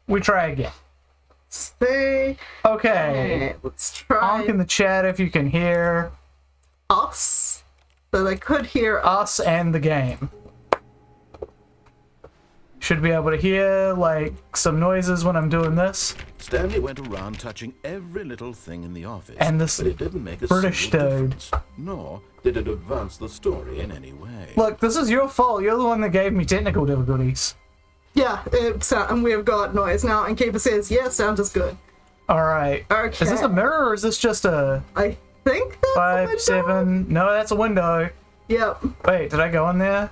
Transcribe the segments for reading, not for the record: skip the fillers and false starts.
we try again. Stay. Okay. Let's try. Honk in the chat if you can hear us. So they could hear us and the game. Should be able to hear, like, some noises when I'm doing this. Stanley went around touching every little thing in the office, and this but it didn't make a British single dude. difference, nor did it advance the story in any way. Look, this is your fault. You're the one that gave me technical difficulties. Yeah, and we've got noise now, and Keeper says, yeah, sound is good. Alright. Okay. Is this a mirror or is this just a... I think that's 5, 7... No, that's a window. Yep. Wait, did I go in there?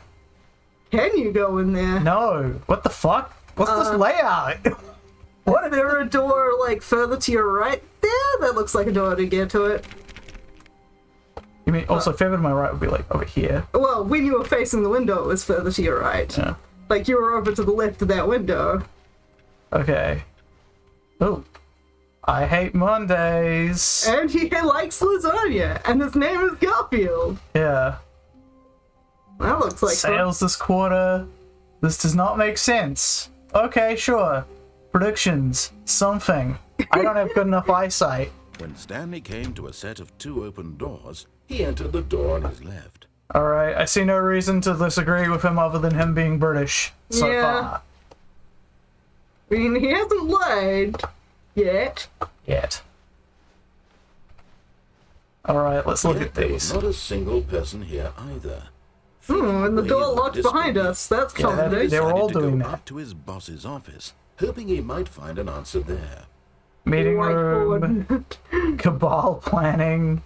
Can you go in there? No. What the fuck? What's this layout? What? Is there a door, like, further to your right there? That looks like a door to get to it. You mean, also, further to my right would be, like, over here. Well, when you were facing the window, it was further to your right. Yeah. Like, you were over to the left of that window. Okay. Oh. I hate Mondays. And he likes lasagna, and his name is Garfield. Yeah. That looks like sales this quarter. This does not make sense. Okay, sure. Predictions. Something. I don't have good enough eyesight. When Stanley came to a set of 2 open doors, he entered the door on his left. Alright, I see no reason to disagree with him other than him being British so far. I mean, he hasn't lied yet. Alright, let's look at There these. was not a single person here either. And the door locked behind us. That's comedy. They were all doing go that. up to his boss's office, hoping he might find an answer there. Meeting room, cabal planning,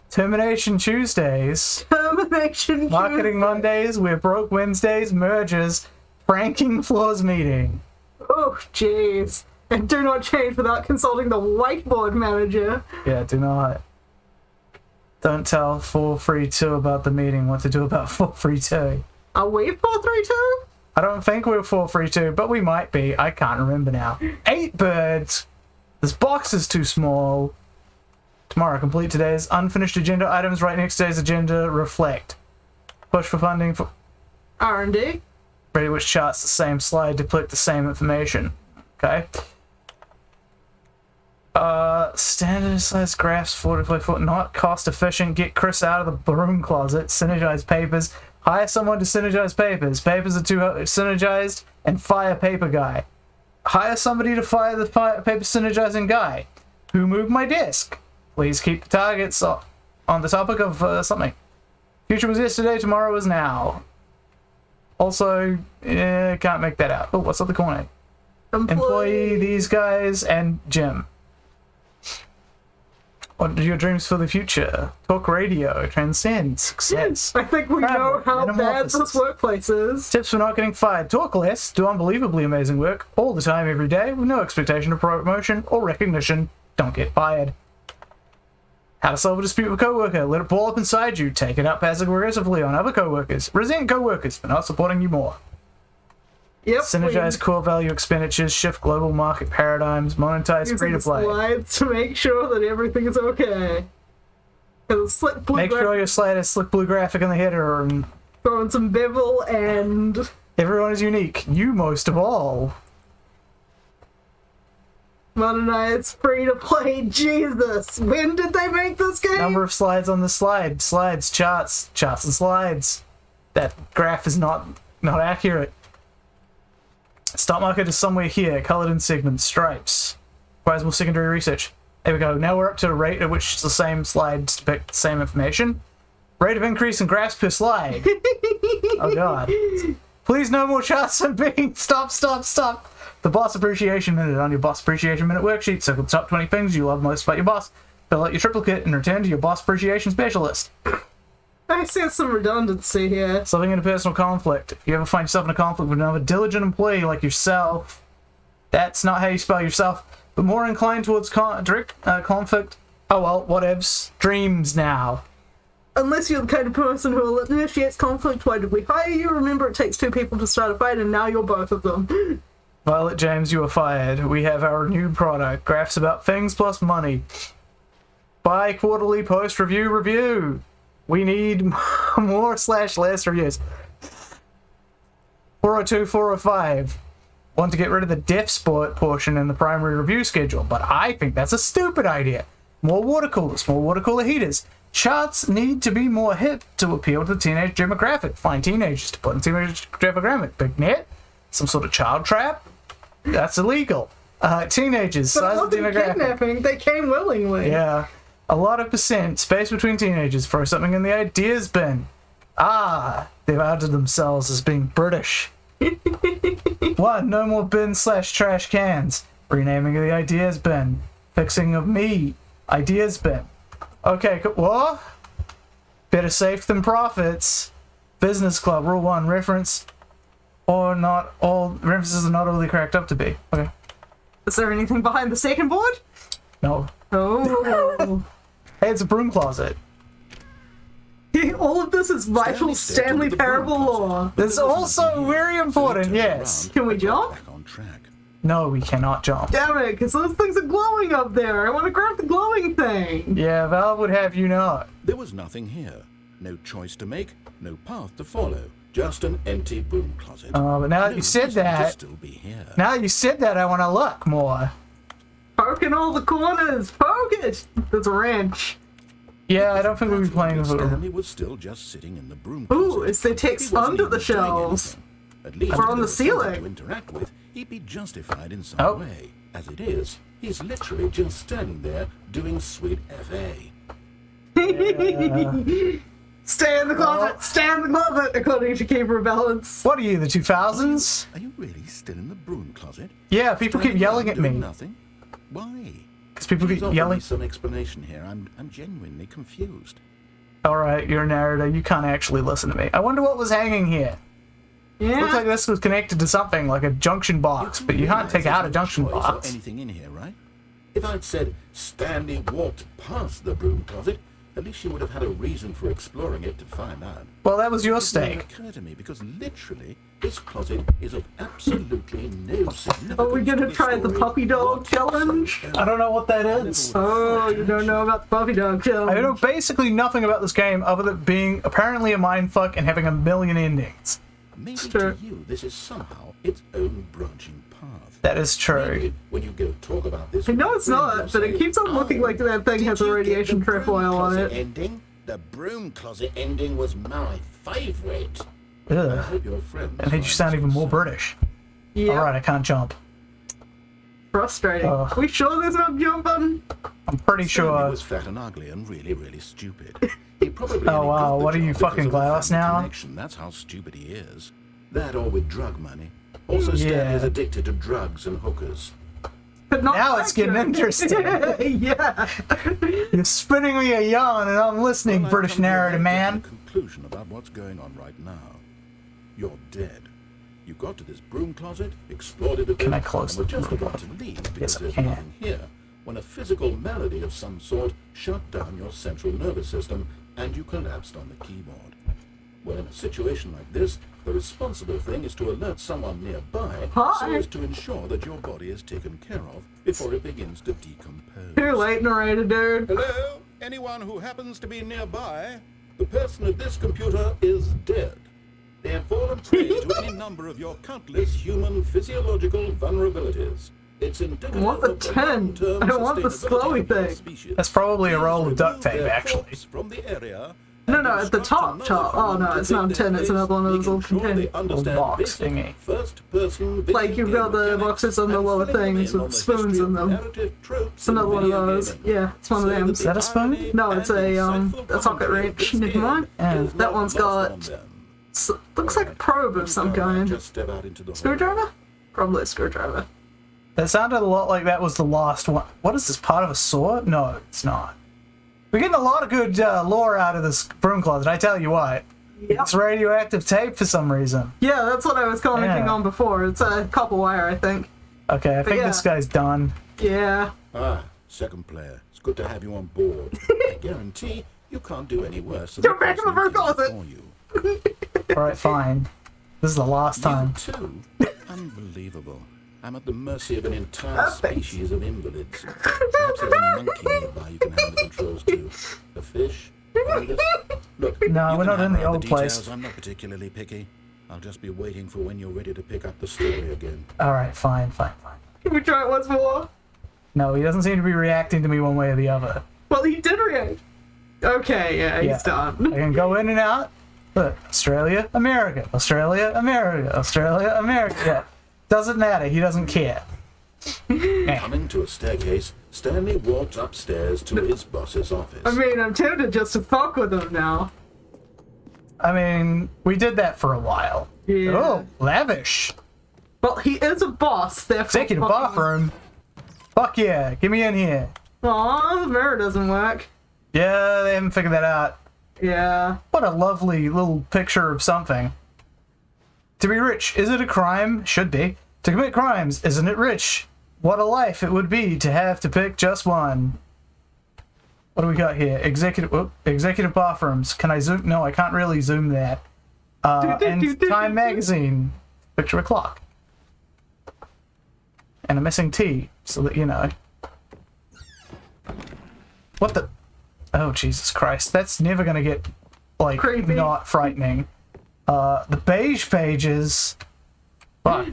termination Tuesdays, Termination marketing Mondays, we're broke Wednesdays, mergers, pranking floors meeting. Oh, jeez. And do not change without consulting the whiteboard manager. Yeah, do not. Don't tell 432 about the meeting what to do about 432. Are we 432? I don't think we're 432, but we might be. I can't remember now. 8 birds! This box is too small. Tomorrow, complete today's unfinished agenda items right next to today's agenda. Reflect. Push for funding for R&D. ready which charts the same slide to click the same information. Okay. Standardized graphs, 4 not cost efficient. Get Chris out of the broom closet. Synergize papers. Hire someone to synergize papers. Papers are too synergized, and fire paper guy. Hire somebody to fire the paper synergizing guy. Who moved my desk? Please keep the targets on the topic of something. Future was yesterday, tomorrow is now. Also, can't make that out. Oh, what's up the corner? Employee, these guys, and Jim. What are your dreams for the future? Talk radio, transcend, success. I think we know how bad this workplace is. Tips for not getting fired. Talk less, do unbelievably amazing work, all the time, every day, with no expectation of promotion or recognition. Don't get fired. How to solve a dispute with a coworker. Let it ball up inside you. Take it up passive-aggressively on other coworkers. Resent coworkers for not supporting you more. Yep. Synergize core value expenditures, shift global market paradigms, monetize free-to-play. Slides to make sure that everything is okay. Slick blue Make sure your slide has slick blue graphic in the header and throwing some bevel and... everyone is unique. You most of all. Modernize free-to-play. Jesus! When did they make this game? Number of slides on the slide. Slides, charts and slides. That graph is not accurate. Stock market is somewhere here, colored in segments, stripes. Requires more secondary research. There we go. Now we're up to a rate at which the same slides depict the same information. Rate of increase in graphs per slide. Oh god. Please no more charts and being. Stop. The Boss Appreciation Minute on your Boss Appreciation Minute worksheet. Circle the top 20 things you love most about your boss. Fill out your triplicate and return to your Boss Appreciation Specialist. I sense some redundancy here. Something in a personal conflict. If you ever find yourself in a conflict with another diligent employee like yourself, that's not how you spell yourself, but more inclined towards direct conflict. Oh well, whatevs. Dreams now. Unless you're the kind of person who initiates conflict, why did we hire you? Remember, it takes 2 people to start a fight, and now you're both of them. Violet James, you are fired. We have our new product. Graphs about things plus money. Bi-quarterly post-review review. We need more/less reviews. 402, 405. want to get rid of the deaf sport portion in the primary review schedule, but I think that's a stupid idea. More water coolers, more water cooler heaters. Charts need to be more hip to appeal to the teenage demographic. Find teenagers to put in teenage demographic. Big net? Some sort of child trap? That's illegal. Teenagers, But it size of wasn't demographic. kidnapping. They came willingly. Yeah. A lot of percent. Space between teenagers. Throw something in the ideas bin. Ah, they've outed themselves as being British. 1. No more bin/trash cans. Renaming of the ideas bin. Fixing of me. Ideas bin. Okay, what? Better safe than profits. Business club. Rule 1. References are not all really cracked up to be. Okay. Is there anything behind the second board? No. Oh. Hey, it's a broom closet. All of this is vital Stanley Parable lore. This is also very important, yes. Can we jump? Back on track. No, we cannot jump. Damn it, because those things are glowing up there. I want to grab the glowing thing. Yeah, Valve would have you not. There was nothing here. No choice to make, no path to follow. Just an empty broom closet. But now that you said reason to that, still be here. now that you said that, I want to look more. Poke in all the corners. Poke it. There's a wrench. Yeah, I don't think we'll be playing with it. Stanley was still just sitting in the broom closet. Ooh, is there text He wasn't under the even doing shelves? anything. At least Or if on there the was something ceiling. to interact with, he'd be justified in some Oh. way. As it is, he's literally just standing there doing sweet FA. Stay in the closet. Stay in the closet, according to Keeper of Balance. What are you, the 2000s? Are you really still in the broom closet? Yeah, people keep Standing yelling around at me. doing Nothing? Why? Because people Please keep offer me yelling. some explanation here. I'm genuinely confused. Alright, you're a narrator. You can't actually listen to me. I wonder what was hanging here. Yeah. Looks like this was connected to something, like a junction box, but you can't realize take out a there's no junction choice or box. anything in here, right? If I'd said Stanley walked past the broom closet, at least you would have had a reason for exploring it to find out. Well, that was your It didn't stake. occur to me because literally this closet is of absolutely no significance. Are we to gonna the try the story puppy dog challenge? I don't know what that is. Oh, you don't know about the puppy dog challenge. I know basically nothing about this game other than being apparently a mindfuck and having a million endings. Maybe Sure. to you this is somehow its own branching path. That is true. Maybe when you go talk about this, I know with it's your not, friends, but you'll it say, keeps on looking like that thing did has a you get radiation the broom trefoil on closet it. ending? The broom closet ending was my favourite. I Ugh. hope your friends. That made you sound even more British. Yeah, Alright, I can't jump. frustrating. Ugh. We sure there's no jump button? I'm pretty Stanley sure. was fat and ugly and really, really stupid. He probably Oh, only wow, got the what are you, job because fucking of a GLaDOS family now? connection. That's how stupid he is. That or with drug money. Also, Yeah. Stanley's addicted to drugs and hookers. But not Now it's getting accurate. interesting. Yeah. You're spinning me a yarn and I'm listening, Well, I've British come to a narrator very man. definite conclusion about what's going on right now. You're dead. You got to this broom closet, explored it a bit, Can I close and were the just door? about to leave because Yes, I there's can. nothing here when a physical malady of some sort shut down your central nervous system and you collapsed on the keyboard. Well, in a situation like this, the responsible thing is to alert someone nearby so Hi. as to ensure that your body is taken care of before it begins to decompose. Too late, narrator dude. Hello? Anyone who happens to be nearby? The person at this computer is dead. They have fallen prey to any number of your countless human physiological vulnerabilities. It's indicative I want the of the 10. long-term I don't want the sustainability glowy of your thing. species. That's probably a Please roll of duct remove tape, their actually. corpse From the area No, and no, at the instruct top. another Oh, no, human it's to not take 10, their it's another one of place, those little making sure they containers. understand box basic thingy. first-person Like, you've got the video boxes on the and lower filling things in with on the spoons history in of them. narrative tropes It's another in one of video those. gaming. Yeah, it's one of So them. that Is that a the spoon? irony No, it's and a insightful socket commentary wrench. of this Never game mind. is That not one's lost got on them. looks like a probe of some kind. Just step out into the hall. Screwdriver? Probably a screwdriver. That sounded a lot like that was the last one. What is this, part of a saw? No, it's not. We're getting a lot of good lore out of this broom closet, I tell you what. Yep. It's radioactive tape for some reason. Yeah, that's what I was commenting Yeah. on before. It's a copper wire, I think. Okay, I think yeah. this guy's done. Yeah. Ah, second player. It's good to have you on board. I guarantee you can't do any worse than Go the back in the person who broom did it closet. for you. Alright, fine. This is the last time. You too? Unbelievable. I'm at the mercy of an entire Perfect. species of invalids. Perhaps there's a monkey nearby you can hand the controls to. A fish? Fungus? Look, No, you we're can not in hammer the out old details. place. I'm not particularly picky. I'll just be waiting for when you're ready to pick up the story again. Alright, fine. Can we try it once more? No, he doesn't seem to be reacting to me one way or the other. Well, he did react. Okay, yeah, he's I done. can go in and out. Look, Australia, America, Australia, America, Australia, America. Yeah. Doesn't matter, he doesn't care. Coming to a staircase, Stanley walked upstairs to his boss's office. I mean, I'm tempted just to fuck with him now. I mean, we did that for a while. Yeah. Oh, lavish. Well, he is a boss, therefore. Executive bathroom. Fuck yeah, get me in here. Aw, the mirror doesn't work. Yeah, they haven't figured that out. Yeah. What a lovely little picture of something. To be rich, is it a crime? Should be. To commit crimes, isn't it rich? What a life it would be to have to pick just one. What do we got here? Executive bathrooms. Can I zoom? No, I can't really zoom that. And Time magazine. Picture a clock. And a missing T, so that you know. What the? Oh, Jesus Christ. That's never gonna get, like, Creepy. not frightening. The beige pages. Fuck.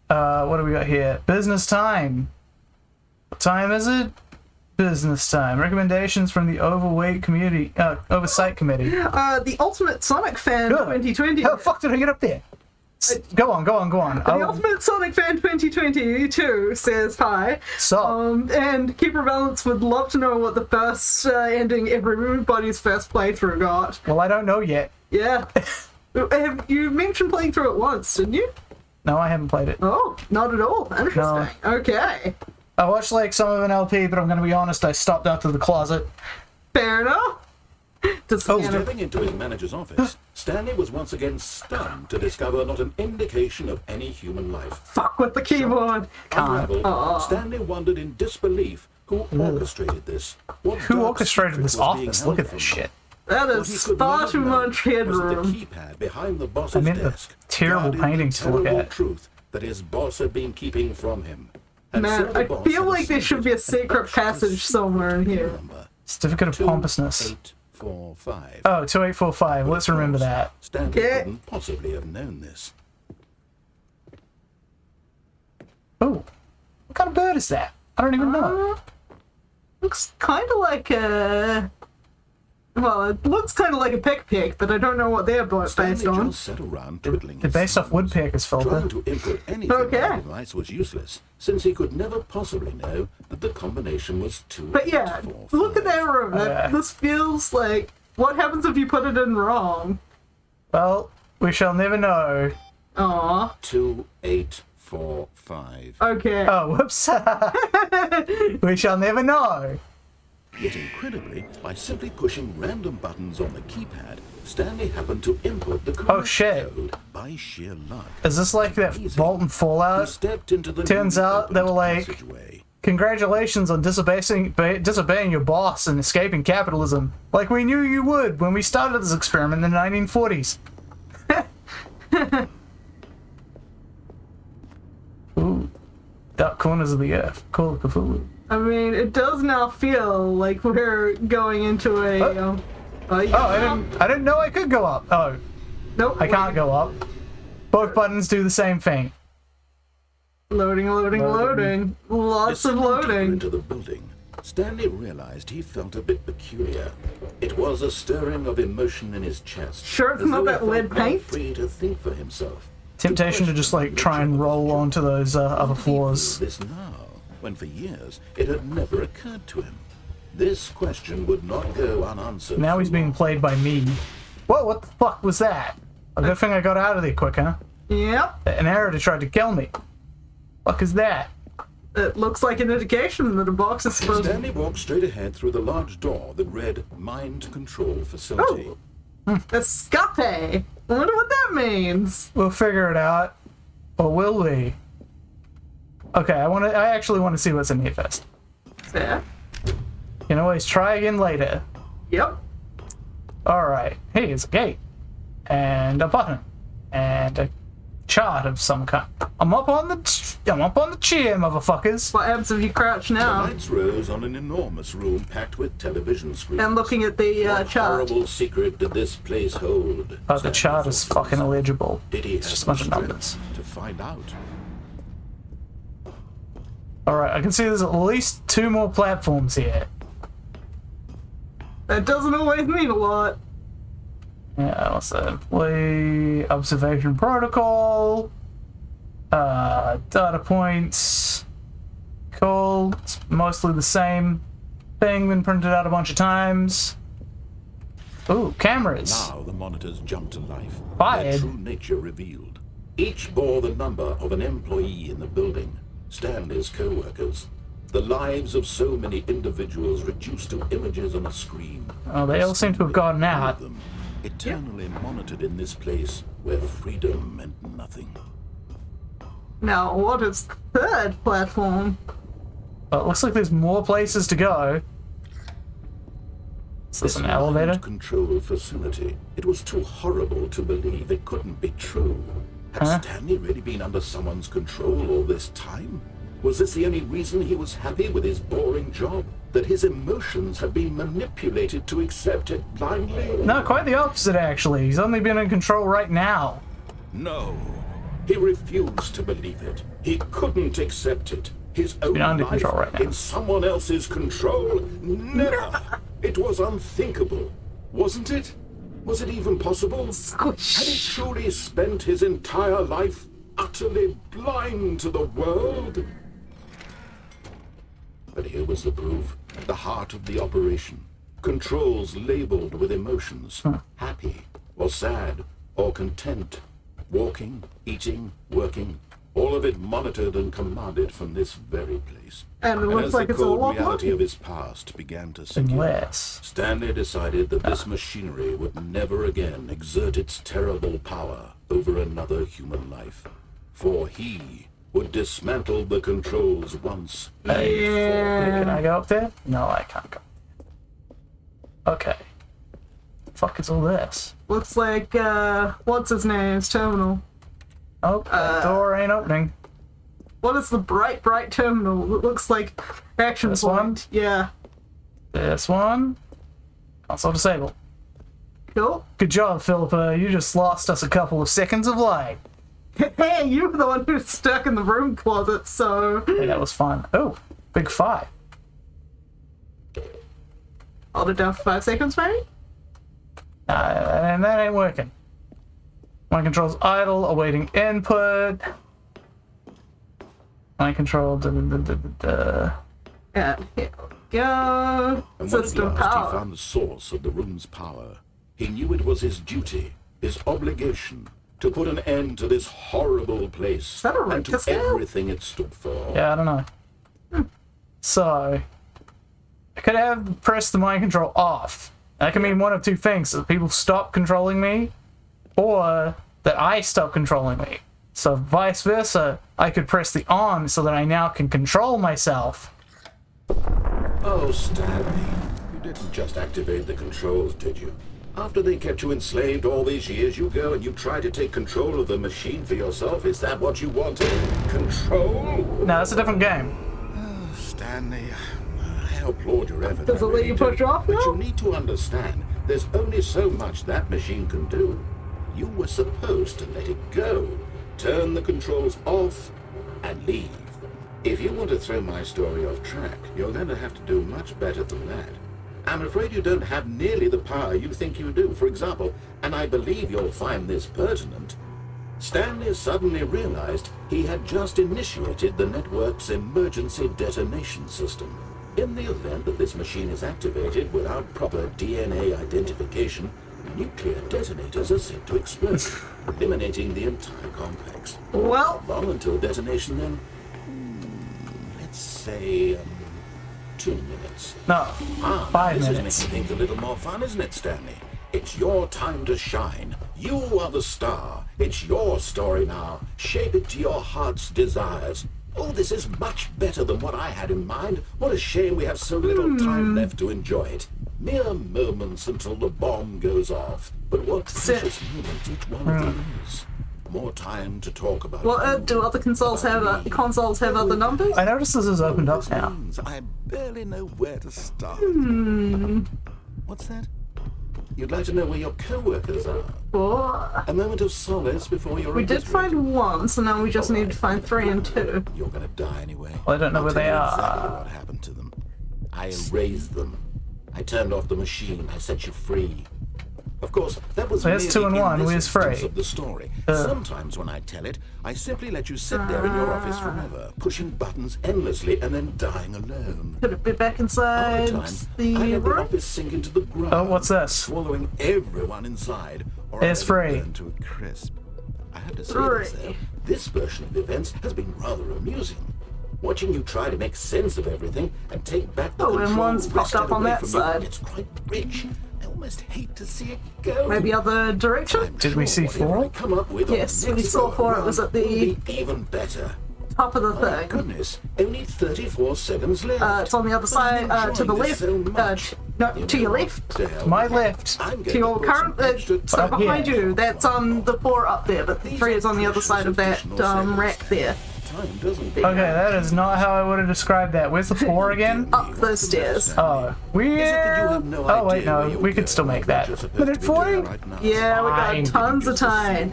What do we got here? Business time. What time is it? Business time. Recommendations from the Oversight Committee. The Ultimate Sonic Fan Good. 2020. How the fuck did I get up there? Go on. The Ultimate Sonic Fan 2022 says hi. So, And Keeper Balance would love to know what the first ending everybody's first playthrough got. well, I don't know yet. Yeah. You mentioned playing through it once, didn't you? No, I haven't played it. Oh, not at all. Interesting. Okay. I watched, like, some of an LP, but I'm gonna be honest, I stopped out to the closet. Fair enough. Stepping into his manager's office, Stanley was once again stunned to discover not an indication of any human life. Fuck with the keyboard. Unraveled, Stanley wondered in disbelief who orchestrated this. Who orchestrated this office? Look at this shit. That is far too much Was headroom. the keypad behind the boss's I mean, the desk, terrible guarding paintings the to look terrible at. truth that his boss had been keeping from him. And so Man, the I boss feel had like there should be a assembled secret passage somewhere in here. number Certificate of pompousness. 2845. Oh, 2845. Let's remember that. Stanley Okay. couldn't possibly have known this. Oh, what kind of bird is that? I don't even know. Looks kind of like a... Well, it looks kind of like a pick, but I don't know what they're based Stanley on. just sat around twiddling They're his based off thumbs. woodpeckers, Trying Filter. to input anything Okay. on the device was useless, since he could never possibly know that the combination was 2. But yeah, look at that room. Yeah. This feels like... What happens if you put it in wrong? Well, we shall never know. Aw. 2845. Okay. Oh, whoops. We shall never know. Yet incredibly, by simply pushing random buttons on the keypad, Stanley happened to input the correct shit. code by sheer luck. Is this like that Vault and He Fallout? stepped into the Turns newly out they were opened like- passageway. Congratulations on disobeying your boss and escaping capitalism, like we knew you would when we started this experiment in the 1940s. Ooh, dark corners of the earth. Call of Cthulhu. I mean, it does now feel like we're going into a... Oh, I didn't know I could go up. Oh, Nope. I can't go up. Both buttons do the same thing. Loading. Lots of Descending deeper loading. into the building, Stanley realized he felt a bit peculiar. It was a stirring of emotion in his chest. Sure it's as not though he that felt lead more paint? free to think for himself. Temptation to just like try and roll onto those other floors. This now, when for years it had never occurred to him. This question would not go unanswered. Now for he's being long. played by me. Whoa, what the fuck was that? A good thing I got out of there quick, huh? Yep. An arrow tried to kill me. Fuck is that? It looks like an indication that a box is supposed to... Stanley walked straight ahead through the large door that read Mind Control Facility. Escape! I wonder what that means. We'll figure it out. Or will we? Okay, I actually want to see what's in here first. Yeah. You can always try again later. Yep. Alright. Hey, it's a gate. And a button. And a chart of some kind. I'm up on the chair, motherfuckers. What happens if you crouch The now? lights rose on an enormous room packed with television screens. And looking at the What chart. horrible secret did this place hold? But the chart is fucking illegible. Did he It's have just a the bunch of strength numbers. to find out? Alright, I can see there's at least 2 more platforms here. That doesn't always mean a lot. Yeah, what's that? Employee observation protocol. Data points. Cool. It's mostly the same thing, been printed out a bunch of times. Ooh, cameras. Now the monitors jumped to life. Fired. Their true nature revealed. Each bore the number of an employee in the building. Stanley's co-workers. The lives of so many individuals reduced to images on a screen. Oh, they all seem to have gotten All out. of them eternally monitored in this place where freedom meant nothing. Now, what is the third platform? Well, it looks like there's more places to go. Is this an elevator? mind control facility. It was too horrible to believe it couldn't be true. Had Huh? Stanley really been under someone's control all this time? Was this the only reason he was happy with his boring job? That his emotions had been manipulated to accept it blindly? No, quite the opposite, actually. He's only been in control right now. No. He refused to believe it. He couldn't accept it. His own been under life control right now. in someone else's control? Never. It was unthinkable. Wasn't it? Was it even possible? Had he Squish. truly spent his entire life utterly blind to the world? But here was the proof, at the heart of the operation. Controls labeled with emotions. Happy, or sad, or content. Walking, eating, working. All of it monitored and commanded from this very place. And it looks as like the it's a cold lot reality more. of his past began to sink in, Unless... Stanley decided that this machinery would never again exert its terrible power over another human life. For he would dismantle the controls once and for all. Can I go up there? No, I can't go. Okay. Fuck is all this? Looks like, what's his name's terminal? Oh, that door ain't opening. What is the bright terminal? It looks like action This point. one? Yeah. This one. Console disabled. Cool. Good job, Philippa. You just lost us a couple of seconds of light. Hey, you were the one who's stuck in the room closet, so... Hey, that was fun. Oh, big 5. Hold it down for 5 seconds, maybe? And that ain't working. Mind control's idle, awaiting input. Mind control. Yeah, here we go. And when at System last he power. found the source of the room's power, he knew it was his duty, his obligation, to put an end to this horrible place that a and to Richter scale? everything it stood for. Yeah, I don't know. So, I could have pressed the mind control off. That can mean one of two things: that people stop controlling me, or that I stop controlling me. So, vice versa, I could press the on so that I now can control myself. Oh, Stanley, you didn't just activate the controls, did you? After they kept you enslaved all these years, you go and you try to take control of the machine for yourself? Is that what you wanted? Control? No, that's a different game. Oh, Stanley, I applaud your effort. Does I it let really you push do. off But now? you need to understand, there's only so much that machine can do. You were supposed to let it go, turn the controls off, and leave. If you want to throw my story off track, you're going to have to do much better than that. I'm afraid you don't have nearly the power you think you do. For example, and I believe you'll find this pertinent, Stanley suddenly realized he had just initiated the network's emergency detonation system. In the event that this machine is activated without proper DNA identification, nuclear detonators are set to explode, eliminating the entire complex. Well, Long until detonation then? Let's say 2 minutes. No, 5 This minutes. is making things a little more fun, isn't it, Stanley? It's your time to shine. You are the star. It's your story now. Shape it to your heart's desires. Oh, this is much better than what I had in mind. What a shame we have so little time left to enjoy it. Mere moments until the bomb goes off. But what precious moments each one of them is. More time to talk about What you, do other consoles about have? me. Consoles have other numbers? I noticed this is opened up This now. means I barely know where to start. What's that? You'd like to know where your co-workers are? Four. A moment of solace before you're We did find one, so now we just need to find 3 and 2. You're gonna die anyway. Well, I don't know I'll where tell they you are. Exactly what happened to them. I erased them. I turned off the machine. I set you free. Of course, that was There's merely 2 and in 1. this Where's free? instance of the story. Sometimes when I tell it, I simply let you sit there in your office forever, pushing buttons endlessly and then dying alone. Could it be back Other inside times, the I let the room? office sink into the ground. Oh, what's this? Swallowing everyone inside, or It's I let it free. burn to a crisp. I have to say this, Free. though. This version of events has been rather amusing. Watching you try to make sense of everything and take back the Oh, and control one's popped wrested up on away that from side. You, it's quite rich. I almost hate to see it go. Maybe other direction? I'm Did we see whatever 4? I come up with on Yes, the we next saw go 4. It was around at the- will be even better. Top of the My thing. goodness, only 34 seconds left. It's on the other But side, I'm to the enjoying this left. so much. No, You to know your what? left. To hell My with it. left. I'm going To your put some current, extra so Up behind here. you, that's the 4 up there, but the 3 is on the other side of that rack there. Time doesn't Okay, that is not how I would have described that. Where's the 4 again? Up those stairs. Oh, weird. Is it that you have no Oh, wait, idea where no. you're We could going still make or what that. you're supposed Minute to be doing 40? right now? Yeah, we Fine. got tons of time.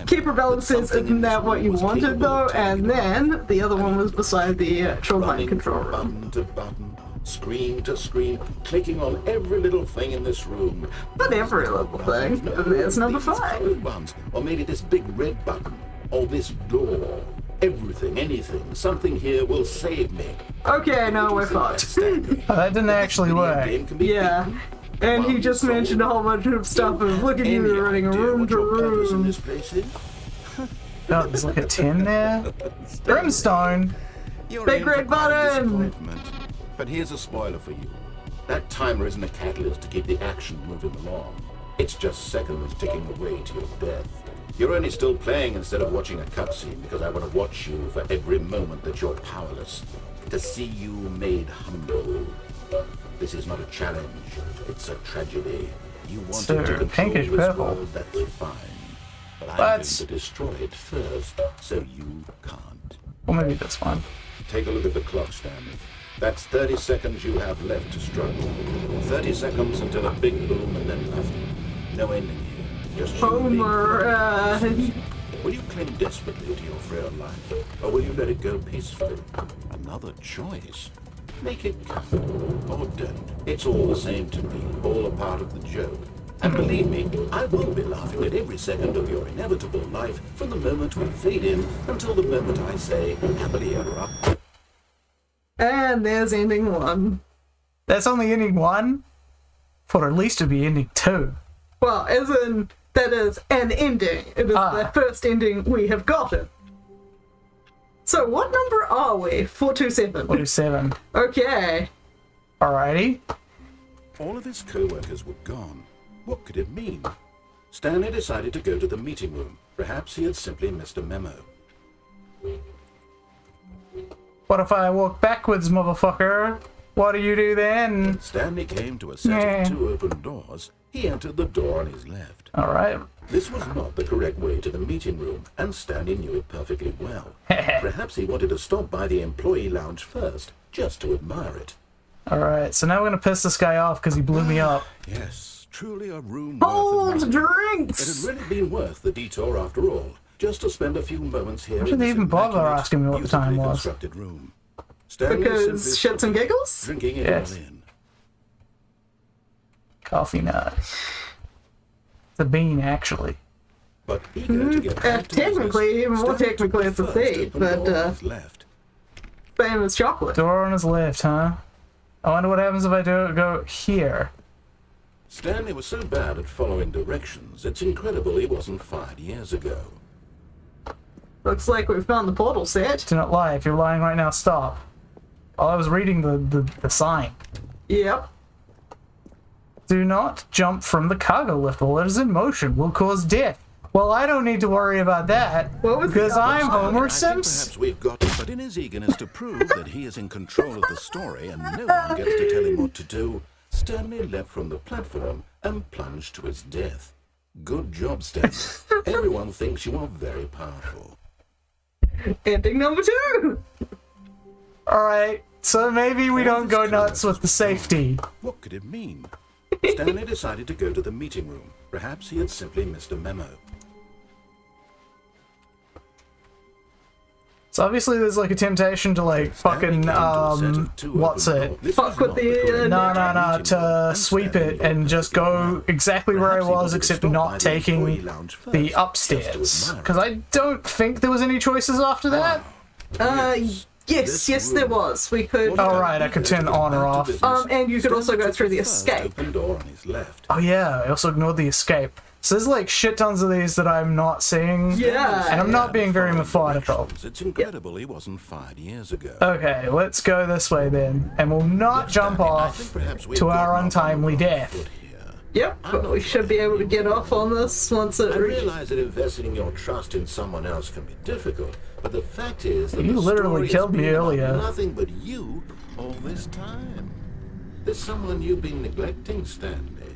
Keeper Balance says, isn't that what you wanted though? And then the other one was beside the actual mind Running control from room. button to button, screen to screen, clicking on every little thing in this room. Not every little thing. No, And there's number these 5. colored ones, or maybe this big red button, or this door. Everything, anything, something here will save me. Okay, now we're fucked. Stanley. Oh, that didn't actually Video work. game can be Yeah. beaten. And he just mentioned a whole bunch of stuff of look at you Any running idea room what to your purpose in room. this place is? Oh, there's like a 10 there. Brimstone. You're Big in for red quite a button. disappointment. But here's a spoiler for you. That timer isn't a catalyst to keep the action moving along. It's just seconds ticking away to your death. You're only still playing instead of watching a cutscene because I want to watch you for every moment that you're powerless. To see you made humble. This is not a challenge. It's a tragedy. You wanted So, to control pinkish this purple. world, that's fine. But I'm But- going to destroy it first, so you can't. Or maybe this one. Take a look at the clock, Stanley. That's 30 seconds you have left to struggle. 30 seconds until a big boom and then nothing. No ending here. Just you being Homer, Will you cling desperately to your frail life, or will you let it go peacefully? Another choice. Make it count, or don't. It's all the same to me, all a part of the joke. And believe me, I will be laughing at every second of your inevitable life from the moment we fade in until the moment I say, happily ever after. and there's ending 1. That's only ending 1? For at least to be ending 2. Well, as in, that is an ending. It is the first ending we have gotten. So, what number are we? 427. 47. Okay. Alrighty. All of his co-workers were gone. What could it mean? Stanley decided to go to the meeting room. Perhaps he had simply missed a memo. What if I walk backwards, motherfucker? What do you do then? Stanley came to a set Yeah. of 2 open doors. He entered the door on his left. Alright. This was not the correct way to the meeting room, and Stanley knew it perfectly well. Perhaps he wanted to stop by the employee lounge first, just to admire it. Alright, so now we're gonna piss this guy off because he blew me up. Yes, truly a room Hold worth admiring. It drinks! had really been worth the detour after all, just to spend a few moments here. Why did in they this even bother immaculate, asking me what the time beautifully was? constructed room. Stanley Because simply shits and giggles? drinking it Yes. all in. Coffee nut. It's a bean, actually. But eager to get back to business, Technically, even more Stanley technically, took it's a the first seed, open but, door on his left. Same as chocolate. Door on his left, huh? I wonder what happens if I go here. Stanley was so bad at following directions, it's incredible he wasn't fired years ago. Looks like we found the portal set. Do not lie. If you're lying right now, stop. Oh, I was reading the sign. Yep. Do not jump from the cargo lift while it is in motion. Will cause death. Well, I don't need to worry about that What was the because other I'm sign? Homer I think Simpson. perhaps we've got it, but in his eagerness to prove that he is in control of the story and no one gets to tell him what to do, Stanley leapt from the platform and plunged to his death. Good job, Stanley. Everyone thinks you are very powerful. Ending number 2! Alright, so maybe we don't go nuts with the safety. What could it mean? Stanley decided to go to the meeting room. Perhaps he had simply missed a memo. So obviously there's like a temptation to like fucking, what's it? Fuck with the, No, to sweep it and just go exactly where I was, except not taking the upstairs. Because I don't think there was any choices after that. Yes, there was. We could... Oh, right, I could turn on or off. And you could also go through the escape. Oh yeah, I also ignored the escape. So there's like shit tons of these that I'm not seeing. Yeah. And I'm not being very methodical. It's incredible he wasn't 5 years ago. Okay, let's go this way then. And we'll not jump off to our untimely death. Yep, but we should be able to get off on this once it I realize that investing your trust in someone else can be difficult, but the fact is that You the literally story killed has me been about earlier. nothing but you all this time. There's someone you've been neglecting, Stanley.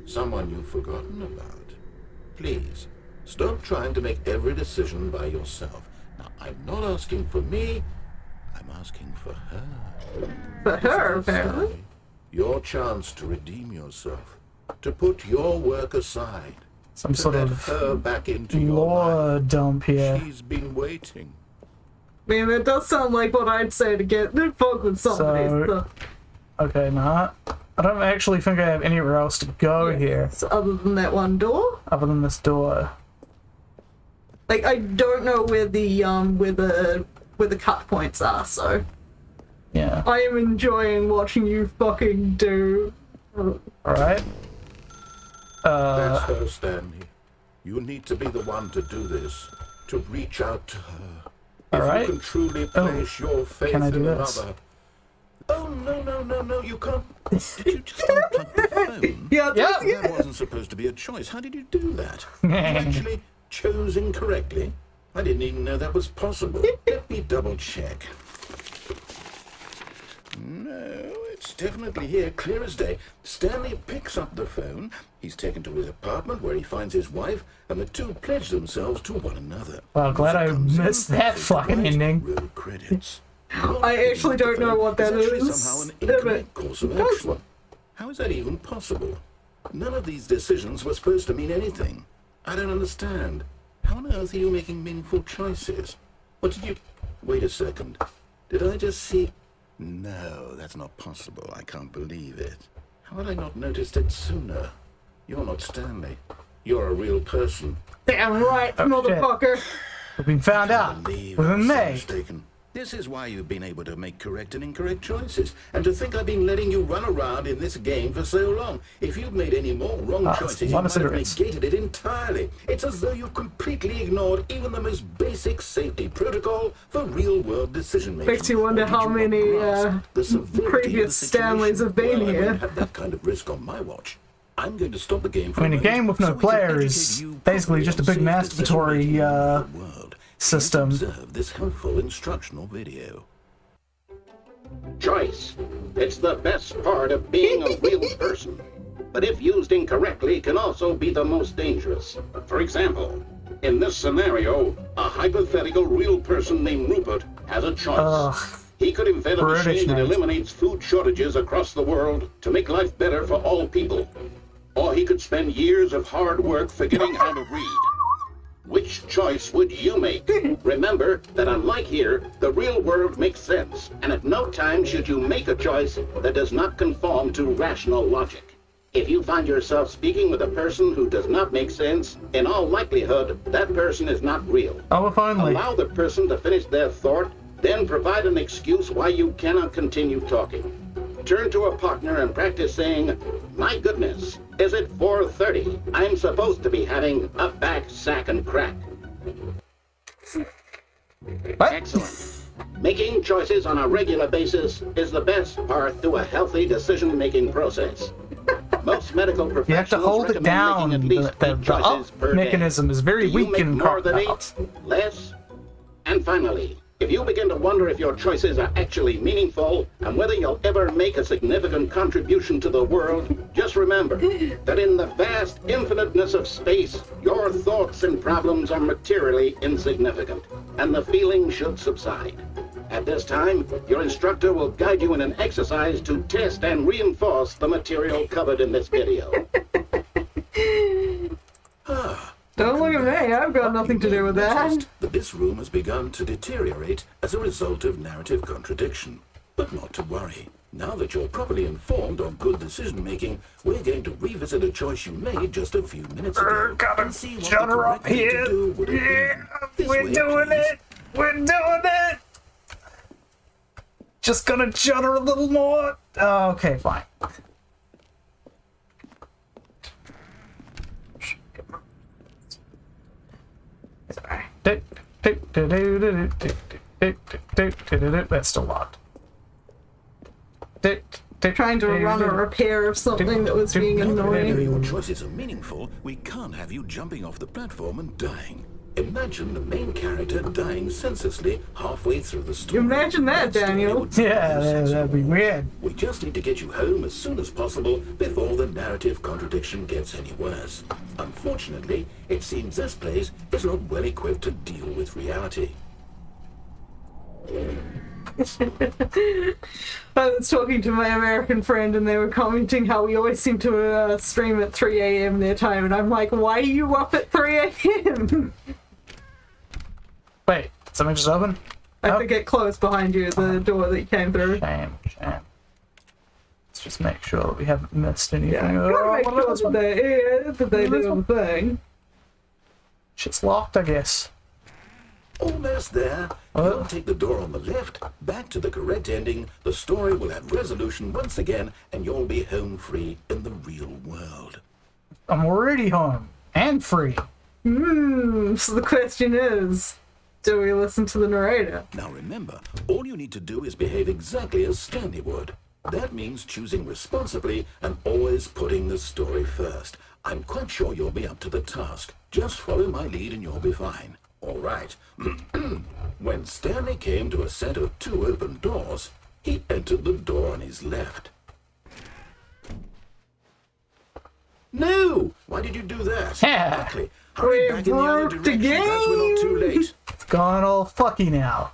Someone you've forgotten about. Please, stop trying to make every decision by yourself. Now, I'm not asking for me, I'm asking for her. For her, This is apparently. your chance to redeem yourself, to put your work aside, Some to sort let of her back into your life. lore dump here. She's been waiting. Man, that does sound like what I'd say to get fuck with somebody. So- Okay, nah. I don't actually think I have anywhere else to go here, So other than that one door, other than this door. like I don't know where the cut points are. So Yeah. I am enjoying watching you fucking do. Alright. That's her, Stanley. You need to be the one to do this, to reach out to her. If Alright. you can truly place your faith Can I do in this? another. Oh, no, you can't. Did you just unplug the phone? Yeah, Yeah. That wasn't supposed to be a choice. How did you do that? You actually chose incorrectly? I didn't even know that was possible. Let me double check. No, it's definitely here, clear as day. Stanley picks up the phone. He's taken to his apartment where he finds his wife, and the two pledge themselves to one another. Well, glad I Comes in, missed that says fucking goodbye, ending. roll credits. I actually don't know what that It's actually is. somehow an Yeah, incorrect but course of does action. How is that even possible? None of these decisions were supposed to mean anything. I don't understand. How on earth are you making meaningful choices? What did you... Wait a second. Did I just see... No, that's not possible. I can't believe it. How had I not noticed it sooner? You're not Stanley. You're a real person. Damn right, Oh, motherfucker. We've been found out. Believe We've I been was so made. mistaken. This is why you've been able to make correct and incorrect choices. And to think I've been letting you run around in this game for so long. If you'd made any more wrong that's choices, a you lot might of have cigarettes. negated it entirely. It's as though you completely ignored even the most basic safety protocol for real-world decision-making. Makes you wonder Or did how not many, grasp the severity of previous the situation? Stanleys have been Well, I here. won't have that kind of risk on my watch. I'm going to stop the game for I mean, a moment game with no so we can player educate is you basically properly just a on big safe masturbatory, decision-making in the world. system. Please observe this helpful instructional video. Choice. It's the best part of being a real person. But if used incorrectly, can also be the most dangerous. For example, in this scenario, a hypothetical real person named Rupert has a choice. Ugh. He could invent a British machine that names. eliminates food shortages across the world to make life better for all people. Or he could spend years of hard work forgetting how to read. Which choice would you make? Remember that unlike here, the real world makes sense, and at no time should you make a choice that does not conform to rational logic. If you find yourself speaking with a person who does not make sense, in all likelihood, that person is not real. Oh, if only. Allow the person to finish their thought, then provide an excuse why you cannot continue talking. Turn to a partner and practice saying, "My goodness, is it 4:30? I'm supposed to be having a back, sack, and crack." What? Excellent. Making choices on a regular basis is the best part to a healthy decision-making process. Most medical professionals You have to hold it recommend down. making at least The 8 choices up per day. mechanism is very Do you weak make in more than crocodiles. 8? Less? And finally, If you begin to wonder if your choices are actually meaningful and whether you'll ever make a significant contribution to the world, just remember that in the vast infiniteness of space, your thoughts and problems are materially insignificant, and the feeling should subside. At this time, your instructor will guide you in an exercise to test and reinforce the material covered in this video. Don't look at me, I've got nothing to do with that. That this room has begun to deteriorate as a result of narrative contradiction. But not to worry. Now that you're properly informed on good decision-making, we're going to revisit a choice you made just a few minutes ago. Gotta and see what shut the her up correct thing to here. do would have Yeah, been. This we're way, doing please. it. We're doing it. Just gonna shudder a little more. Oh, okay, fine. That's still locked. Trying to run a repair of something that was being If annoying. your choices are meaningful, we can't have you jumping off the platform and dying. Imagine the main character dying senselessly halfway through the story. Imagine that, story Daniel. would be Yeah, that'd be sensible. weird. We just need to get you home as soon as possible before the narrative contradiction gets any worse. Unfortunately, it seems this place is not well equipped to deal with reality. I was talking to my American friend and they were commenting how we always seem to stream at 3 a.m. their time, and I'm like, why are you up at 3 a.m.? Wait, something just opened? I think it closed behind you, the door that you came through. Shame. Let's just make sure that we haven't missed anything. Yeah, Oh, gotta make what about sure this one? that they This do one? the thing. Shit's locked, I guess. Almost there. You'll take the door on the left, back to the correct ending, the story will have resolution once again, and you'll be home free in the real world. I'm already home. And free. So the question is, do we listen to the narrator? Now remember, all you need to do is behave exactly as Stanley would. That means choosing responsibly and always putting the story first. I'm quite sure you'll be up to the task. Just follow my lead and you'll be fine. All right. When Stanley came to a set of 2 open doors, he entered the door on his left. No! Why did you do that? Yeah. Quickly, hurry back in the other broke the direction as we're not too late. It's gone all fucky now.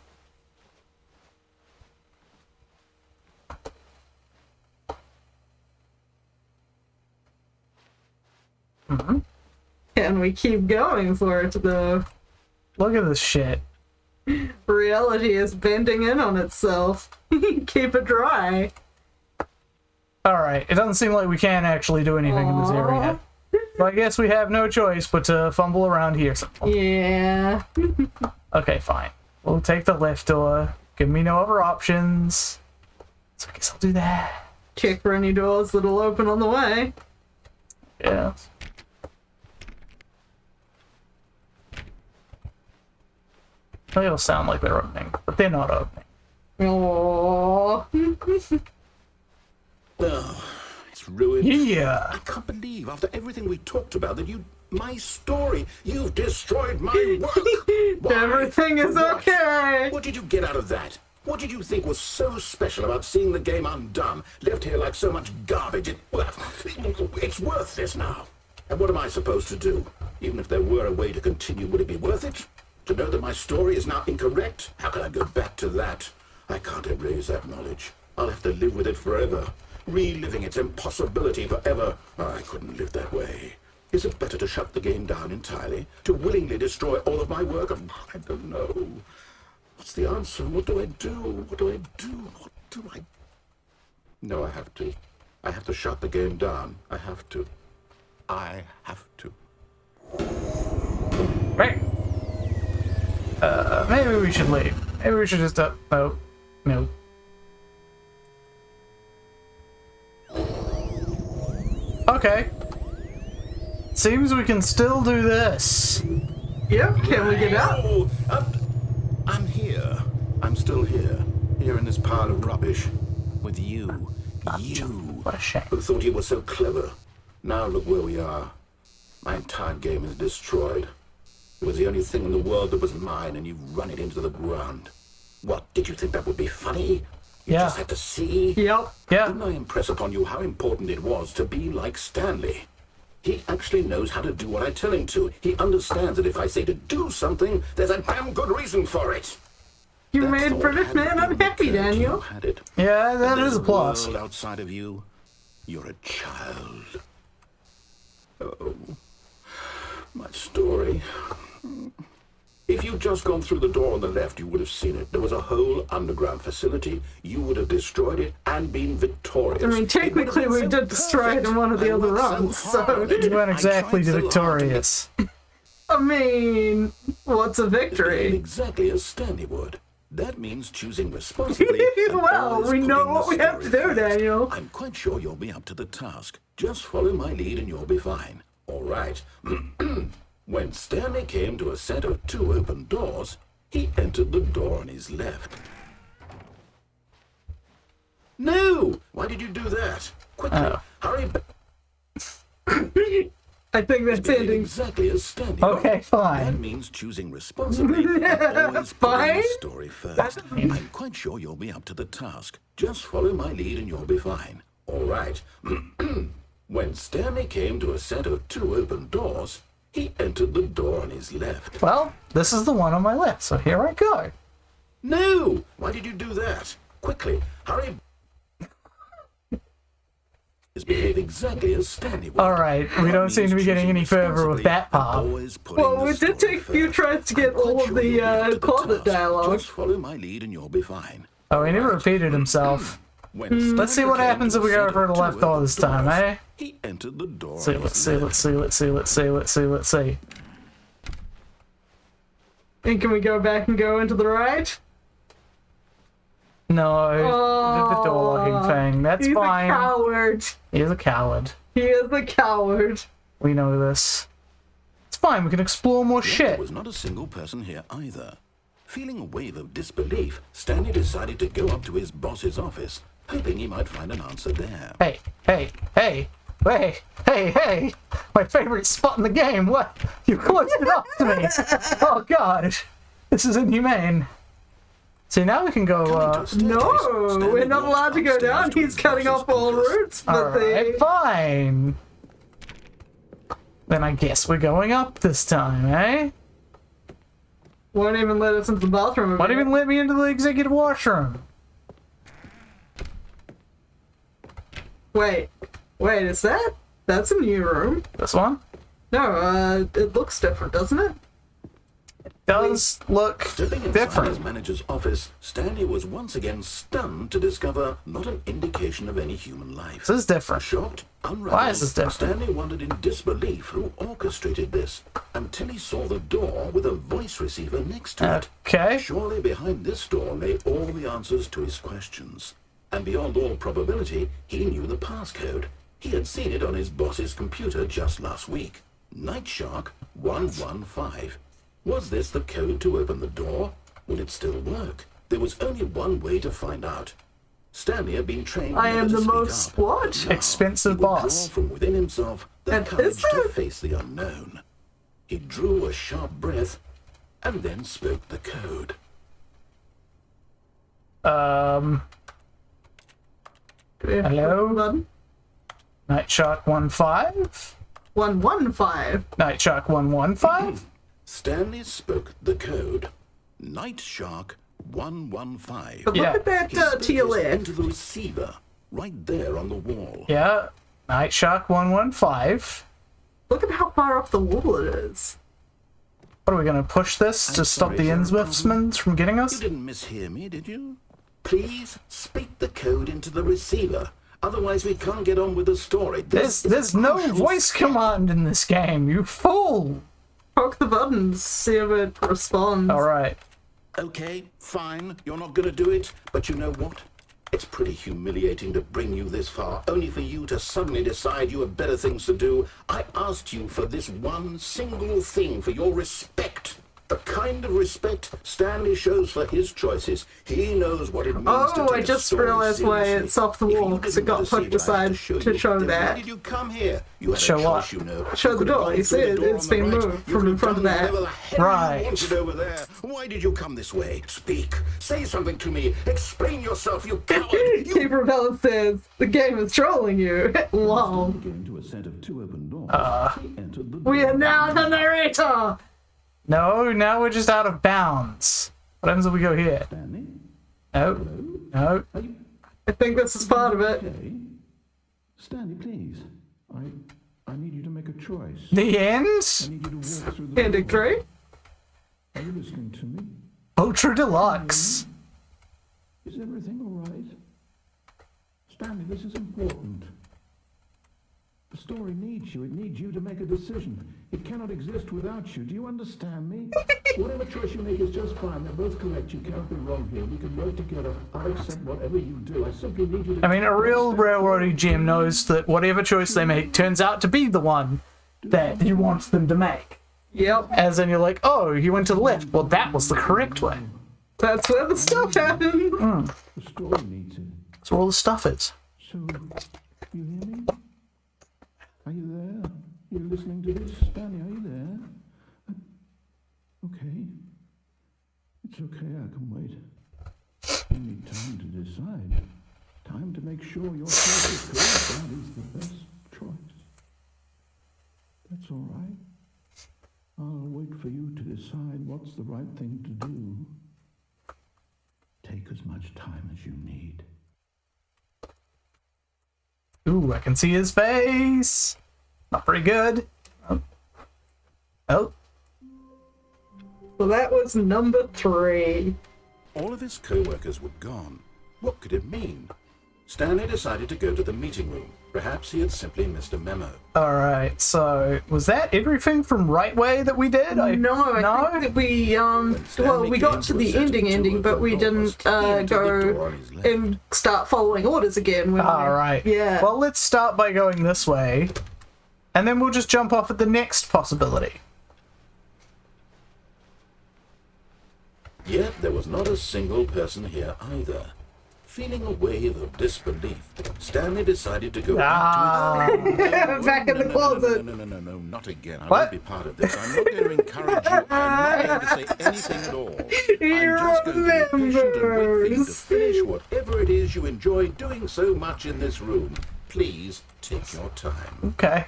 Can we keep going for it, though? Look at this shit. Reality is bending in on itself. Keep it dry. Alright, it doesn't seem like we can actually do anything in this area. So I guess we have no choice but to fumble around here. Yeah. Okay, fine. We'll take the left door. Give me no other options. So I guess I'll do that. Check for any doors that'll open on the way. Yeah. They'll sound like they're opening, but they're not opening. Aww. Oh, it's ruined. Yeah. I can't believe, after everything we talked about, that my story, you've destroyed my work. Why? Everything is For what? okay. What did you get out of that? What did you think was so special about seeing the game undone, left here like so much garbage? It's worthless now. And what am I supposed to do? Even if there were a way to continue, would it be worth it? To know that my story is now incorrect? How can I go back to that? I can't erase that knowledge. I'll have to live with it forever. Reliving its impossibility forever. I couldn't live that way. Is it better to shut the game down entirely? To willingly destroy all of my work? I don't know. What's the answer? What do I do? What do I do? What do I... No, I have to. I have to shut the game down. I have to. I have to. Right. Maybe we should leave. Maybe we should just, no. No. Okay. Seems we can still do this. Yep, can we get out? Oh, I'm here. I'm still here. Here in this pile of rubbish. With you. You. What a shame. Who thought you were so clever. Now look where we are. My entire game is destroyed. It was the only thing in the world that was mine, and you've run it into the ground. What, did you think that would be funny? You Yeah. just had to see? Yep. Yeah. Didn't I impress upon you how important it was to be like Stanley? He actually knows how to do what I tell him to. He understands that if I say to do something, there's a damn good reason for it. You That made thought British hadn't man even unhappy, occurred to you, Daniel. had it? Yeah, that There's is a plus. world outside of you. You're a child. Oh, my story. If you'd just gone through the door on the left, you would have seen it. There was a whole underground facility. You would have destroyed it and been victorious. I mean, technically we did destroy it in one of the other runs, so... You weren't exactly victorious. I mean, what's a victory? Exactly as Stanley would. That means choosing responsibly. and Well, always we know putting what the we have to story do, first. Daniel. I'm quite sure you'll be up to the task. Just follow my lead and you'll be fine. All right. When Stanley came to a set of 2 open doors, he entered the door on his left. No! Why did you do that? Quickly, hurry back. I think that's ending. Exactly as Stanley. Okay, That fine. means choosing responsibly and always putting Fine. the story first. I'm quite sure you'll be up to the task. Just follow my lead and you'll be fine. All right. When Stanley came to a set of 2 open doors, he entered the door on his left. Well, this is the one on my left, so here I go. No! Why did you do that? Quickly, hurry. Behave exactly as Stanley would. Alright, we don't seem to be getting any further with that part. Well, it did take a few tries to get all of the closet dialogue. Just follow my lead and you'll be fine. Oh, he never repeated himself. Let's see what happens if we go for the left door this time, eh? He entered the door. Let's see. And can we go back and go into the right? No, the door locking thing. That's He's fine. a coward. He's a coward. He is a coward. We know this. It's fine, we can explore more There shit. was not a single person here either. Feeling a wave of disbelief, Stanley decided to go up to his boss's office, hoping he might find an answer there. Hey. My favorite spot in the game. What? You closed it off to me. Oh, God. This is inhumane. See, now we can go, No, we're not allowed to go down. He's cutting off all routes, but Alright, fine. Then I guess we're going up this time, eh? won't even let us into the bathroom. Won't even let me into the executive washroom. Wait, is that? That's a new room. This one No, it looks different, doesn't it? does look Stepping inside his different. manager's office, Stanley was once again stunned to discover not an indication of any human life. This is different. Shocked, unraveled, Why is this different? Stanley wondered in disbelief who orchestrated this, until he saw the door with a voice receiver next to it. Okay. Surely behind this door lay all the answers to his questions. And beyond all probability, he knew the passcode. He had seen it on his boss's computer just last week. Night Shark 115. Was this the code to open the door? Would it still work? There was only one way to find out. Stanley had been trained I never am to the speak most up. what? Now, Expensive he would boss. draw from within himself the And courage is to that- face the unknown. He drew a sharp breath and then spoke the code. Hello? Night Shark 15? 115. Night Shark 115? Stanley spoke the code. Night Shark 115. But Yeah. look at He that spoke to your this left. into the receiver, right there on the wall. Yeah. Night Shark 115. Look at how far off the wall it is. What are we gonna push this to stop sorry, the is there a Innsmouths from getting You us? didn't mishear me, did you? Please speak the code into the receiver. Otherwise, we can't get on with the story. This is There's a no crucial voice step. command in this game, you fool! Poke the buttons, see if it responds. Alright. Okay, fine. You're not going to do it. But you know what? It's pretty humiliating to bring you this far, only for you to suddenly decide you have better things to do. I asked you for this one single thing, for your respect. The kind of respect Stanley shows for his choices. He knows what it means to Oh, take I a just story realized why seriously. it's off the If you wall, because it didn't got want to see put it, I have aside to to show then that. Why did you come here? You had Show a what? choice, you know. Show You the could have door. gone You through see the it? door It's on the been right. moved You from could in have front of done that. whatever the hell Right. you wanted over there. Why did you come this way? Speak. Say something to me. Explain yourself, you coward. You Keep Repellent says, the game is trolling you. Lol. Getting to a set of two open doors. He entered the We are now the narrator! No, now we're just out of bounds. What happens if we go here? Stanley? No. No. I think this is part of it. Okay. Stanley, please. I need you to make a choice. The end? I need you to walk through the Ending door. 3? Are you listening to me? Ultra Deluxe. Is everything all right? Stanley, this is important. The story needs you. It needs you to make a decision. It cannot exist without you. Do you understand me? Whatever choice you make is just fine. They're both correct. You cannot be wrong here. We can work together. I'll accept whatever you do. I simply need you to... I mean, a real railroading gem knows that whatever choice they make turns out to be the one that he wants them to make. Yep. As in, you're like, oh, you went to the left. Well, that was the correct way. That's where the stuff happened. The story needs it. That's where all the stuff is. So, you hear me? Are you there? You're listening to this? Stanley, are you there? Okay. It's okay, I can wait. You need time to decide. Time to make sure your choice is correct. That is the best choice. That's all right. I'll wait for you to decide what's the right thing to do. Take as much time as you need. Ooh, I can see his face. Not pretty good. Oh. Oh. So that was number 3. All of his co-workers were gone. What could it mean? Stanley decided to go to the meeting room. Perhaps he had simply missed a memo. Alright, so was that everything from Right Way that we did? No, I think that we, well, we got to the ending, but we didn't go and start following orders again. When Alright. Yeah. Well, let's start by going this way, and then we'll just jump off at the next possibility. Yet there was not a single person here either. Feeling a wave of disbelief, Stanley decided to go back to his... Back in the closet. No, not again. I What? won't be part of this. I'm not going to encourage you. I'm not going to say anything at all. I'm just going to be patient and wait for you to finish whatever it is you enjoy doing so much in this room. Please take your time. Okay.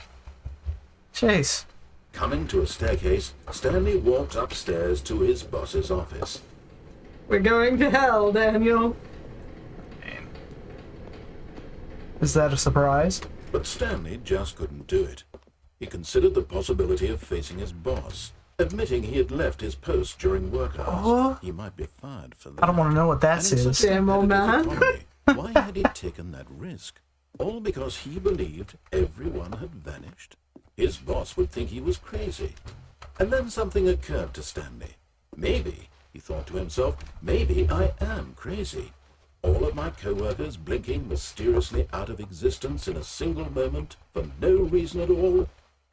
Jeez. Coming to a staircase, Stanley walked upstairs to his boss's office. We're going to hell, Daniel. Is that a surprise? But Stanley just couldn't do it. He considered the possibility of facing his boss, admitting he had left his post during work hours. Oh. He might be fired for that. I don't want to know what that And in is. such a Damn old competitive man. economy, why had he taken that risk? All because he believed everyone had vanished. His boss would think he was crazy. And then something occurred to Stanley. Maybe, he thought to himself, maybe I am crazy. All of my co-workers blinking mysteriously out of existence in a single moment for no reason at all.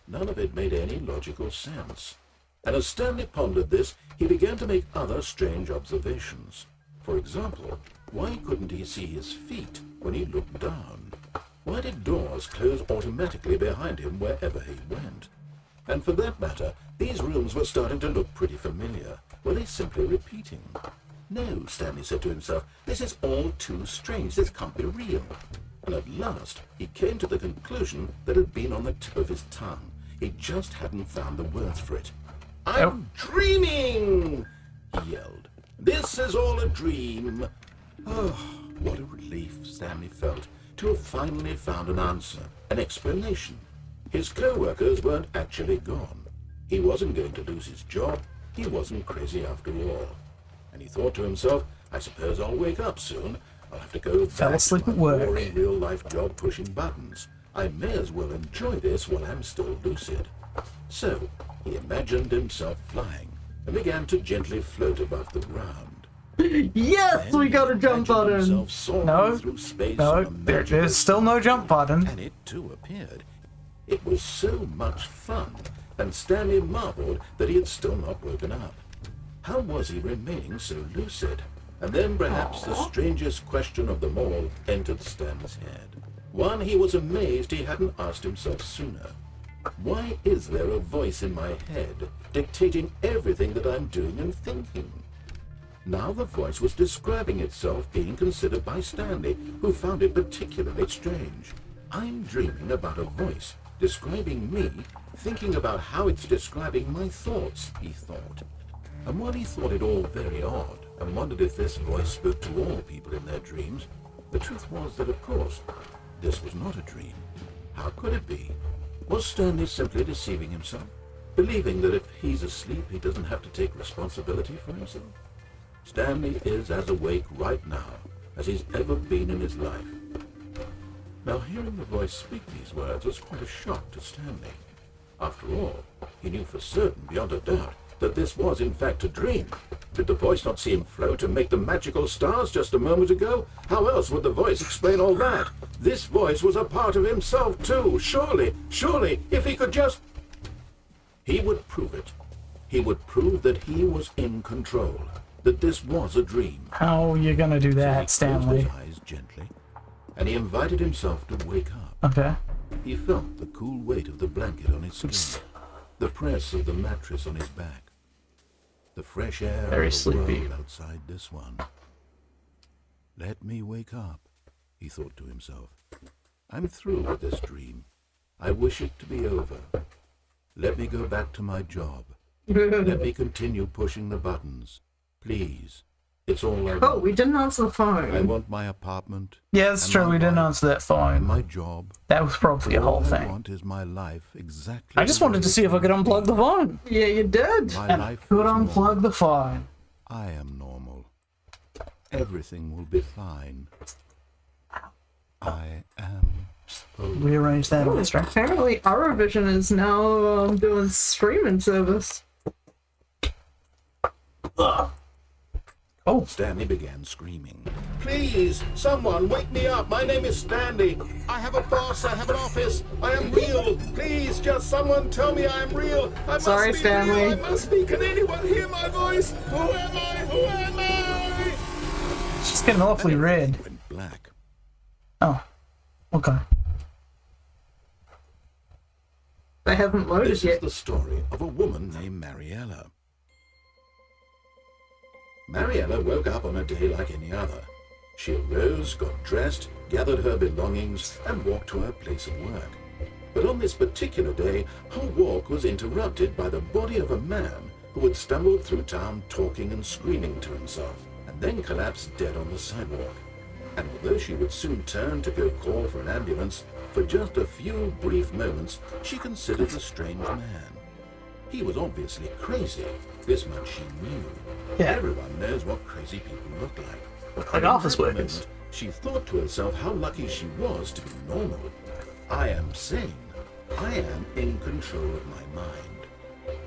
None of it made any logical sense. And as Stanley pondered this, he began to make other strange observations. For example, why couldn't he see his feet when he looked down? Why did doors close automatically behind him wherever he went? And for that matter, these rooms were starting to look pretty familiar. Were they simply repeating? No, Stanley said to himself, this is all too strange. This can't be real. And at last, he came to the conclusion that had been on the tip of his tongue. He just hadn't found the words for it. I'm dreaming! He yelled. This is all a dream. Oh, what a relief Stanley felt to have finally found an answer, an explanation. His co-workers weren't actually gone. He wasn't going to lose his job. He wasn't crazy after all. And he thought to himself, I suppose I'll wake up soon. I'll have to go Fell back asleep to at my work. boring real-life job pushing buttons. I may as well enjoy this while I'm still lucid. So, he imagined himself flying and began to gently float above the ground. Yes, we got a jump button. No, no, there's still no jump button. And it too appeared. It was so much fun, and Stanley marveled that he had still not woken up. How was he remaining so lucid? And then perhaps the strangest question of them all entered Stan's head. One he was amazed he hadn't asked himself sooner. Why is there a voice in my head dictating everything that I'm doing and thinking? Now the voice was describing itself being considered by Stanley, who found it particularly strange. I'm dreaming about a voice describing me, thinking about how it's describing my thoughts, he thought. And while he thought it all very odd, and wondered if this voice spoke to all people in their dreams, the truth was that, of course, this was not a dream. How could it be? Was Stanley simply deceiving himself, believing that if he's asleep he doesn't have to take responsibility for himself? Stanley is as awake right now as he's ever been in his life. Now, hearing the voice speak these words was quite a shock to Stanley. After all, he knew for certain, beyond a doubt, that this was in fact a dream. Did the voice not see him float and make the magical stars just a moment ago? How else would the voice explain all that? This voice was a part of himself too. Surely, if he could just... He would prove it. He would prove that he was in control, that this was a dream. How are you gonna do that, So he closed Stanley? his eyes gently, and he invited himself to wake up. Okay. He felt the cool weight of the blanket on his skin, the press of the mattress on his back, the fresh air Very of the sleepy. world outside this one. Let me wake up, he thought to himself. I'm through with this dream. I wish it to be over. Let me go back to my job. Let me continue pushing the buttons. Please. It's all I want. Oh, we didn't answer the I phone. want my apartment. Yeah, that's and true. my We didn't wife, answer that and phone. my job. That was probably a whole All I thing. want is my life exactly. I just the wanted way to see if I could it unplug the phone. Yeah, you did. My And I life could is unplug normal. the phone. I am normal. Everything will be fine. I am. Rearrange that Oh, extra. apparently Eurovision is now doing streaming service. Oh, Stanley began screaming. Please, someone wake me up. My name is Stanley. I have a boss. I have an office. I am real. Please, just someone tell me I am real. I Sorry, must be Stanley. real. I must be. Can anyone hear my voice? Who am I? Who am I? she's getting awfully red. Went black. Oh, okay. They haven't loaded This is yet. the story of a woman named Mariella. Mariella woke up on a day like any other. She arose, got dressed, gathered her belongings, and walked to her place of work. But on this particular day, her walk was interrupted by the body of a man who had stumbled through town talking and screaming to himself, and then collapsed dead on the sidewalk. And although she would soon turn to go call for an ambulance, for just a few brief moments she considered the strange man. He was obviously crazy. This much she knew. Yeah. Everyone knows what crazy people look like. But Like in office that workers. moment, she thought to herself how lucky she was to be normal. I am sane. I am in control of my mind.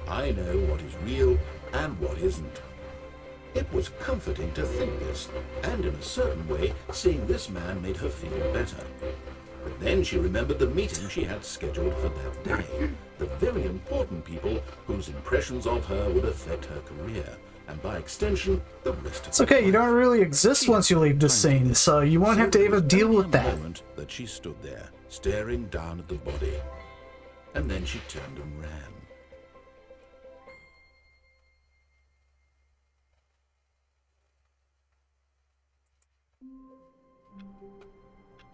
I know what is real and what isn't. It was comforting to think this, and in a certain way, seeing this man made her feel better. But then she remembered the meeting she had scheduled for that day, the very important people whose impressions of her would affect her career, and by extension, the rest of It's okay, you don't really exist once you leave the scene, so you won't have to ever deal with that. Moment that she stood there, staring down at the body, and then she turned and ran.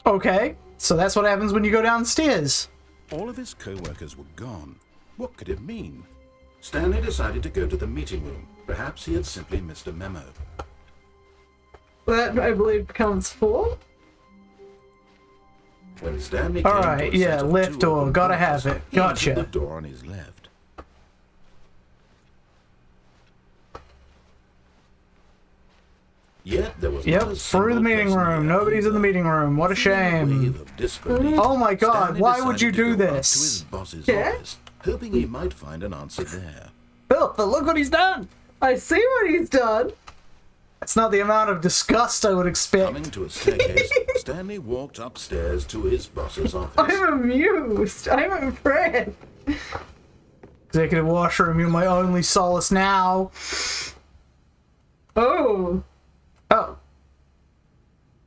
Okay, so that's what happens when you go downstairs. All of his co-workers were gone. What could it mean? Stanley decided to go to the meeting room. Perhaps he had simply missed a memo. That, I believe, becomes 4. When Stanley All came right, to a yeah, set of left two door, open gotta doors, have it, he entered gotcha. the door on his left. Yet there was not Yep, a through single the meeting person room. there Nobody's in the either. meeting room. What a Feeling shame. wave of disbelief, Oh my God, Stanley why would you decided to do go up this? to his boss's Yeah? office, hoping he might find an answer there. Phil, but look what he's done. I see what he's done. That's not the amount of disgust I would expect. Coming to a staircase, Stanley walked upstairs to his boss's office. I'm amused. I'm impressed. Executive washroom, you're my only solace now. Oh. Oh.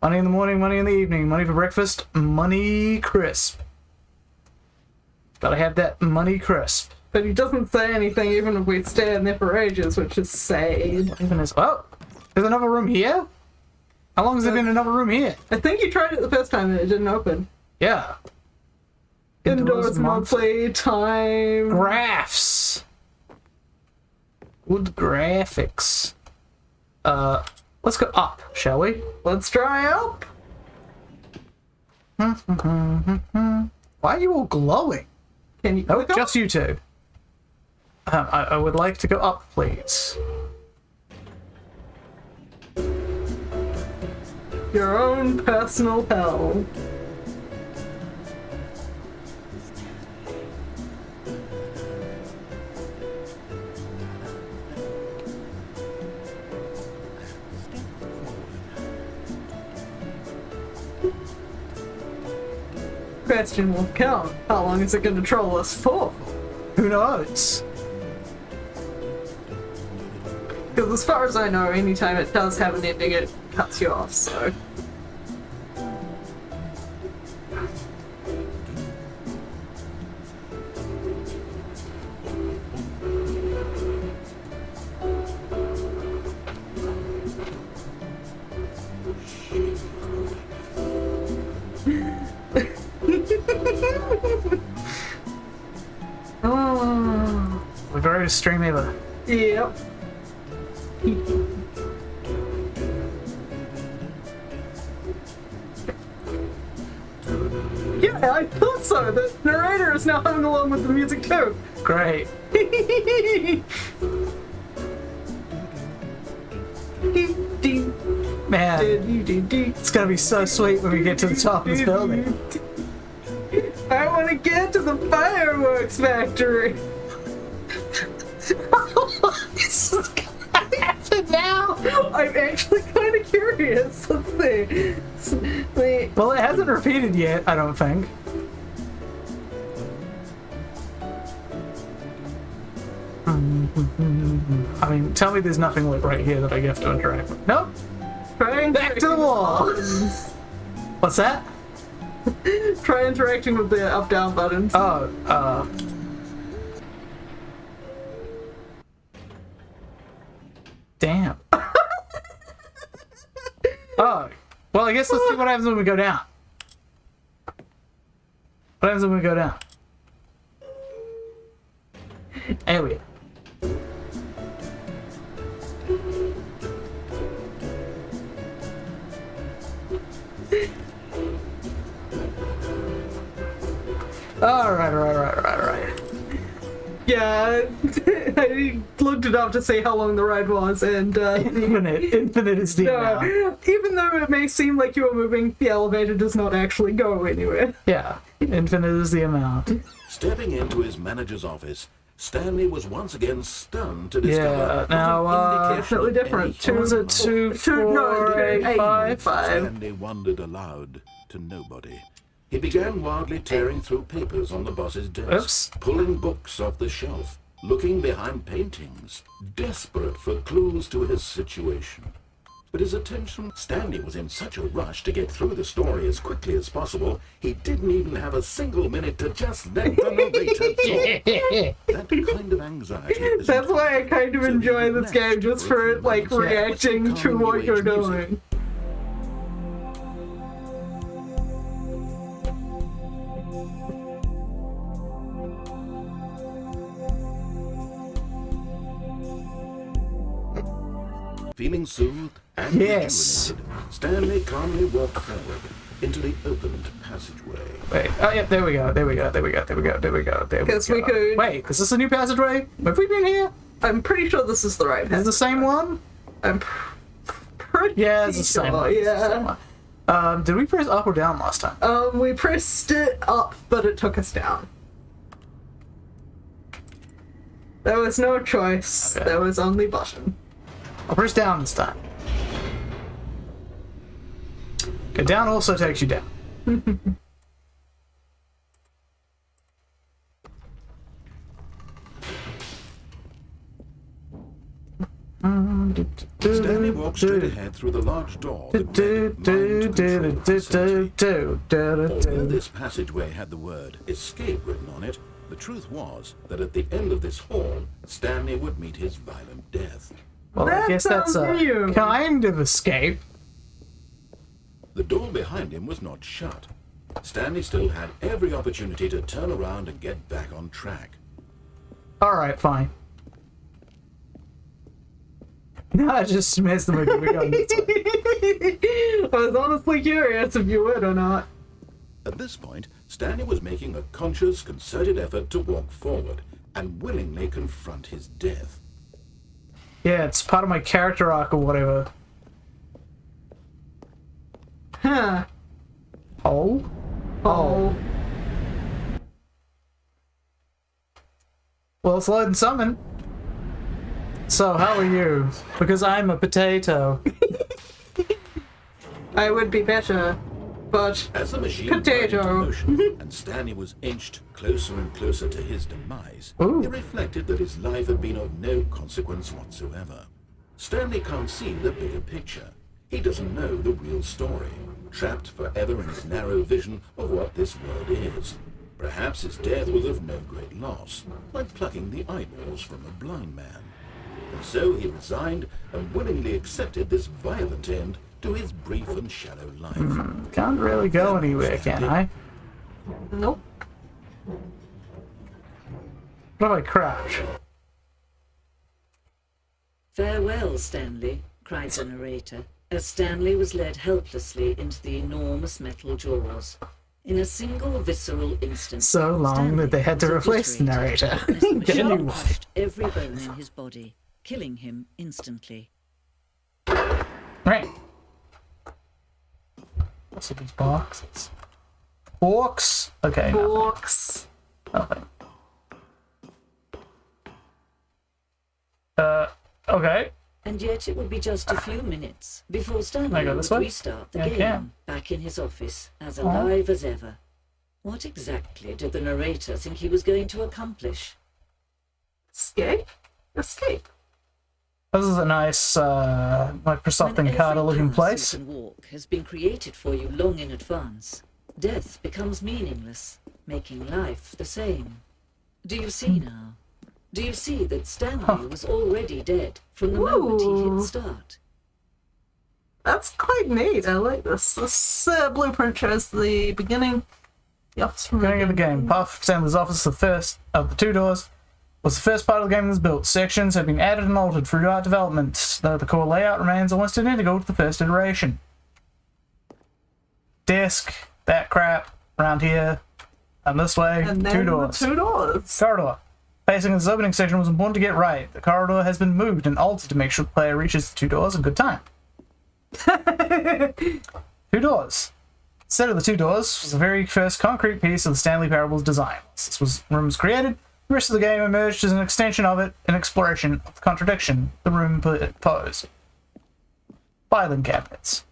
Money in the morning, money in the evening, money for breakfast, money crisp. Gotta have that money crisp. But he doesn't say anything even if we stay in there for ages, which is sad. Even as oh, there's another room here? How long has there been another room here? I think you tried it the first time and it didn't open. Yeah. Indoors monthly time. Graphs. Good graphics. Let's go up, shall we? Let's try up. Why are you all glowing? Can you Oh, click just you two. I would like to go up, please. your own personal hell? Question will count. How long is it going to troll us for? Who knows? Because as far as I know, anytime it does have an ending, it cuts you off, so... Oh, The greatest stream ever. yep. Yeah, I thought so. The narrator is now humming along with the music too. Great. Man, it's gonna be so sweet when we get to the top of this building. I want to get to the fireworks factory. This is gonna happen now. I'm actually kind of curious. Let's see. Wait. Well, it hasn't repeated yet, I don't think. I mean, tell me there's nothing like right here that I have to interact with. Nope. Back to the wall. What's that? Try interacting with the up-down buttons. Oh, damn. Oh, well, I guess let's see what happens when we go down. What happens when we go down? There we go. Alright. Yeah, I looked it up to see how long the ride was, and Infinite is the amount. no, even though it may seem like you are moving, the elevator does not actually go anywhere. Yeah, infinite is the amount. Stepping into his manager's office, Stanley was once again stunned to discover Yeah, now, not an indication Totally of different. any Two- Was it two, four, eight, five? Stanley wondered aloud to nobody. He began wildly tearing through papers on the boss's desk, Oops. pulling books off the shelf, looking behind paintings, desperate for clues to his situation. But his attention, Stanley was in such a rush to get through the story as quickly as possible, he didn't even have a single minute to just let the narrator talk. That kind of anxiety is That's why I kind of so he enjoy this relaxed game, just for it, like, a few moments. reacting to what you're Music. doing. Feeling soothed and Yes. rejuvenated, Stanley calmly walked forward into the opened passageway. Wait, oh yeah, there we go. Guess we could- Wait, is this a new passageway? Have we been here? I'm pretty sure this is the right Is it the path. same one? I'm pretty Yeah, it's the same sure, one. It's the yeah. same one. Did we press up or down last time? We pressed it up, but it took us down. There was no choice. Okay. There was only button. I'll press down this time. Okay, down also takes you down. Stanley walked straight ahead through the large door that led mind control facility. Although this passageway had the word escape written on it, the truth was that at the end of this hall, Stanley would meet his violent death. Well, I That guess that's a sounds weird. kind of escape. The door behind him was not shut. Stanley still had every opportunity to turn around and get back on track. Alright, fine. No, I just missed the movie. We're going this way. I was honestly curious if you would or not. At this point, Stanley was making a conscious, concerted effort to walk forward and willingly confront his death. Yeah, it's part of my character arc or whatever. Huh. Oh? Oh. Well, it's load and summon. So, how are you? Because I'm a potato. I would be better, but As the machine Potato. went into motion and Stanley was inched closer and closer to his demise, Ooh. he reflected that his life had been of no consequence whatsoever. Stanley can't see the bigger picture. He doesn't know the real story, trapped forever in his narrow vision of what this world is. Perhaps his death was of no great loss, like plucking the eyeballs from a blind man. And so he resigned and willingly accepted this violent end to his brief and shallow life. Can't really go anywhere, can I? nope. What if I crouch? Farewell, Stanley, cried the narrator, as Stanley was led helplessly into the enormous metal jaws. In a single visceral instant, So long Stanley that they had to was replace the obliterated narrator. as the Get a new machine one. crushed every bone in his body, killing him instantly. Right. What's in these boxes? Books? Okay. Nothing. Books. Nothing. Okay. And yet it would be just a few minutes before Can I Stanley go would this way? restart the Yeah, I game, can. back in his office, as alive as ever. What exactly did the narrator think he was going to accomplish? Escape? Escape. This is a nice Microsoft When Encarta every looking path place. you can walk has been created for you long in advance, death becomes meaningless, making life the same. Do you see now? Do you see that Stanley was already dead from the moment he Ooh. hit start? That's quite neat. I like this. This blueprint shows the beginning. The office from Beginning of the game. Puff Stanley's office, the first of the two doors, was the first part of the game that was built. Sections have been added and altered throughout development, though the core layout remains almost identical to the first iteration. Desk, that crap, around here, and this way, And then two doors. the two doors. Corridor. Facing this opening section was important to get right. The corridor has been moved and altered to make sure the player reaches the two doors in good time. Two doors. Instead of the two doors was the very first concrete piece of the Stanley Parable's design. Once room was created, the rest of the game emerged as an extension of it, an exploration of the contradiction the room posed. Filing cabinets.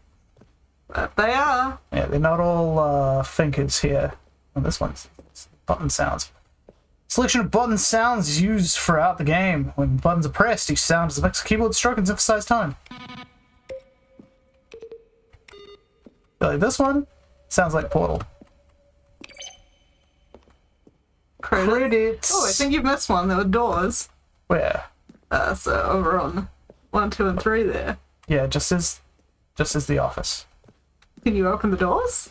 But they are. Yeah, they're not all thinkers here. And this one's button sounds. Selection of button sounds is used throughout the game. When buttons are pressed, each sound affects the keyboard stroke and synthesized tone. Like this one sounds like Portal. Credits. Oh, I think you've missed one. There were doors. Where? So over on 1, 2, and 3 there. Yeah, just as the office. Can you open the doors?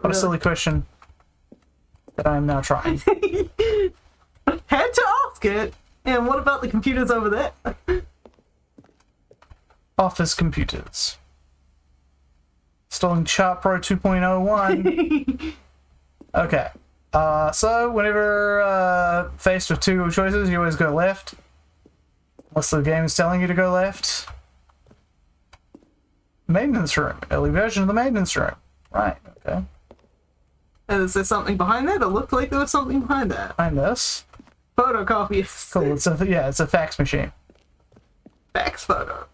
What a silly question that I am now trying. Had to ask it. And what about the computers over there? Office computers. Installing Chart Pro 2.01. Okay. So whenever faced with two choices, you always go left. Unless the game is telling you to go left. Maintenance room. Early version of the maintenance room. Right, okay. And is there something behind that? It looked like there was something behind that. Find this. Photocopiers. Cool, it's a fax machine. Fax photo.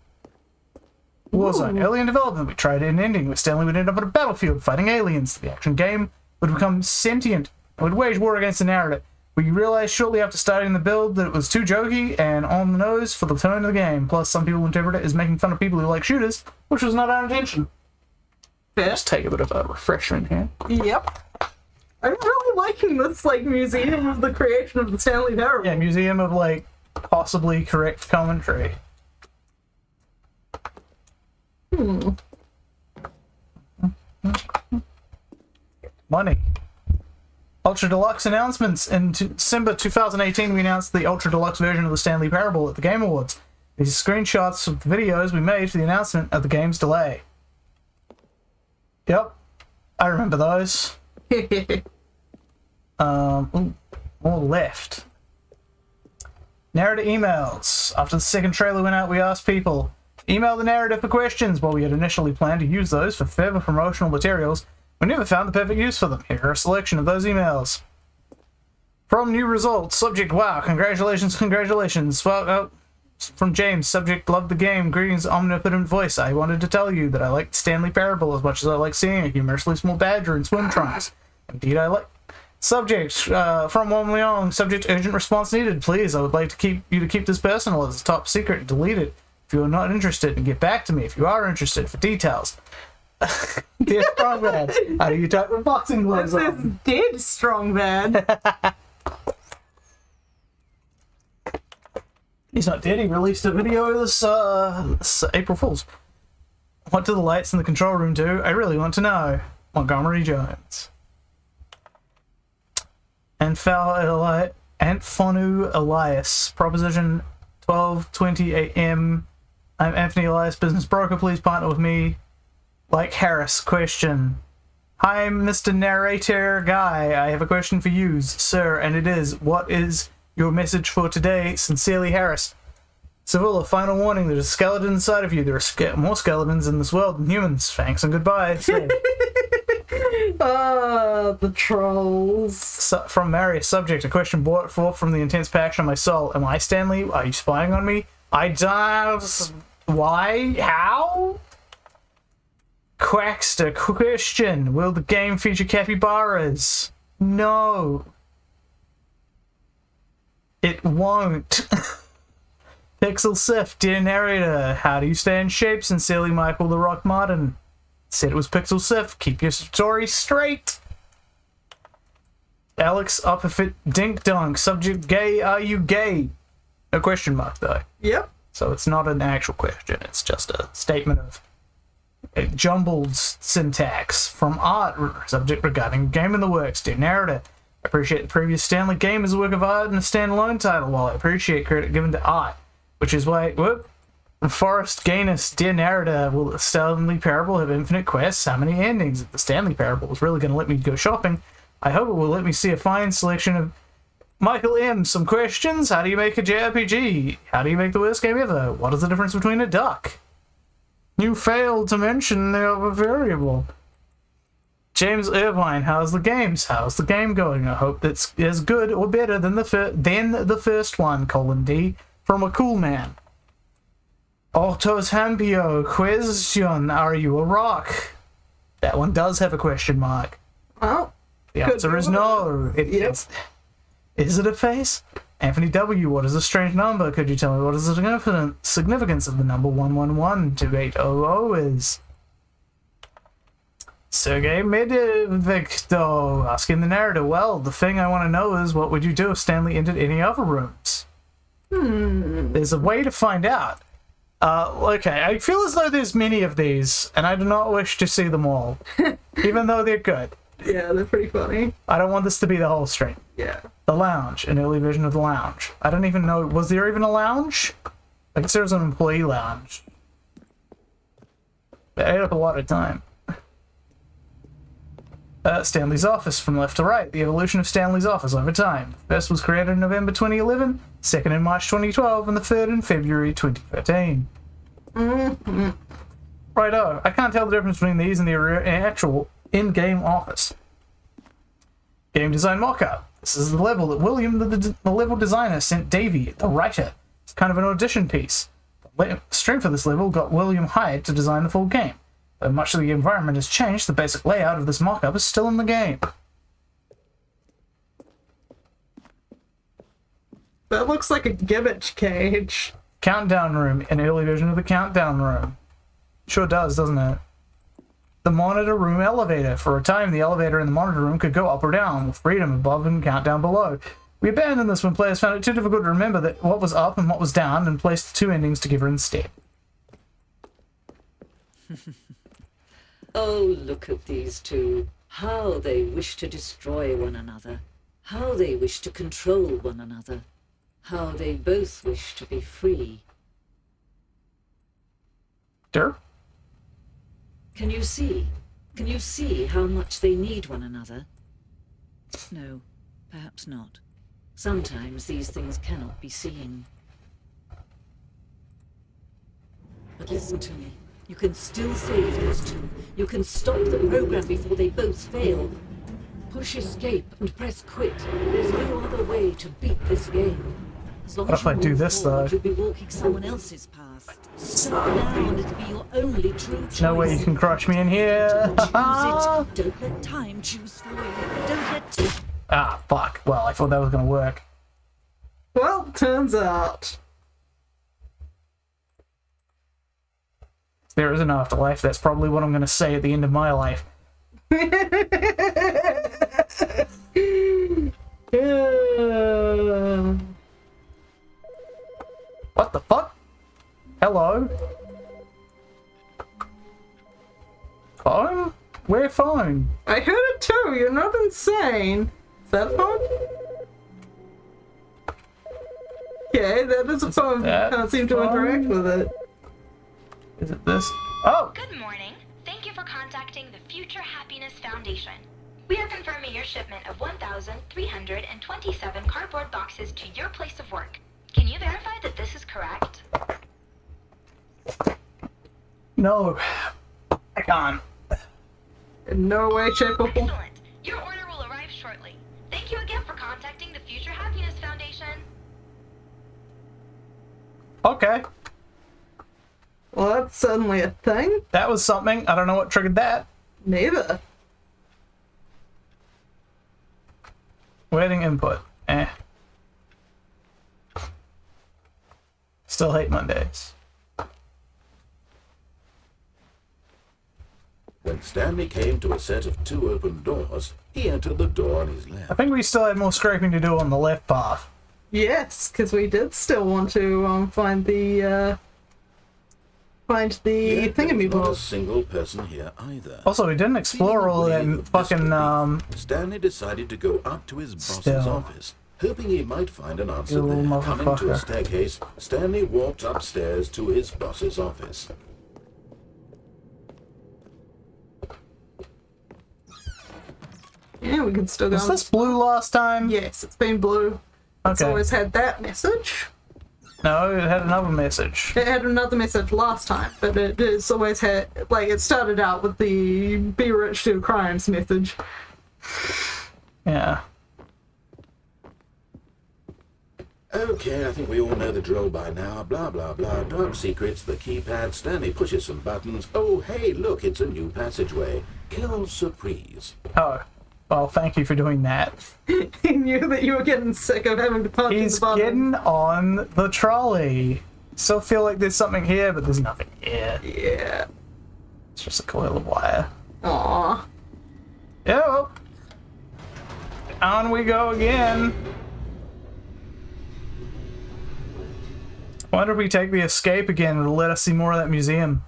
Warzone. Early in development, we tried an ending where Stanley would end up on a battlefield fighting aliens. The action game would become sentient and would wage war against the narrative. We realized shortly after starting the build that it was too jokey and on the nose for the tone of the game. Plus, some people interpret it as making fun of people who like shooters, which was not our intention. Fair. Just take a bit of a refresher in here. Yep. I'm really liking this, like, museum of the creation of the Stanley Parable. Yeah, museum of, like, possibly correct commentary. Money. Ultra Deluxe announcements. In December 2018, we announced the Ultra Deluxe version of the Stanley Parable at the Game Awards. These are screenshots of the videos we made for the announcement of the game's delay. Yep, I remember those. Ooh, more left. Narrator emails. After the second trailer went out, we asked people, email the narrator for questions. While we had initially planned to use those for further promotional materials, we never found the perfect use for them. Here are a selection of those emails. From new results, subject, wow, congratulations. Well, from James, subject, loved the game, greetings, omnipotent voice. I wanted to tell you that I liked Stanley Parable as much as I like seeing a humorously small badger in swim trunks. Indeed, I like... Subject, from Wom Leong, subject, urgent response needed. Please, I would like to keep this personal as a top secret and delete it. If you are not interested, and get back to me if you are interested for details. Dear Strong Man, how do you type with boxing gloves This on? is dead strong man. He's not dead, he released a video this April Fool's. What do the lights in the control room do? I really want to know. Montgomery Jones. Anfonu Elias, Proposition 12:20 AM. I'm Anthony Elias, business broker. Please partner with me. Like Harris, question. Hi, Mr. Narrator Guy. I have a question for you, sir, and it is, what is your message for today? Sincerely, Harris. Sevilla, final warning, there's a skeleton inside of you. There are more skeletons in this world than humans. Thanks and goodbye. The trolls. From Marius, subject, a question brought forth from the intense passion of my soul. Am I Stanley? Are you spying on me? I don't... Why? How? Quackster, question. Will the game feature capybaras? No. It won't. Pixel Sif, dear narrator, how do you stay in shape? Sincerely, Michael the Rock Martin. Said it was Pixel Sif. Keep your story straight. Alex Upperfit Dink Dunk. Subject, gay, are you gay? No question mark, though. Yep. So it's not an actual question. It's just a statement of a jumbled syntax from art. Subject regarding game in the works. Dear narrator, I appreciate the previous Stanley game as a work of art and a standalone title, while I appreciate credit given to art, which is why... Whoop. Forrest Gainus, dear narrator, will the Stanley Parable have infinite quests? How many endings? If the Stanley Parable is really going to let me go shopping, I hope it will let me see a fine selection of... Michael M, some questions? How do you make a JRPG? How do you make the worst game ever? What is the difference between a duck? You failed to mention the other variable. James Irvine, how's the games? How's the game going? I hope that's as good or better than the first one, D, from a cool man. Ortos Hampio, question, are you a rock? That one does have a question mark. Well, the answer is no. Is it a face? Anthony W, what is a strange number? Could you tell me what is the significance of the number 1112800 is? Sergey Medvedikto, asking the narrator, well, the thing I want to know is, what would you do if Stanley entered any other rooms? There's a way to find out. Okay, I feel as though there's many of these, and I do not wish to see them all, even though they're good. Yeah, they're pretty funny. I don't want this to be the whole stream. Yeah. The lounge, an early version of the lounge. I don't even know, was there even a lounge? I guess there was an employee lounge. That ate up a lot of time. Stanley's office, from left to right. The evolution of Stanley's office over time. The first was created in November 2011, second in March 2012, and the third in February 2013. Righto, I can't tell the difference between these and the actual in-game office. Game design mockup. This is the level that William, the level designer, sent Davey, the writer. It's kind of an audition piece. The strength of this level got William hired to design the full game. Though much of the environment has changed, the basic layout of this mockup is still in the game. That looks like a gibbet cage. Countdown room, an early version of the countdown room. Sure does, doesn't it? The monitor room elevator. For a time, the elevator in the monitor room could go up or down, with freedom above and countdown below. We abandoned this when players found it too difficult to remember that what was up and what was down, and placed the two endings together instead. Oh, look at these two. How they wish to destroy one another. How they wish to control one another. How they both wish to be free. Sure. Can you see? Can you see how much they need one another? No, perhaps not. Sometimes these things cannot be seen. But listen to me. You can still save those two. You can stop the program before they both fail. Push escape and press quit. There's no other way to beat this game. As long What as if I you do move this, forward, though? you'll be walking someone else's path. Stop now and it'll be your only true choice. No way you can crush me in here. Choose it. Don't let time choose for you. Don't let... Ah, fuck. Well, I thought that was gonna work. Well, turns out. There is an afterlife. That's probably what I'm gonna say at the end of my life. Yeah. What the fuck? Hello? Phone? Where phone? I heard it too, you're not insane. Is that a phone? Okay, that is a phone. that Can't seem to phone? interact with it. Is it this? Oh! Good morning. Thank you for contacting the Future Happiness Foundation. We are confirming your shipment of 1,327 cardboard boxes to your place of work. Can you verify that this is correct? No. I can't. In no way, shape, or form. Excellent. Your order will arrive shortly. Thank you again for contacting the Future Happiness Foundation. Okay. Well, that's suddenly a thing. That was something. I don't know what triggered that. Neither. Waiting input. Eh. Still hate Mondays. When Stanley came to a set of 2 open doors, he entered the door on his I left. think we still had more scraping to do on the left path. Yes, because we did still want to find the Yet there was thingamybob. not a single person here either. Also, we didn't explore all that in fucking, Stanley decided to go up to his boss's Still. office, hoping he might find an answer You little there. Coming to a motherfucker. staircase, Stanley walked upstairs to his boss's office. Yeah, we can still go. was this blue last time? Yes, it's been blue. It's Okay. always had that message. No, it had another message. It had another message last time, but it has always had, like, it started out with the be rich do crimes message. Yeah. Okay, I think we all know the drill by now. Blah, blah, blah. Dark secrets, the keypad. Stanley pushes some buttons. Oh, hey, look, it's a new passageway. Kill surprise. Oh. Well, thank you for doing that. He knew that you were getting sick of having to punch in He's the button. getting on the trolley. Still feel like there's something here, but there's nothing here. Yeah. It's just a coil of wire. Aww. Yep. On we go again. Why don't we take the escape again and let us see more of that museum?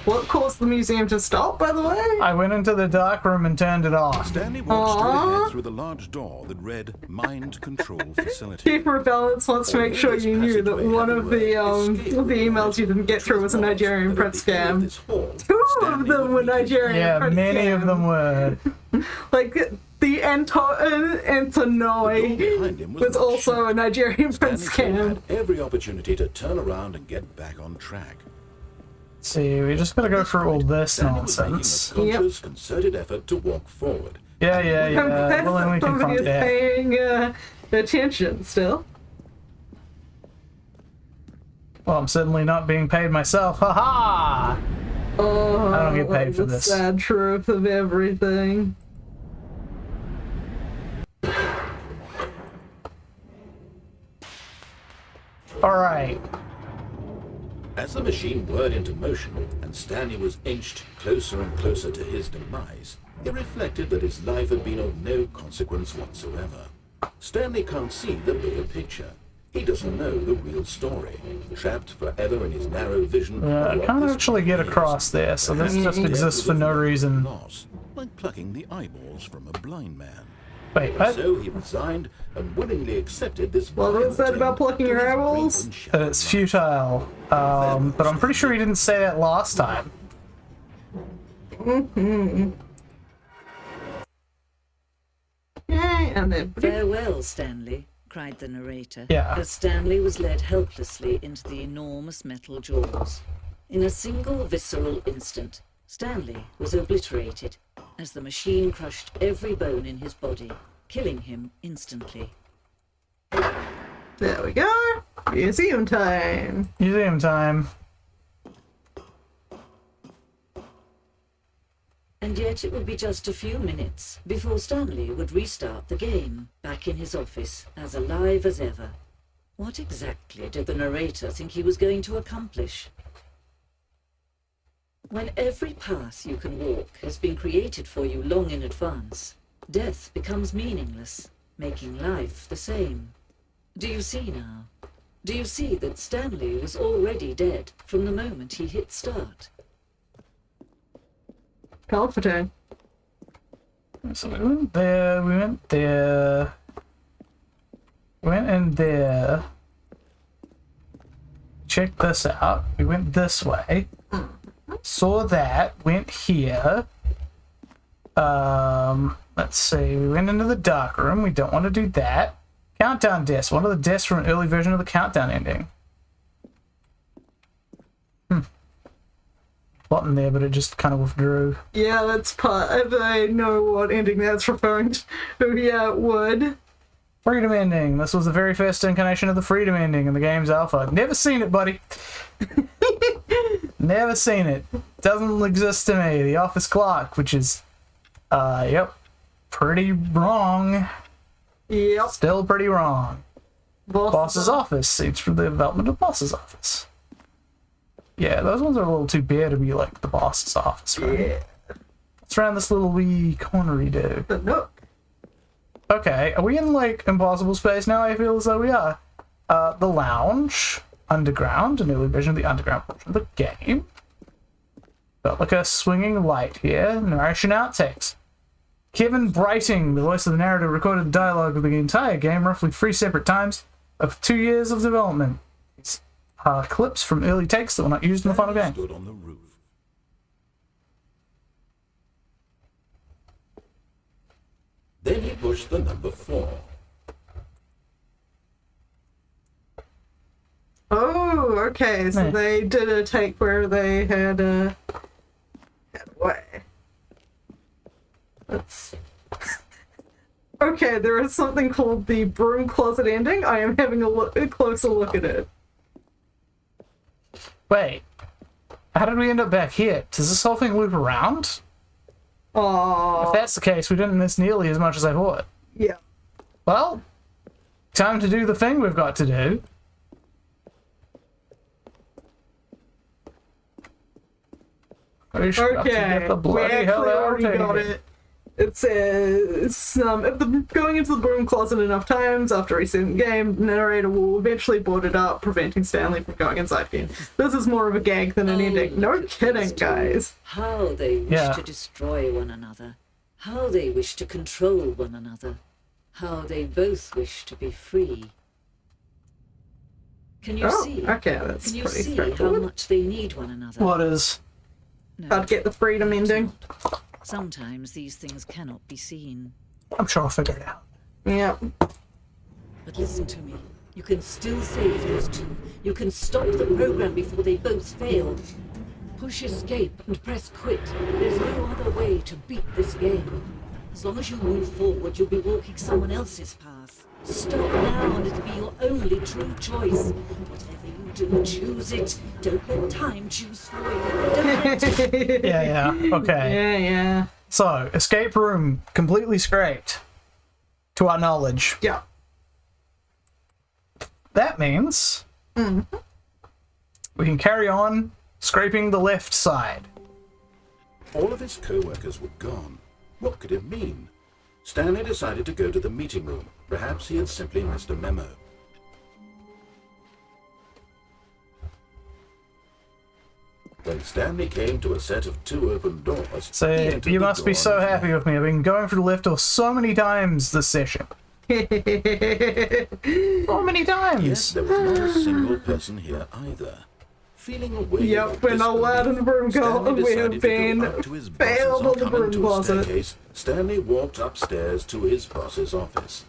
What caused the museum to stop, by the way? I went into the dark room and turned it off. Stanley walked straight Aww. ahead through the large door that read Mind Control Facility. Keeper of Balance wants to make sure you knew that one of the emails you didn't get through was a Nigerian print scam. Two of them were Nigerian Yeah, print many of scam. them were. Like, the Antonoi was also a Nigerian print Stanley scam. had every opportunity to turn around and get back on track. See, we just gotta go through all this Stanley was making nonsense. a conscious, concerted effort to walk forward. Yeah. Well, then we can Somebody find is that. paying attention still. Well, I'm certainly not being paid myself. Ha ha! Oh, I don't get paid for the this. sad truth of everything. Alright. As the machine whirred into motion and Stanley was inched closer and closer to his demise, he reflected that his life had been of no consequence whatsoever. Stanley can't see the bigger picture. He doesn't know the real story, trapped forever in his narrow vision. I can't actually get across there, so this just exists for no reason. Loss, like plucking the eyeballs from a blind man. Wait, what? So he resigned and willingly accepted this. What was that about plucking your eyeballs? That it's futile. But I'm pretty sure he didn't say that last time. And then Farewell, Stanley, cried the narrator, Yeah. as Stanley was led helplessly into the enormous metal jaws. In a single visceral instant, Stanley was obliterated as the machine crushed every bone in his body, killing him instantly. there we go. Museum time. Museum time. And yet it would be just a few minutes before Stanley would restart the game, back in his office, as alive as ever. What exactly did the narrator think he was going to accomplish? When every path you can walk has been created for you long in advance, death becomes meaningless, making life the same. Do you see now? Do you see that Stanley was already dead from the moment he hit start? Comforting. So we went there, we went there. Went in there. Check this out. We went this way. Saw that. Went here. Let's see. We went into the dark room. We don't want to do that. Countdown disc. One of the discs from an early version of the countdown ending. Button there, but it just kind of withdrew. Yeah, that's part. I know what ending that's referring to. Yeah, it would. Freedom ending. This was the very first incarnation of the freedom ending in the game's alpha. Never seen it, buddy. Never seen it. Doesn't exist to me. The office clock, which is, yep, pretty wrong. Yep. Still pretty wrong. Boss's office. Seats for the development of boss's office. Yeah, those ones are a little too bare to be like the boss's office, right? Yeah. Let's round this little wee cornery do. The Nook. Okay, are we in like impossible space now? I feel as though we are. The lounge, underground, an early version of the underground portion of the game. Got like a swinging light here. Narration outtakes. Kevin Brighting, the voice of the narrator, recorded the dialogue of the entire game, roughly 3 separate times, of 2 years of development. These are clips from early takes that were not used in the final game. Stood on the roof. Then he pushed the number 4. Oh, okay. So Meh. they did a take where they had way. That's okay. There is something called the broom closet ending. I am having a closer look at it. Wait, how did we end up back here? Does this whole thing loop around? Oh, If that's the case, we didn't miss nearly as much as I thought. yeah. Well, time to do the thing we've got to do. We've got to Okay, get the we bloody hell actually out of already here. got it. It says, if going into the broom closet enough times after resetting the game, the narrator will eventually board it up, preventing Stanley from going inside again. This is more of a gag than an ending. No look at kidding, these two. guys. How they wish Yeah. to destroy one another. How they wish to control one another. How they both wish to be free. Can you Oh, see? okay, that's Can you pretty see how straightforward. much they need one another? What is? No, I'd get the freedom ending. sometimes these things cannot be seen. I'm sure I'll figure it out. Yep. But listen to me. You can still save those two. You can stop the program before they both fail. Push escape and press quit. There's no other way to beat this game. As long as you move forward, you'll be walking someone else's path. Stop now and it'll be your only true choice. Whatever you do, choose it. Don't let time choose for you. Don't let Yeah, okay. Yeah. So, escape room completely scraped. To our knowledge. Yeah. That means We can carry on scraping the left side. All of his co-workers were gone. What could it mean? Stanley decided to go to the meeting room. Perhaps he had simply missed a memo. When Stanley came to a set of 2 open doors, So he entered you the must be door so on his happy left. with me. I've been going through the lift door so many times this session. So many Yet times. there was not a single person here either. Feeling a wave Yep, of we're not allowed in the broom Stanley closet. We have decided to go been up to his boss's failed on the coming broom to a closet. staircase. Stanley walked upstairs to his boss's office.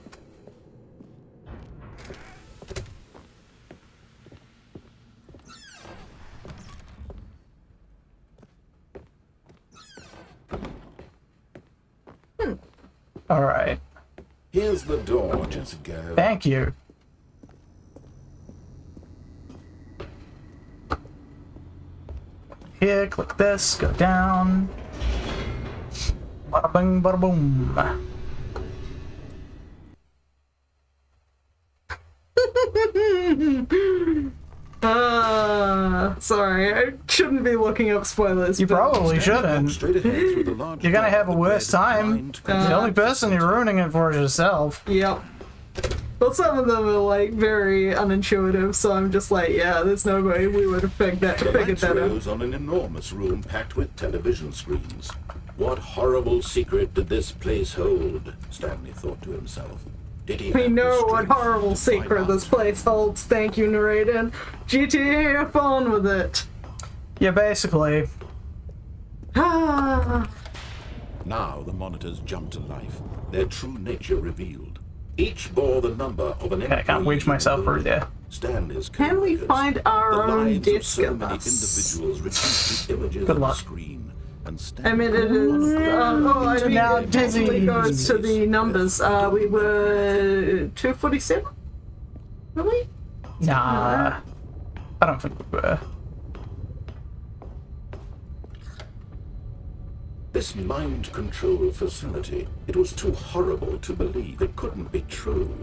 Alright. Here's the door, just go. Thank you. Here, click this, go down. Bada bing, bada boom. Sorry, I shouldn't be looking up spoilers. You but- probably Stanley walked shouldn't. straight ahead through the large You're gonna door have a that worse led time. behind The only person you're ruining it for is yourself. Yep. But some of them are like very unintuitive, so I'm just like, yeah, there's no way we would have figured The that lights out. rose on an enormous room packed with television screens. What horrible secret did this place hold? Stanley thought to himself. Did he We have the know what strength horrible to find secret out? this place holds. Thank you, narrator. GTA, have fun with it. Yeah, basically. Ah. Now the monitors jumped to life, their true nature revealed. Each bore the number of an Okay, I can't employee wedge myself in the through there. Stanley's Can we co-workers. find our The own lives of disc so of many us? individuals reduced to images Good on the luck. screen. And I mean, it is. I mean, Now it definitely dizzy. goes to the numbers. We were 247. Really? Nah. I don't think we were. This mind control facility, it was too horrible to believe. It couldn't be true.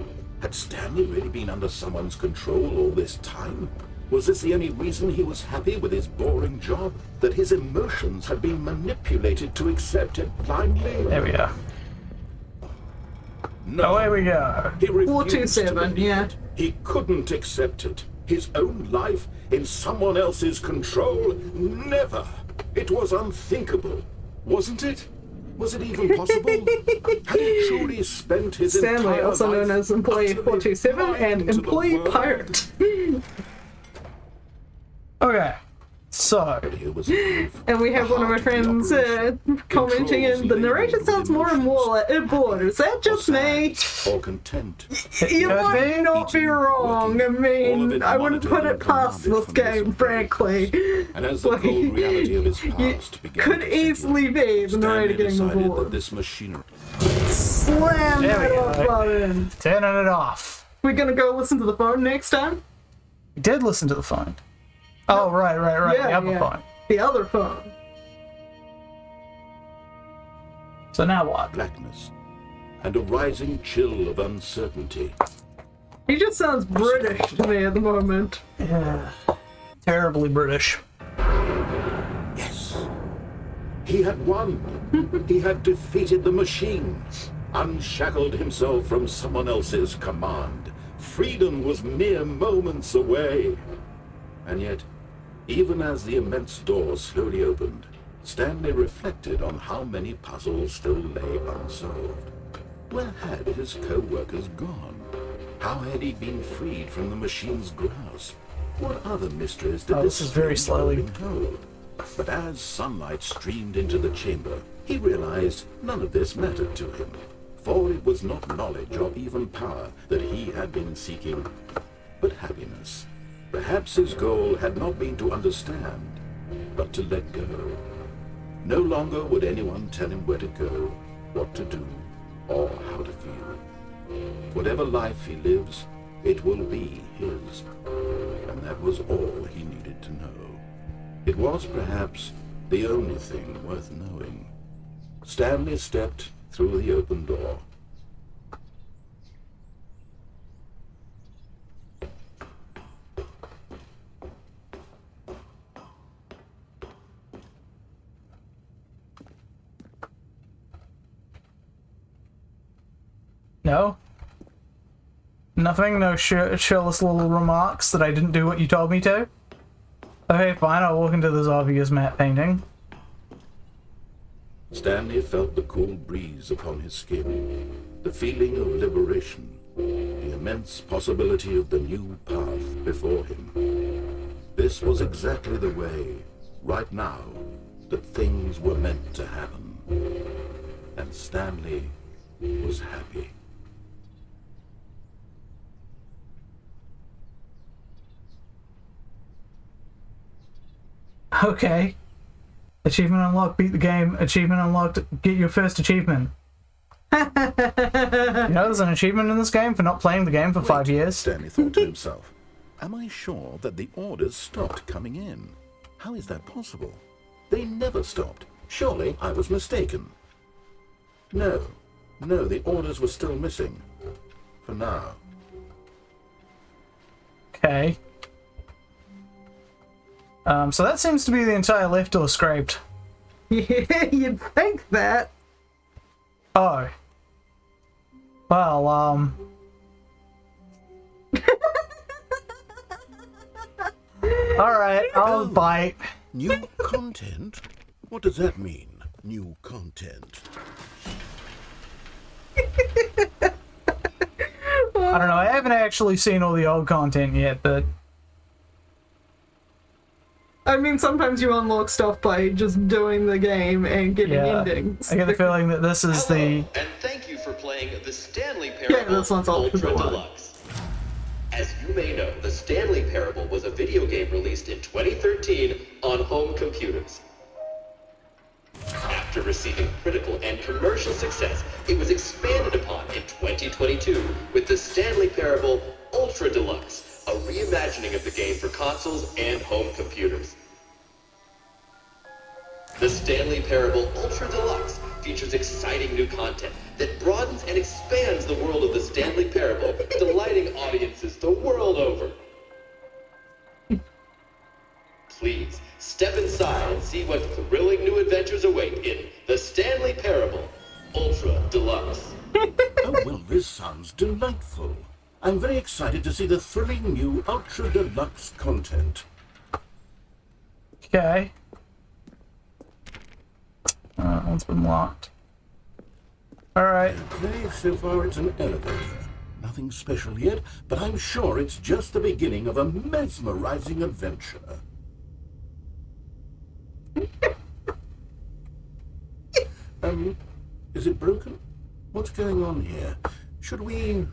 Had Stanley really been under someone's control all this time? Was this the only reason he was happy with his boring job? That his emotions had been manipulated to accept it blindly? There we are. No. Away we go. He refused 427, to believe yeah. it. He couldn't accept it. His own life in someone else's control? Never. It was unthinkable. Wasn't it? Was it even possible? Had he truly spent his Stanley, entire also life known as Employee utterly 427 and blind to the Employee world? Pirate. Okay. So, Here was proof. And we have The one of my heart the friends operation. commenting in, the narrator Controls sounds more and more bored. Is that or just me? sad, or content. You could might be. not be wrong. I mean, I wouldn't put it past this game, frankly. And as the Like, cold reality of his you past began could to sink in, easily be the narrator Stanley getting decided that bored. this machinery Slam There that we off go. button. turning it off. We're gonna go listen to the phone next time? We did listen to the phone. Oh, right. The other phone. The other phone. So now what? blackness and a rising chill of uncertainty. He just sounds British to me at the moment. Yeah. Terribly British. Yes, he had won. He had defeated the machine, unshackled himself from someone else's command. Freedom was mere moments away. And yet, even as the immense door slowly opened, Stanley reflected on how many puzzles still lay unsolved. Where had his co-workers gone? How had he been freed from the machine's grasp? What other mysteries did Oh, this is very strange slowly. building hold? But as sunlight streamed into the chamber, he realized none of this mattered to him, for it was not knowledge or even power that he had been seeking, but happiness. Perhaps his goal had not been to understand, but to let go. No longer would anyone tell him where to go, what to do, or how to feel. Whatever life he lives, it will be his. And that was all he needed to know. It was perhaps the only thing worth knowing. Stanley stepped through the open door. No? Nothing? No shirtless little remarks that I didn't do what you told me to? Okay, fine, I'll walk into this obvious matte painting. Stanley felt the cool breeze upon his skin, the feeling of liberation, the immense possibility of the new path before him. This was exactly the way, right now, that things were meant to happen. And Stanley was happy. Okay. Achievement unlocked, beat the game. Achievement unlocked, get your first achievement. You know there's an achievement in this game for not playing the game for 5 years? Stanley thought to himself, am I sure that the orders stopped coming in? How is that possible? They never stopped. Surely I was mistaken. No, the orders were still missing. For now. Okay. So that seems to be the entire left door scraped. Yeah, you'd think that. Oh. Well, Alright, I'll bite. New content? What does that mean, new content? I don't know, I haven't actually seen all the old content yet, but... I mean, sometimes you unlock stuff by just doing the game and getting yeah, endings. I get the feeling that this is Hello, the... and thank you for playing the Stanley Parable Yeah, this one's Ultra Deluxe. As you may know, the Stanley Parable was a video game released in 2013 on home computers. After receiving critical and commercial success, it was expanded upon in 2022 with the Stanley Parable Ultra Deluxe, a reimagining of the game for consoles and home computers. The Stanley Parable Ultra Deluxe features exciting new content that broadens and expands the world of the Stanley Parable, delighting audiences the world over. Please, step inside and see what thrilling new adventures await in the Stanley Parable Ultra Deluxe. Oh, well, this sounds delightful. I'm very excited to see the thrilling new Ultra Deluxe content. Okay. One's been locked. Alright. Okay, so far it's an elevator. Nothing special yet, but I'm sure it's just the beginning of a mesmerizing adventure. Is it broken? What's going on here? Should we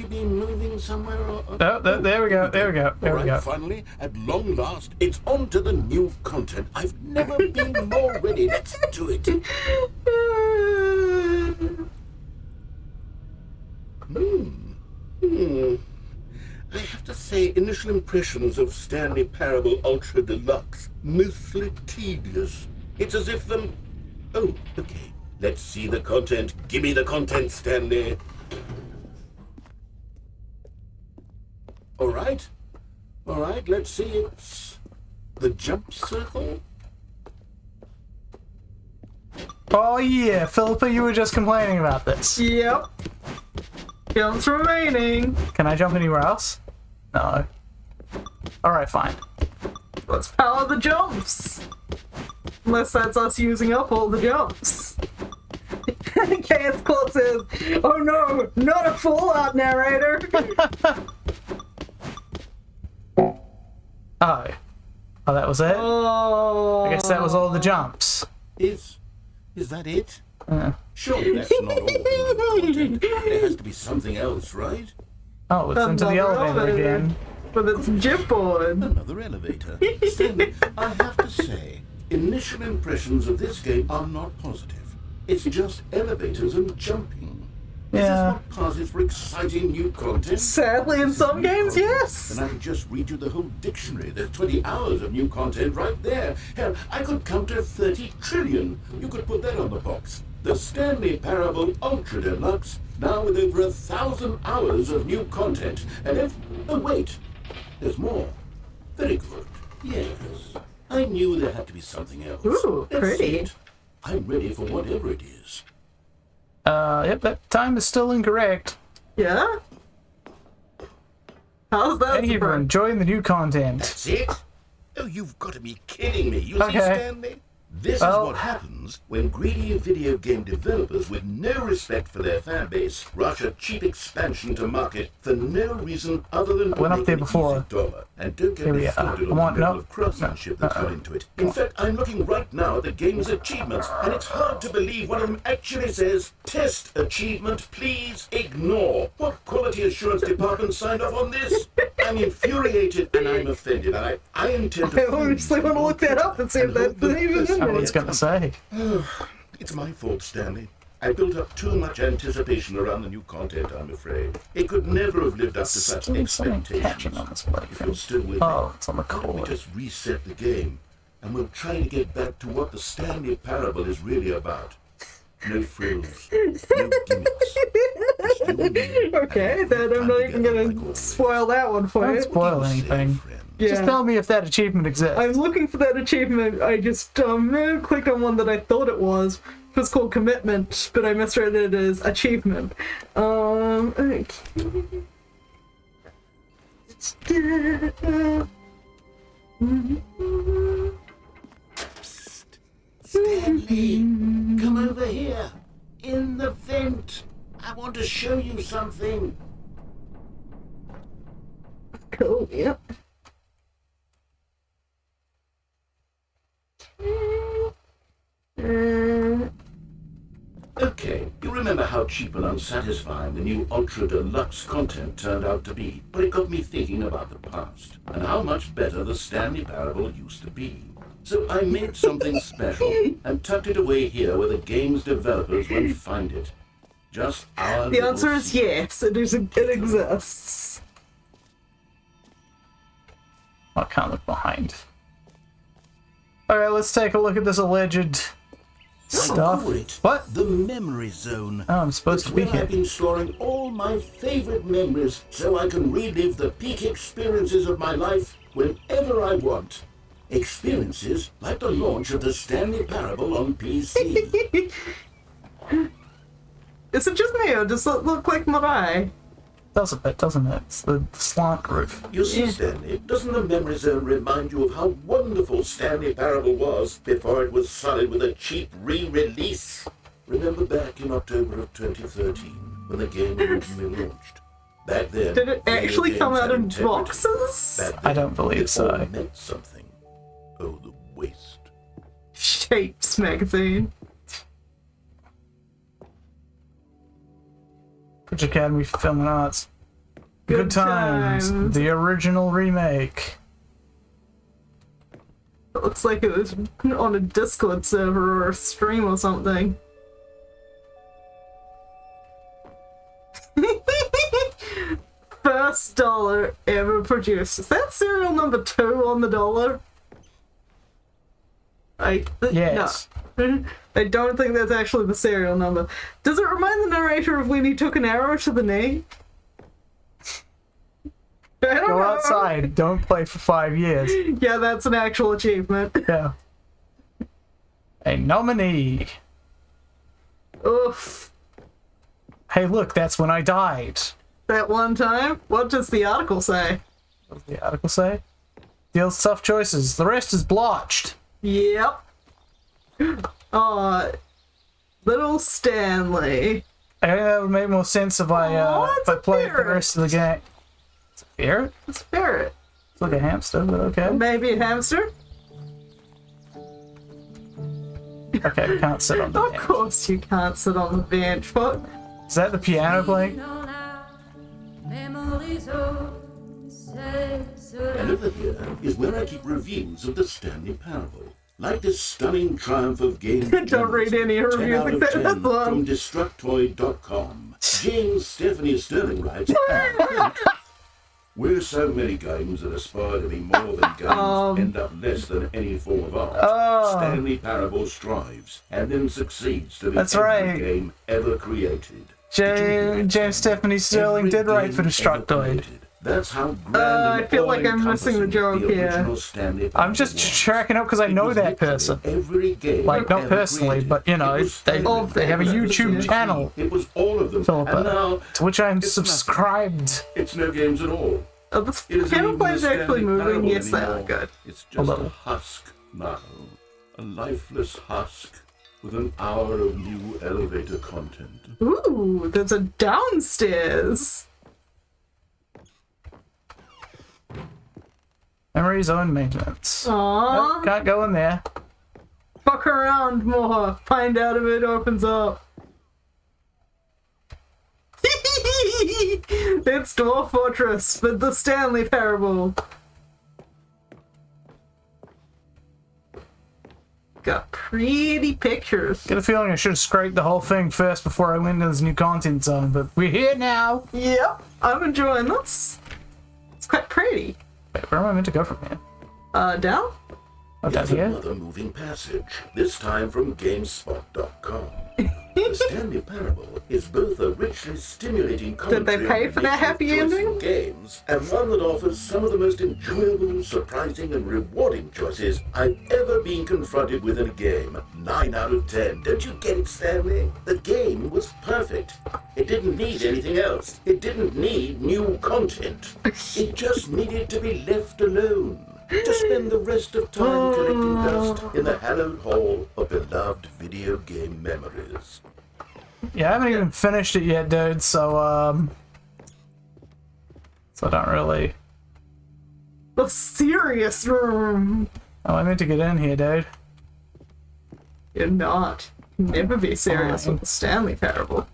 be moving somewhere? Oh, there we go, there we go, there we All go. right, finally, at long last, it's on to the new content. I've never been more ready. Let's do it. I have to say, initial impressions of Stanley Parable Ultra Deluxe, mostly tedious. It's as if them... Oh, okay. Let's see the content. Give me the content, Stanley. All right, let's see. It's the jump circle. Oh yeah, Philippa, you were just complaining about this. Yep. Jumps remaining. Can I jump anywhere else? No. Alright, fine. Let's power the jumps. Unless that's us using up all the jumps. KS Claw says, oh no, not a Fallout narrator. Oh. Oh, that was it? Oh. I guess that was all the jumps. Is that it? Surely that's not all the content. There has to be something else, right? Oh, it's into the Another elevator again. With its chipboard. Another elevator. Stanley, I have to say, initial impressions of this game are not positive. It's just elevators and jumping. Is this Yeah. what passes for exciting new content? Sadly, in some games, yes. And I could just read you the whole dictionary. There's 20 hours of new content right there. Hell, I could count to 30 trillion. You could put that on the box. The Stanley Parable Ultra Deluxe, now with over 1,000 hours of new content. And if... Oh, wait. There's more. Very good. Yes. I knew there had to be something else. Ooh, Let's pretty. see it. I'm ready for whatever it is. Yep, that time is still incorrect. Yeah? How's that? Thank you for surprise? enjoying the new content. That's it? Oh, you've got to be kidding me. You see, Okay. Stanley? This Well- is what happens when greedy video game developers with no respect for their fan base rush a cheap expansion to market for no reason other than to went up make there an before. easy dollar. And don't get Here me we are. started Come on on, the no. level of craftsmanship that's gone into it. In fact, I'm looking right now at the game's achievements, and it's hard to believe one of them actually says, "Test achievement, please ignore." What quality assurance department signed off on this? I'm infuriated and I'm offended. I intend to... I honestly want to look that up and see if that's even in I was there. gonna say. It's my fault, Stanley. I built up too much anticipation around the new content, I'm afraid. It could never have lived up to such Still something catching expectations. on this If you're plaything. still with Oh, me, it's on the why don't we cord. just reset the game, and we'll try to get back to what the Stanley Parable is really about. No frills, no gimmicks. Just you and me, Okay, and then I'm not even together like gonna always. spoil that one for Don't you. spoil Say, anything. friend. Just Yeah. tell me if that achievement exists. I'm looking for that achievement. I just clicked on one that I thought it was. It was called commitment, but I misread it as achievement. Okay. Stanley, come over here. In the vent. I want to show you something. Cool, yep. Okay, you remember how cheap and unsatisfying the new Ultra Deluxe content turned out to be, but it got me thinking about the past, and how much better the Stanley Parable used to be. So I made something special, and tucked it away here where the game's developers won't find it. Just our The little answer is secret. yes, it exists. I can't look behind. Alright, let's take a look at this alleged stuff. call it What? The memory zone. Oh, I'm supposed It's to be where here. I've been storing all my favorite memories so I can relive the peak experiences of my life whenever I want. Experiences like the launch of the Stanley Parable on PC. Is it just me, or does it look like Mirai? Does a bit, doesn't it? It's the slant roof. You see, Stanley, doesn't the memory zone remind you of how wonderful Stanley Parable was before it was sullied with a cheap re-release? Remember back in October of 2013 when the game originally launched? Back then, Did it video actually games come out had in integrity. boxes? Back I then, don't believe it so. all meant something. Oh, the waste. Shapes magazine. British Academy for Film and Arts. Good times. The original remake. It looks like it was on a Discord server or a stream or something. First dollar ever produced. Is that serial number 2 on the dollar? Yes. No. I don't think that's actually the serial number. Does it remind the narrator of when he took an arrow to the knee? I don't Go know. outside. Don't play for 5 years. Yeah, that's an actual achievement. Yeah. A nominee. Oof. Hey, look, that's when I died. That one time? What does the article say? What does the article say? Deals tough choices. The rest is blotched. Yep. Little Stanley. I think that would make more sense if I It's a played the ferret. rest of the game. It's a ferret? It's a ferret. It's like a hamster, but okay. Maybe a hamster? Okay, we can't sit on the Of bench. course you can't sit on the bench. What? Is that the piano playing? And over here is where I keep reviews of the Stanley Parable. Like this stunning triumph of game Don't read any 10 reviews out of except 10 this one. from Destructoid.com. James Stephanie Sterling writes, where so many games that aspire to be more than games end up less than any form of art, Stanley Parable strives and then succeeds to be That's every right. game ever created. James Stephanie Sterling Every did write for game ever Destructoid. created, That's how grand I and feel like I'm missing the joke all-encompassing here. original Stanley I'm Parable just was. tracking up because I It know was that literally person. every game Like, not ever personally, created. but, you know, It was they have a Spider-Man, YouTube channel, It was all of them. Philippa, And now, to which I'm it's nothing. subscribed. It's no games at all. This It isn't even gameplay the is actually Stanley moving. Parable Yes, they are anymore. good. It's just little. a husk now. A lifeless husk with an hour of new elevator content. Ooh, there's a downstairs. Memory zone maintenance. Aww. Nope, can't go in there. Fuck around more. Find out if it opens up. It's Dwarf Fortress with the Stanley Parable. Got pretty pictures. Get a feeling I should have scraped the whole thing first before I went into this new content zone, but we're here now. Yep, I'm enjoying this. It's quite pretty. Wait, where am I meant to go from here? Down? Oh, down Yet here? another moving passage, this time from GameSpot.com. The Stanley Parable is both a richly stimulating commentary Did they pay on for the that nature of happy choice in ending? games, and one that offers some of the most enjoyable, surprising, and rewarding choices I've ever been confronted with in a game. 9 out of 10. Don't you get it, Stanley? The game was perfect. It didn't need anything else. It didn't need new content. It just needed to be left alone. To spend the rest of time collecting dust in the hallowed hall of beloved video game memories. Yeah, I haven't even finished it yet, dude, so I don't really... The serious room. Oh, I meant to get in here, dude. You're not. Never be serious with the Stanley Parable.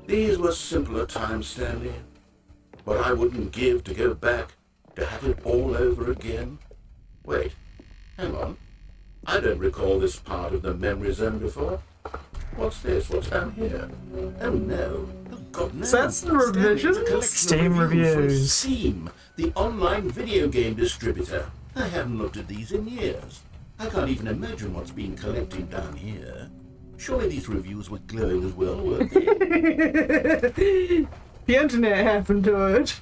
These were simpler times, Stanley. But I wouldn't give to go back, to have it all over again. Wait, hang on. I don't recall this part of the memory zone before. What's this? What's down here? Oh no. Oh God, no. So that's the revisions? Stanley, it's a collection of Steam from reviews. Steam, the online video game distributor. I haven't looked at these in years. I can't even imagine what's being collected down here. Surely these reviews were glowing as well, weren't they? The internet happened to it.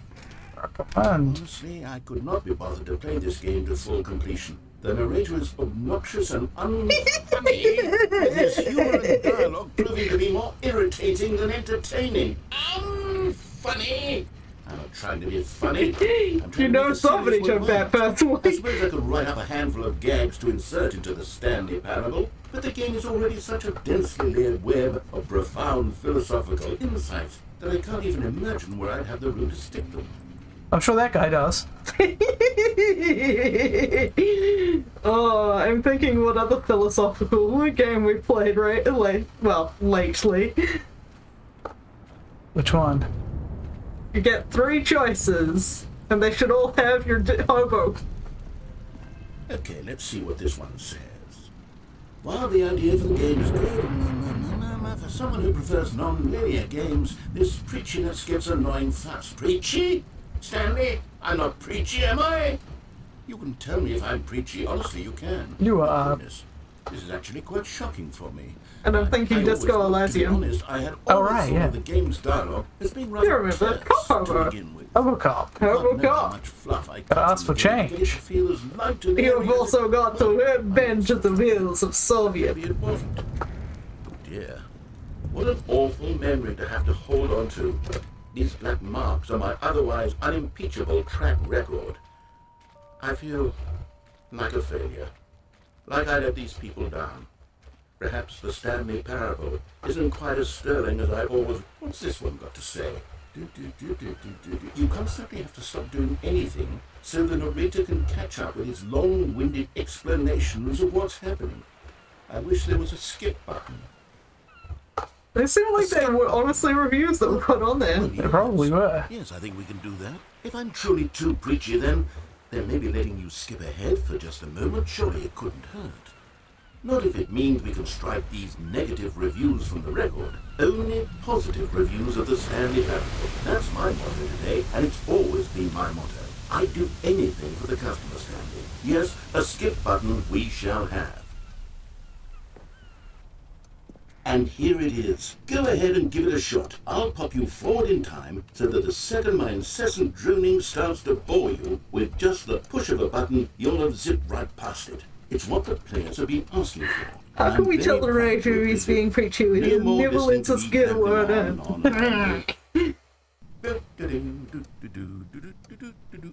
And Honestly, I could not be bothered to play this game to full completion. The narrator is obnoxious and unfunny, with his humor and dialogue proving to be more irritating than entertaining. Unfunny! I'm not trying to be funny. I'm trying You to know make a somebody serious took word. that personally. I suppose I could write up a handful of gags to insert into the Stanley Parable, but the game is already such a densely layered web of profound philosophical insights that I can't even imagine where I'd have the room to stick them. I'm sure that guy does. Oh, I'm thinking what other philosophical game we've played lately. Which one? You get 3 choices, and they should all have your hobo. Okay, let's see what this one says. While the idea for the game is good, for someone who prefers non-linear games, this preachiness gets annoying fast. Preachy? Stanley, I'm not preachy, am I? You can tell me if I'm preachy. Honestly, you can. You are. Goodness, this is actually quite shocking for me. And I'm thinking I Disco always thought, to be Elysium. honest, I had Oh, always right, thought yeah. of the game's dialogue as being You rather remember terse Cop to Over. begin with. Robocop. Hobo God knows how Cop. much fluff I Gotta cut ask for into it to get it to change. feel as light and airy You've as it also got to bend to the wheels of Soviet. Maybe it wasn't. Oh dear. What an awful memory to have to hold on to. These black marks are my otherwise unimpeachable track record. I feel like a failure. Like I let these people down. Perhaps the Stanley Parable isn't quite as sterling as I always... What's this one got to say? You constantly have to stop doing anything so the narrator can catch up with his long-winded explanations of what's happening. I wish there was a skip button. They seem like they were honestly reviews that were put on there. They probably were. Yes, I think we can do that. If I'm truly too preachy, then maybe letting you skip ahead for just a moment, surely it couldn't hurt. Not if it means we can strike these negative reviews from the record. Only positive reviews of the Stanley Parable. That's my motto today, and it's always been my motto. I'd do anything for the customer, Stanley. Yes, a skip button we shall have. And here it is. Go ahead and give it a shot. I'll pop you forward in time so that the second my incessant droning starts to bore you, with just the push of a button, you'll have zipped right past it. It's what the players have been asking for. How can we tell the writer he's being preachy when he never lets us get a word in?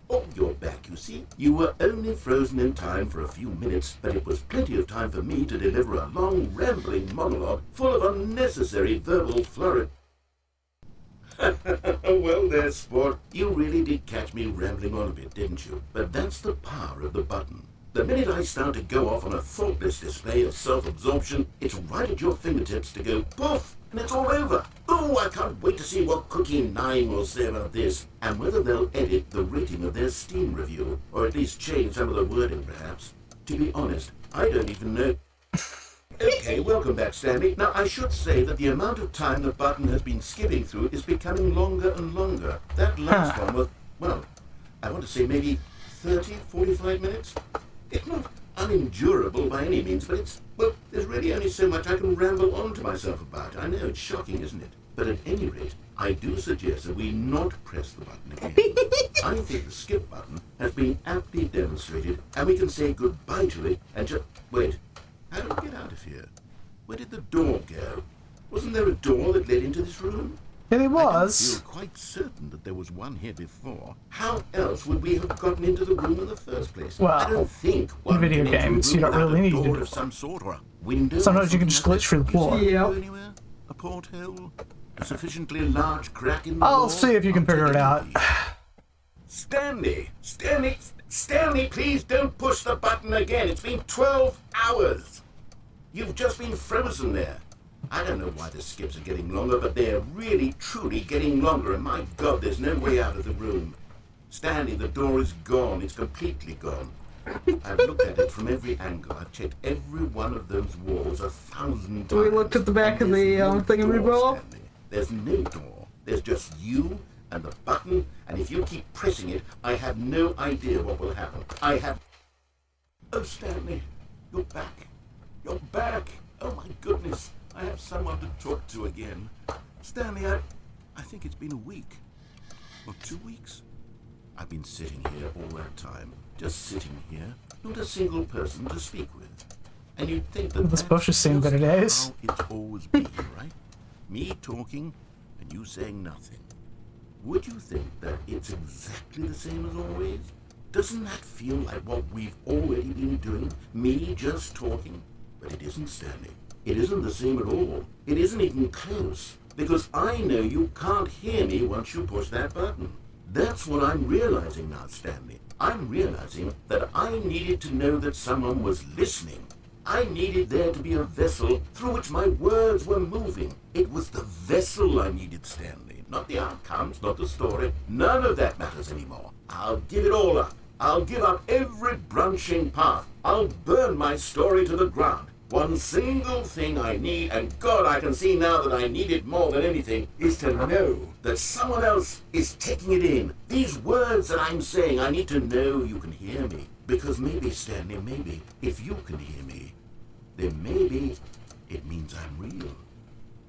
Oh, you're back, you see. You were only frozen in time for a few minutes, but it was plenty of time for me to deliver a long, rambling monologue full of unnecessary verbal flurry. Well there, sport. You really did catch me rambling on a bit, didn't you? But that's the power of the button. The minute I start to go off on a thoughtless display of self-absorption, it's right at your fingertips to go poof, and it's all over. Oh, I can't wait to see what Cookie 9 will say about this, and whether they'll edit the rating of their Steam review, or at least change some of the wording, perhaps. To be honest, I don't even know. Okay, welcome back, Stanley. Now, I should say that the amount of time the button has been skipping through is becoming longer and longer. That last one was, well, I want to say maybe 30, 45 minutes? It's not unendurable by any means, but it's, well, there's really only so much I can ramble on to myself about. I know it's shocking, isn't it? But at any rate, I do suggest that we not press the button again. I think the skip button has been aptly demonstrated, and we can say goodbye to it and just... Wait, how do we get out of here? Where did the door go? Wasn't there a door that led into this room? Yeah, there I was. feel quite certain that there was one here before. How else would we have gotten into the room in the first place? Well, I don't think in one video can enter a games, room you don't without really a need door to. of some sort or a window. Sometimes or you can something just like glitch that. through the You see floor. it Yep. go anywhere? A porthole? A sufficiently large crack in the I'll wall? see if you can I'll figure take it out. Stanley, please don't push the button again. It's been 12 hours. You've just been frozen there. I don't know why the skips are getting longer, but they're really, truly getting longer, and my God, there's no way out of the room. Stanley, the door is gone. It's completely gone. I've looked at it from every angle. I've checked every one of those walls 1,000 times. We looked at the back and of the there's no thingamabob. door, Stanley. There's no door. There's just you and the button, and if you keep pressing it, I have no idea what will happen. I have... Oh, Stanley, you're back. You're back. Oh, my goodness. I have someone to talk to again. Stanley, I think it's been a week. Or 2 weeks. I've been sitting here all that time. Just sitting here. Not a single person to speak with. And you'd think that This that's bush has seen just better days. how it's always been, right? Me talking and you saying nothing. Would you think that it's exactly the same as always? Doesn't that feel like what we've already been doing? Me just talking? But it isn't, Stanley. It isn't the same at all. It isn't even close. Because I know you can't hear me once you push that button. That's what I'm realizing now, Stanley. I'm realizing that I needed to know that someone was listening. I needed there to be a vessel through which my words were moving. It was the vessel I needed, Stanley. Not the outcomes, not the story. None of that matters anymore. I'll give it all up. I'll give up every branching path. I'll burn my story to the ground. One single thing I need, and God, I can see now that I need it more than anything, is to know that someone else is taking it in. These words that I'm saying, I need to know you can hear me. Because maybe, Stanley, maybe, if you can hear me, then maybe it means I'm real.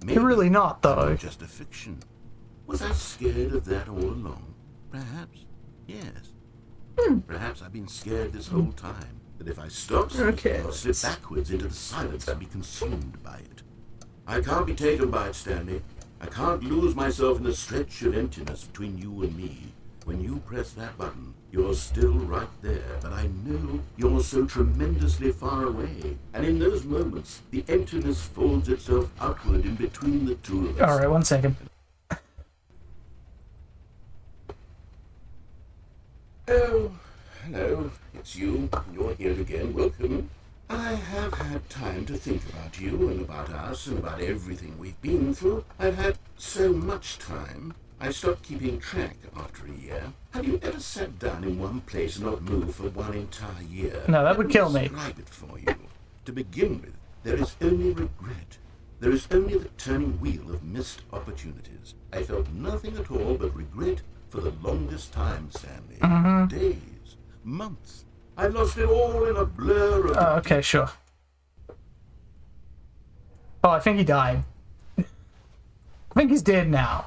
Maybe You're really not, I'm though. not just a fiction. Was I scared of that all along? Perhaps. Yes. Perhaps I've been scared this whole time. That if I stop speaking, Okay, I'll slip backwards into the silence and be consumed by it. I can't be taken by it, Stanley. I can't lose myself in the stretch of emptiness between you and me. When you press that button, you're still right there, but I know you're so tremendously far away. And in those moments, the emptiness folds itself outward in between the two of us. Alright, 1 second. Oh, hello. It's you. You're here again. Welcome. I have had time to think about you and about us and about everything we've been through. I've had so much time. I stopped keeping track after a year. Have you ever sat down in one place and not moved for one entire year? No, that would Let kill me. Describe it for you. To begin with, there is only regret. There is only the turning wheel of missed opportunities. I felt nothing at all but regret for the longest time, Stanley. Days, months. I lost it all in a blur of... Okay, sure. Oh, I think he died. I think he's dead now.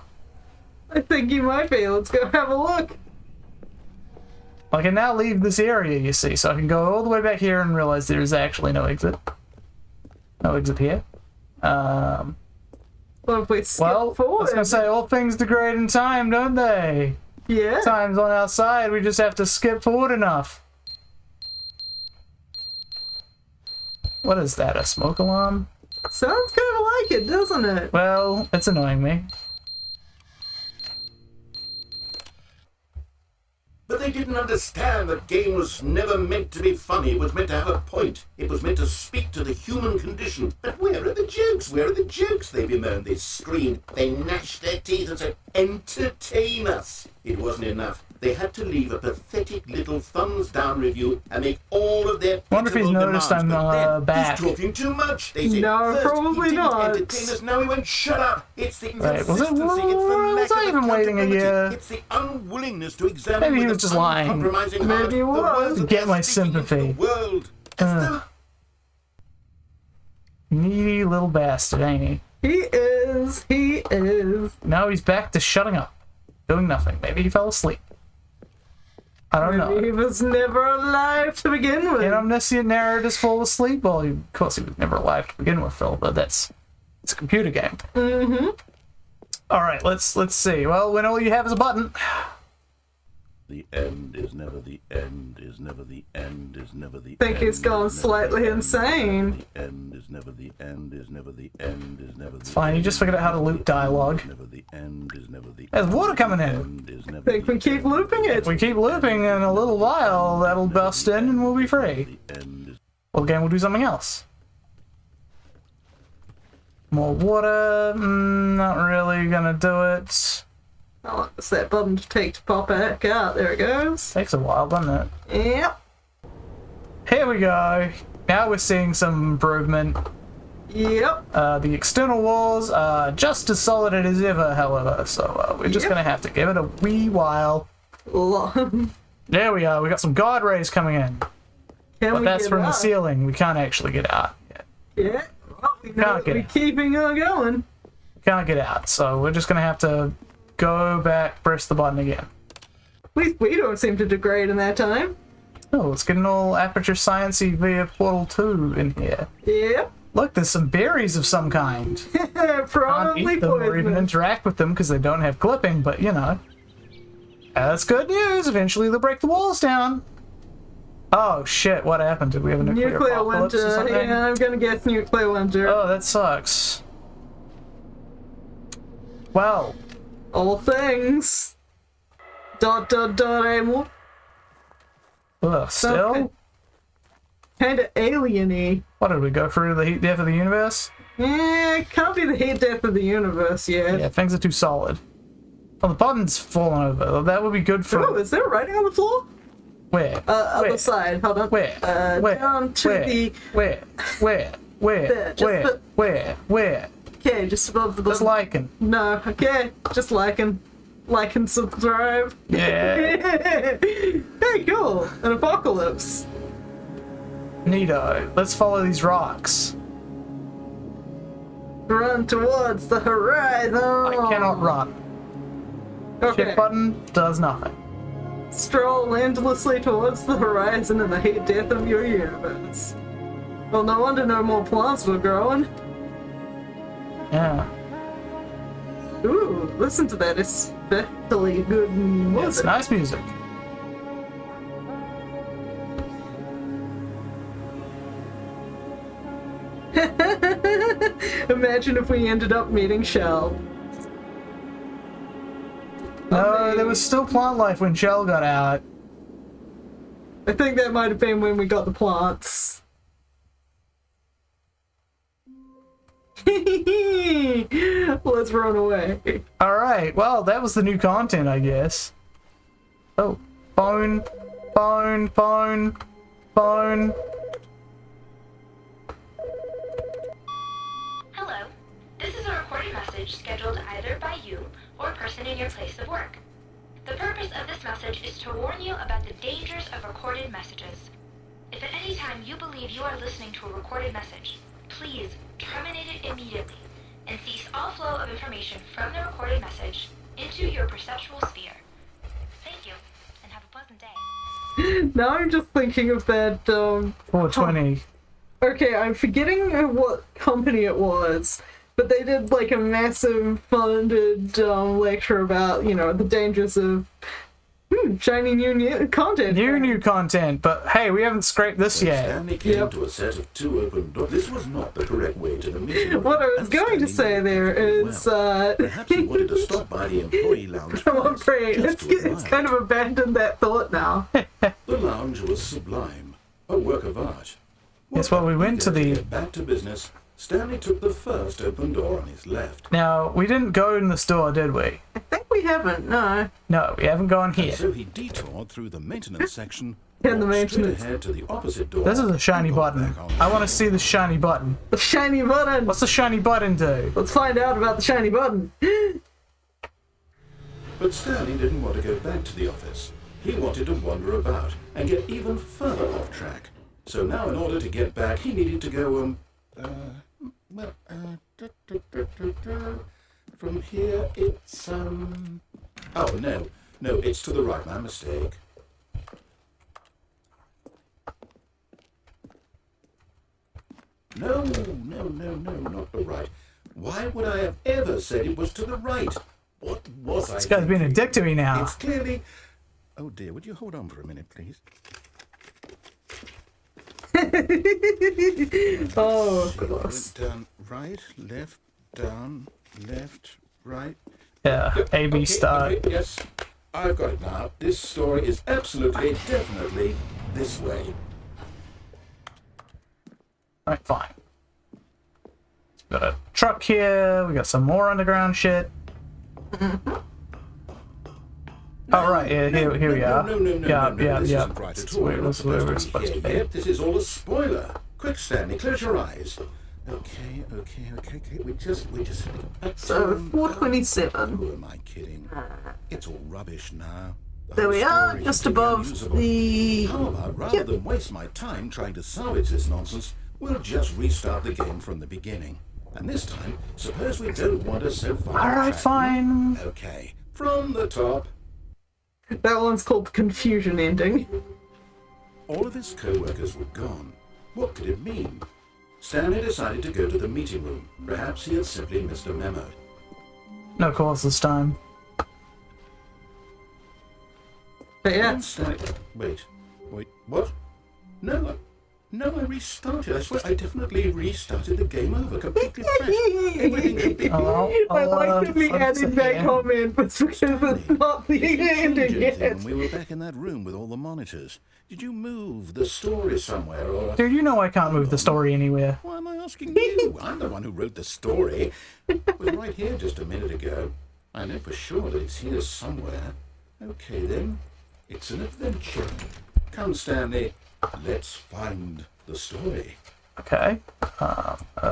I think you might be. Let's go have a look. I can now leave this area, you see, so I can go all the way back here and realize there is actually no exit. No exit here. Well, if we skip Well, I forward. was gonna say, all things degrade in time, don't they? Yeah. Time's on our side, we just have to skip forward enough. What is that, a smoke alarm? Sounds kind of like it, doesn't it? Well, it's annoying me. But they didn't understand that game was never meant to be funny. It was meant to have a point. It was meant to speak to the human condition. But where are the jokes? Where are the jokes? They bemoaned, they screamed, they gnashed their teeth and said, entertain us. It wasn't enough. They had to leave a pathetic little thumbs down review and make all of their Wonder if he's pitiful noticed demands. I'm, But then, back. He's talking too much. They said, No, first, probably he didn't not. entertain us. Now he went, shut up. It's the Right, was it- inconsistency. It's the lack was I of even waiting a accountability. year? It's the unwillingness to examine Maybe he with was an just lying. uncompromising Maybe heart he the was. words that Get they're my speaking into sympathy. the world. As though Needy little bastard, ain't he? He is. He is. Now he's back to shutting up. Doing nothing. Maybe he fell asleep. I don't know. Maybe he was never alive to begin with. Can omniscient narrators fall asleep? Well, of course he was never alive to begin with, Phil, but it's a computer game. Mm-hmm. Alright, let's see. Well, when all you have is a button. The end is never the end, is never the end, is never the Think end. he's gone is never slightly the end, insane. The end is never the end, is never the end, is never the It's fine, you just figured out how to loop dialogue. Never the end, is never the There's water coming in. end, is never Think we the keep looping it. If we keep looping in a little while, that'll bust in and we'll be free. The end is Well, the game will do something else. More water. Not really gonna do it. Oh, what's that button to take to pop back out? There it goes. Takes a while, doesn't it? Yep. Here we go. Now we're seeing some improvement. Yep. The external walls are just as solid as ever, however, so we're just Yep. gonna have to give it a wee while. There we are. We got some guard rays coming in, Can but we that's get from the out? ceiling. We can't actually get out yet. Yeah. Well, we know Can't get we're it. keeping on going. Can't get out, so we're just gonna have to go back, press the button again. At least we don't seem to degrade in that time. Oh, it's getting all aperture sciencey via Portal 2 in here. Yep. Look, there's some berries of some kind. Can't Probably eat them or even poisonous. interact with them because they don't have clipping, but you know. That's good news. Eventually they'll break the walls down. Oh shit, what happened? Did we have a nuclear Nuclear apocalypse or winter. something? Yeah, I'm gonna guess nuclear winter. Oh, that sucks. Well, All things. ... Amo. still? Kinda alien-y. What, did we go through the heat death of the universe? Eh, can't be the heat death of the universe yet. Yeah, things are too solid. Oh, the button's fallen over. That would be good for... Oh, is there writing on the floor? Where? Other Where? side. Hold on. Where? Where? Down to Where? the... Where? There, just Where? Okay, just above the Just button. liking. No, okay. Just liking. Like and subscribe. Yeah. Hey, cool. An apocalypse. Neato. Let's follow these rocks. Run towards the horizon. I cannot run. Okay. Shift button does nothing. Stroll endlessly towards the horizon and the heat death of your universe. Well, no wonder no more plants were growing. Yeah. Ooh, listen to that especially good It's music. nice music. Imagine if we ended up meeting Shell. No, there was still plant life when Shell got out. I think that might have been when we got the plants. Let's run away. Alright, well, that was the new content, I guess. Oh, phone, phone, phone, phone. Hello. This is a recorded message scheduled either by you or a person in your place of work. The purpose of this message is to warn you about the dangers of recorded messages. If at any time you believe you are listening to a recorded message, please terminate it immediately and cease all flow of information from the recorded message into your perceptual sphere. Thank you, and have a pleasant day. Now I'm just thinking of that, 420. Okay, I'm forgetting what company it was, but they did like a massive funded lecture about, you know, the dangers of shiny new content. New content, but hey, we haven't scraped this yet. Stanley came to a set of 2 open doors. This was not the correct way to the meeting room. What I was and going to Stanley say knew it there perfectly is, well. Perhaps he wanted to stop by the employee lounge I'm first, afraid just it's to admire kind of it. abandoned that thought now. The lounge was sublime, a work of art. Yes, well, we went to the- Get back to business. Stanley took the first open door on his left. Now, we didn't go in the store, did we? I think we haven't, no. No, we haven't gone here. So he detoured through the maintenance section. And the Walked straight maintenance. ahead to the opposite door. This is a shiny and got button. back on I want to track. see the shiny button. The shiny button! What's the shiny button do? Let's find out about the shiny button. But Stanley didn't want to go back to the office. He wanted to wander about and get even further off track. So now, in order to get back, he needed to go, from here, it's, oh, no, it's to the right, my mistake. No, not the right. Why would I have ever said it was to the right? What was I This guy's being a thinking? dick to me now. It's clearly... Oh dear, would you hold on for a minute, please? Oh, of See, I course. went down, right, left, right. Yeah, A-B Okay, start. okay, yes, I've got it now. This story is absolutely, definitely this way. Alright, fine. Got a truck here, we got some more underground shit. Oh, right, yeah, here we are. No, Yeah, this yeah. isn't right This at is all. where We're this is not where we're supposed supposed to to be be. here. This is all a spoiler. Quick, Stanley, close your eyes. Okay. We just So, 427. Who am I kidding? It's all rubbish now. The There whole we are, story is just completely above unusable. the... How about rather than waste my time trying to salvage this nonsense, we'll just restart the game from the beginning. And this time, suppose we don't want us so far. Alright, off track. fine. Okay, from the top. That one's called Confusion Ending. All of his co-workers were gone. What could it mean? Stanley decided to go to the meeting room. Perhaps he had simply missed a memo. No calls this time. But yeah, Then Stanley... Wait, what? No, I restarted. I swear I definitely restarted the game over. Completely fresh. Everything should be... Hello? I like that we what's added it that again? comment, but it's because it's not the ending When yet. we were back in that room with all the monitors, did you move the The story somewhere, or... Dude, you know I can't move the story anywhere. Why am I asking you? I'm the one who wrote the story. It was right here just a minute ago. I know for sure that it's here somewhere. Okay, then. It's an adventure. Come, Stanley. Let's find the story. Okay. Oh,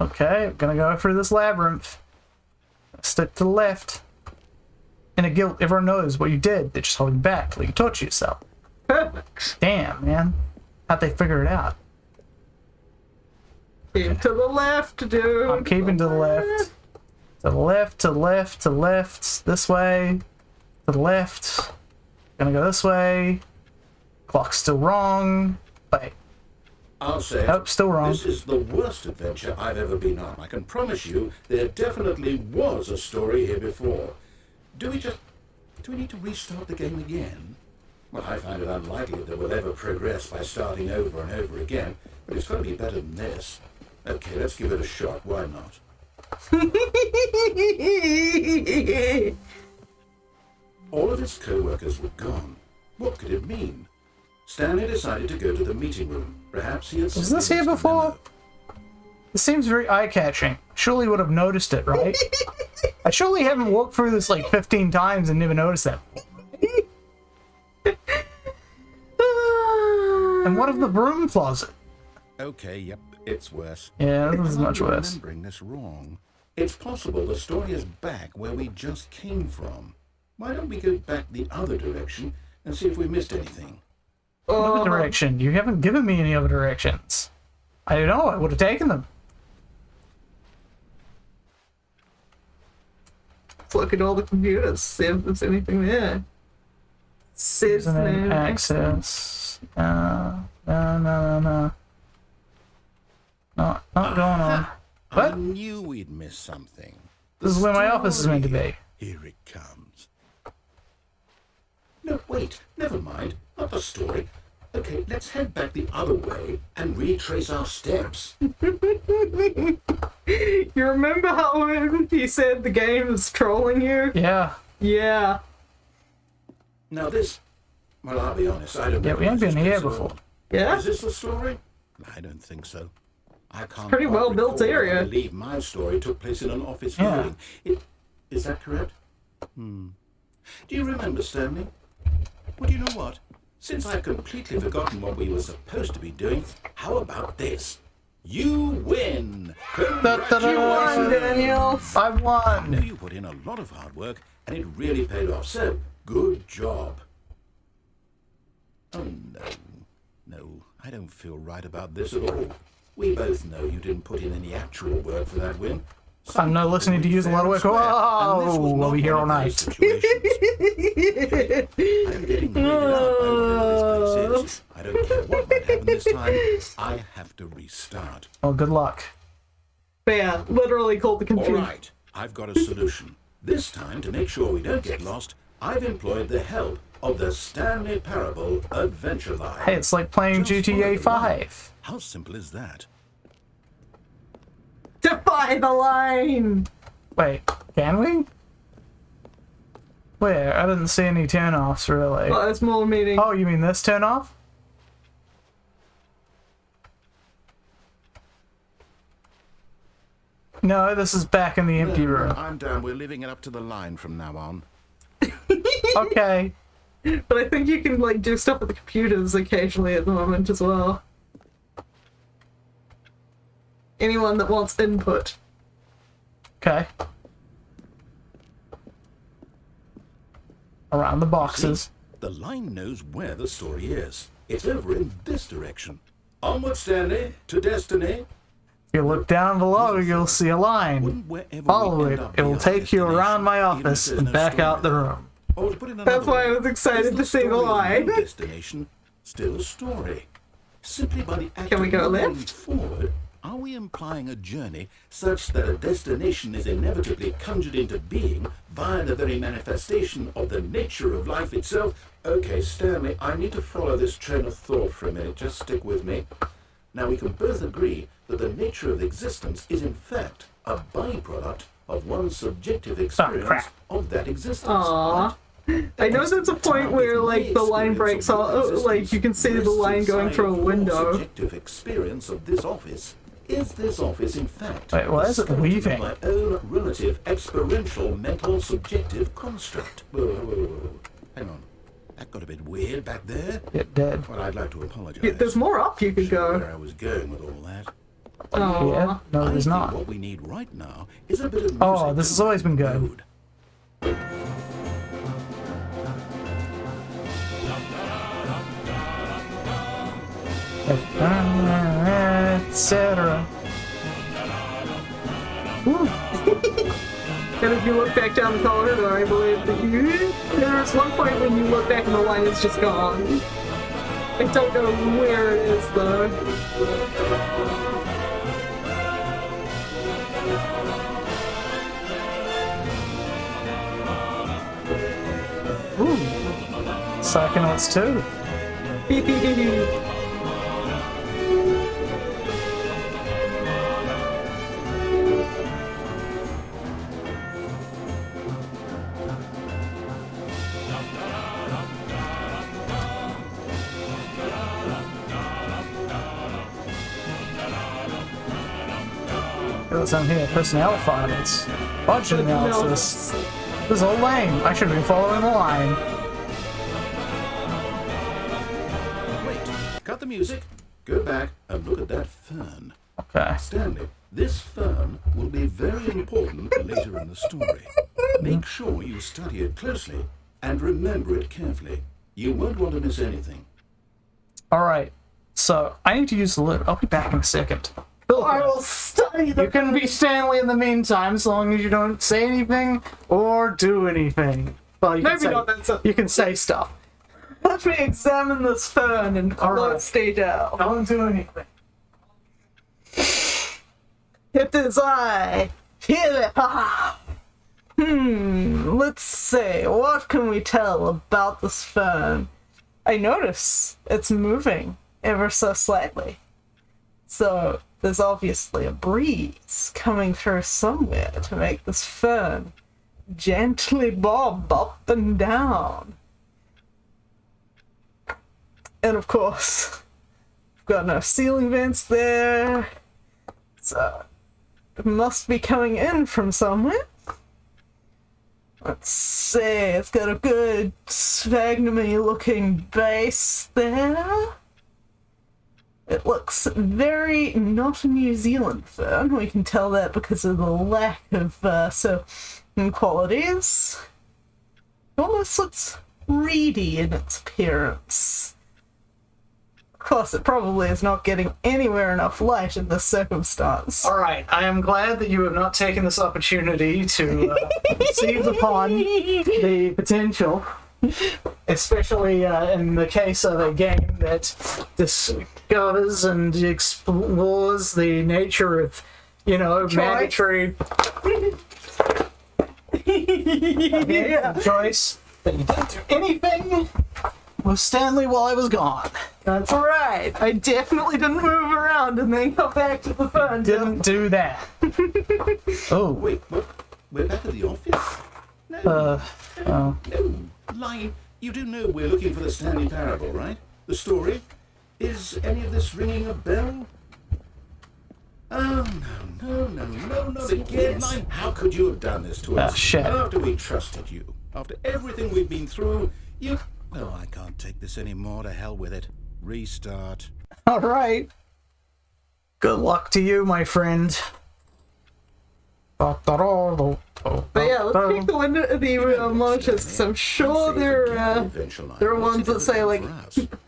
okay. I'm gonna go through this labyrinth. Stick to the left. In a guilt, everyone knows what you did. They're just holding back till you torture yourself. Perfect. Damn, man. How'd they figure it out? Keep to the left, dude. I'm keeping to the left. To the left, to the left, to the left. This way. To the left. Gonna go this way. Clock's still wrong. Wait. I'll say it. Nope, still wrong. This is the worst adventure I've ever been on. I can promise you there definitely was a story here before. Do we need to restart the game again? Well, I find it unlikely that we'll ever progress by starting over and over again, but it's got to be better than this. Okay, let's give it a shot. Why not? All of his co-workers were gone. What could it mean? Stanley decided to go to the meeting room. Perhaps he had... Was this here before? This seems very eye-catching. Surely would have noticed it, right? I surely haven't walked through this like 15 times and never noticed that. And what of the broom closet? Okay, yep, it's worse. Yeah, this is much I'm worse. remembering this wrong. It's possible the story is back where we just came from. Why don't we go back the other direction and see if we missed anything? Other direction. You haven't given me any other directions. I don't know. I would have taken them. Let's look at all the computers, see if there's anything there. Sid's Username, name. access. No. Not going on. I What? knew we'd miss something. This is where my office is meant to be. Here it comes. No, wait, never mind. Not the story. Okay, let's head back the other way and retrace our steps. You remember how he said the game is trolling you? Yeah. Yeah. Now this, well, I'll be honest, I don't know. Yeah, we ain't been here before. Yeah? Is this the story? I don't think so. I can't pretty quite well-built recall. area. I believe my story took place in an office Yeah. building. Is that correct? Do you remember, Stanley? Well, do you know what? Since I've completely forgotten what we were supposed to be doing, how about this? You win! Congratulations! Daniel. I I know won. you put in a lot of hard work. And it really paid off, so good job. Oh, no. No, I don't feel right about this This at all. We both know you didn't put in any actual work for that win. I'm not listening to use a lot of work. Whoa, we'll be here all night. I'm getting weirded out by whatever this place is. I don't care what might happen this time. I have to restart. Well, good luck. But yeah, literally called the All computer. right, I've got a solution. This time, to make sure we don't get lost, I've employed the help of the Stanley Parable Adventure Line. Hey, it's like playing Just GTA follow the line. 5. How simple is that? Defy the line! Wait, can we? Where? I didn't see any turn-offs, really. Well, it's more meaning. Oh, you mean this turn-off? No, this is back in the empty room. I'm down. We're leaving it up to the line from now on. Okay. But I think you can, like, do stuff with the computers occasionally at the moment as well. Anyone that wants input. Okay. Around the boxes. The line knows where the story is. It's over in this direction. Onward, Stanley, to destiny. If you look down below, you'll see a line. Wouldn't wherever Follow we it. end up It will be our take you around my destination, even if office there's and no back story out the there? room. Or to put it another That's why I way, was excited is to see the story line. no destination still a story? Simply by the act Can we of go moving left? forward, Are we implying a journey? such that a destination is inevitably conjured into being via the very manifestation of the nature of life itself. Okay, Stanley, I need to follow this train of thought for a minute. Just stick with me. Now, we can both agree that the nature of existence is in fact a byproduct of one's subjective experience crap. of that existence. Aww. right? I know there's a point where, like, the line breaks off, like, you can see the line going through a window. Subjective experience of this office. Is this office, in fact, Wait, why the is it skeleton weaving? of my own relative experiential mental subjective construct? Whoa. Hang on. That got a bit weird back there. Get dead. Well, I'd like to apologize. Yeah, there's more up you could Where go. I was going with all that. Aww. Yeah? No, I there's think not. what we need right now is a bit of music. Oh, this has always been good. Etc. And if you look back down the corridor, I believe that you... There's one point when you look back and the line is just gone. I don't know where it is, though. Ooh. Psychonauts 2. What's on here? Personnel files. Budget analysis. This is all lame. I should have been following the line. Wait, cut the music, go back and look at that fern. Okay. Stanley, this fern will be very important later in the story. Make sure you study it closely and remember it carefully. You won't want to miss anything. Alright. So, I need to use the loot. I'll be back in a second. I will study the You can be Stanley in the meantime, as long as you don't say anything or do anything. Well, you can Maybe say, not, that's a- you can say stuff. Let me examine this fern in close detail. Don't do anything. It is I. Here, ha. Let's see. What can we tell about this fern? I notice it's moving ever so slightly. So there's obviously a breeze coming through somewhere to make this fern gently bob up and down. And of course, we've got no ceiling vents there. So it must be coming in from somewhere. Let's see, it's got a good sphagnum-y looking base there. It looks very not a New Zealand fern. We can tell that because of the lack of certain qualities. It almost looks reedy in its appearance. Of course, it probably is not getting anywhere enough light in this circumstance. Alright, I am glad that you have not taken this opportunity to seize upon the potential, especially in the case of a game that discovers and explores the nature of, you know, mandatory choice. That you didn't do anything with Stanley while I was gone. That's right. I definitely didn't move around and then come back to the fern. Didn't do that. Oh. Wait, what? We're back at the office? No. Oh. No. Lie. You do know we're looking for the Stanley Parable, right? The story? Is any of this ringing a bell? Oh, no, not again. Lie. How could you have done this to us? Shit. After we trusted you, after everything we've been through, you... Well, I can't take this anymore. To hell with it. Restart. Alright. Good luck to you, my friend. But yeah, let's take the window, the monitors, because I'm sure there are ones that say, like,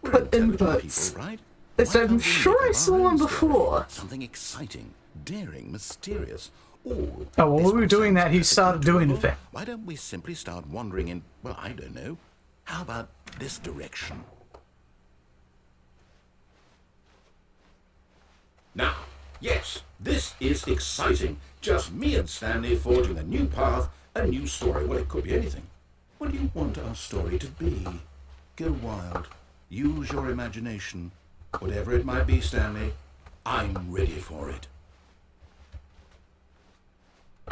put inputs. Right? At least I'm sure I saw one before. Something exciting, daring, mysterious. Ooh, Oh, well, this we were one doing sounds that, he perfectly started doing the doable. thing. Why don't we simply start wandering in, well, I don't know. How about this direction? Now, yes, this is exciting. Just me and Stanley forging a new path, a new story. Well, it could be anything. What do you want our story to be? Go wild. Use your imagination. Whatever it might be, Stanley, I'm ready for it.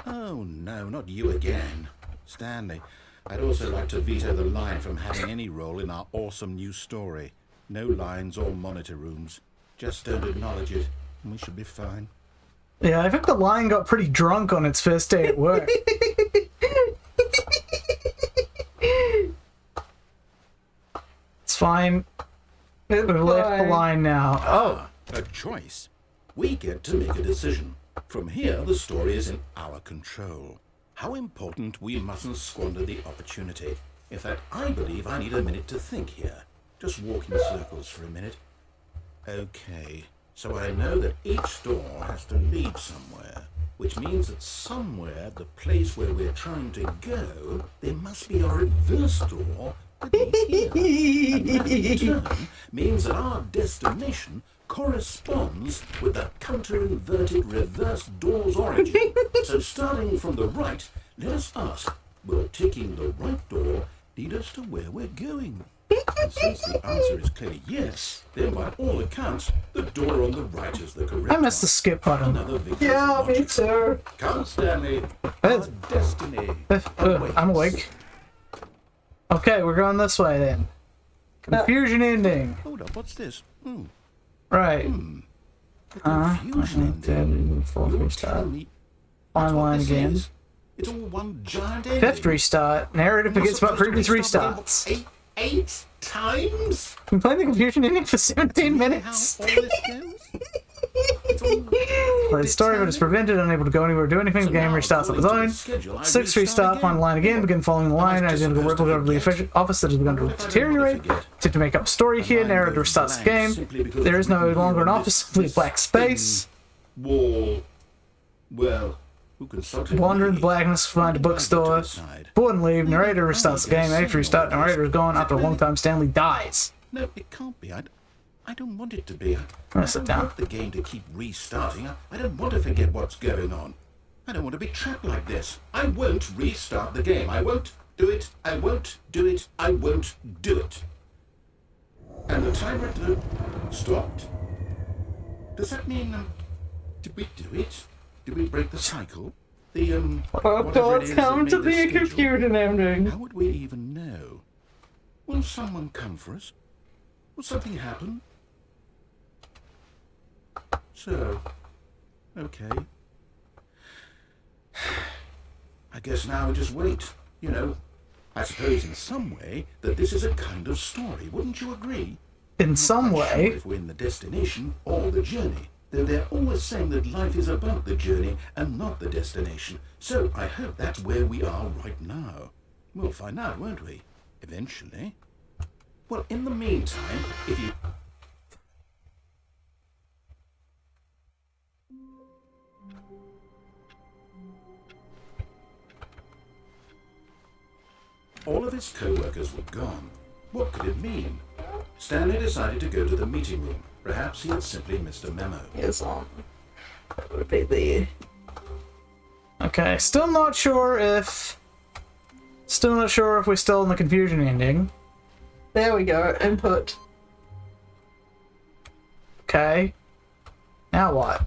Oh, no, not you again. Stanley, I'd also like to veto the line from having any role in our awesome new story. No lines or monitor rooms. Just don't acknowledge it, and we should be fine. Yeah, I think the lion got pretty drunk on its first day at work. It's fine. We've left the line now. Oh, a choice. We get to make a decision. From here, the story is in our control. How important, we mustn't squander the opportunity. In fact, I believe I need a minute to think here. Just walk in circles for a minute. Okay, so I know that each door has to lead somewhere, which means that somewhere, the place where we're trying to go, there must be a reverse door that leads here. And that in turn means that our destination corresponds with the counter-inverted reverse door's origin. So starting from the right, let us ask, will taking the right door lead us to where we're going? And since the answer is clearly yes, then by all accounts, the door on the right is the correct I missed the skip button. Another victory Yeah, for me logic. too. Come, Stanley. Our destiny. I'm awake. Okay, we're going this way then. Confusion ending. Hold up, what's this? Right. Confusion ending. Fourth You're restart. telling me Fine what line this again. is? It's all one giant ending. Fifth restart. Narrative You're forgets about supposed to previous restart the game restarts. eight times? Been playing the confusion ending for 17 minutes. How all this goes? It's all play the story, but is prevented, unable to go anywhere or do anything. The game restarts on its own. 6 restart, find the line again, begin following the line, identical replica of the office that has begun to deteriorate. To make up story here, narrator restarts the game. There is no longer an office, simply a black space. Wall. Well, who consulted Wander in the me? blackness, find a bookstore. Board and leave, narrator restarts the game. After restart, narrator is gone. After a long time, Stanley dies. No, it can't be. I don't want it to be. gonna sit down. I don't want the game to keep restarting. I don't want to forget what's going on. I don't want to be trapped like this. I won't restart the game. I won't do it. I won't do it. I won't do it. And the timer stopped. Does that mean, did we do it? Did we break the cycle? The, whatever it is that come made to the the schedule? computer ending. How would we even know? Will someone come for us? Will something happen? So, okay. I guess now we just wait, you know. I suppose in some way that this is a kind of story, wouldn't you agree? In some Not sure way. if we're in the destination or the journey. Though they're always saying that life is about the journey and not the destination. So I hope that's where we are right now. We'll find out, won't we? Eventually. Well, in the meantime, if you... All of his co-workers were gone. What could it mean? Stanley decided to go to the meeting room. Perhaps he had simply missed a memo. Yes, that would be the... Okay, still not sure if we're still in the confusion ending. There we go, input. Okay. Now what?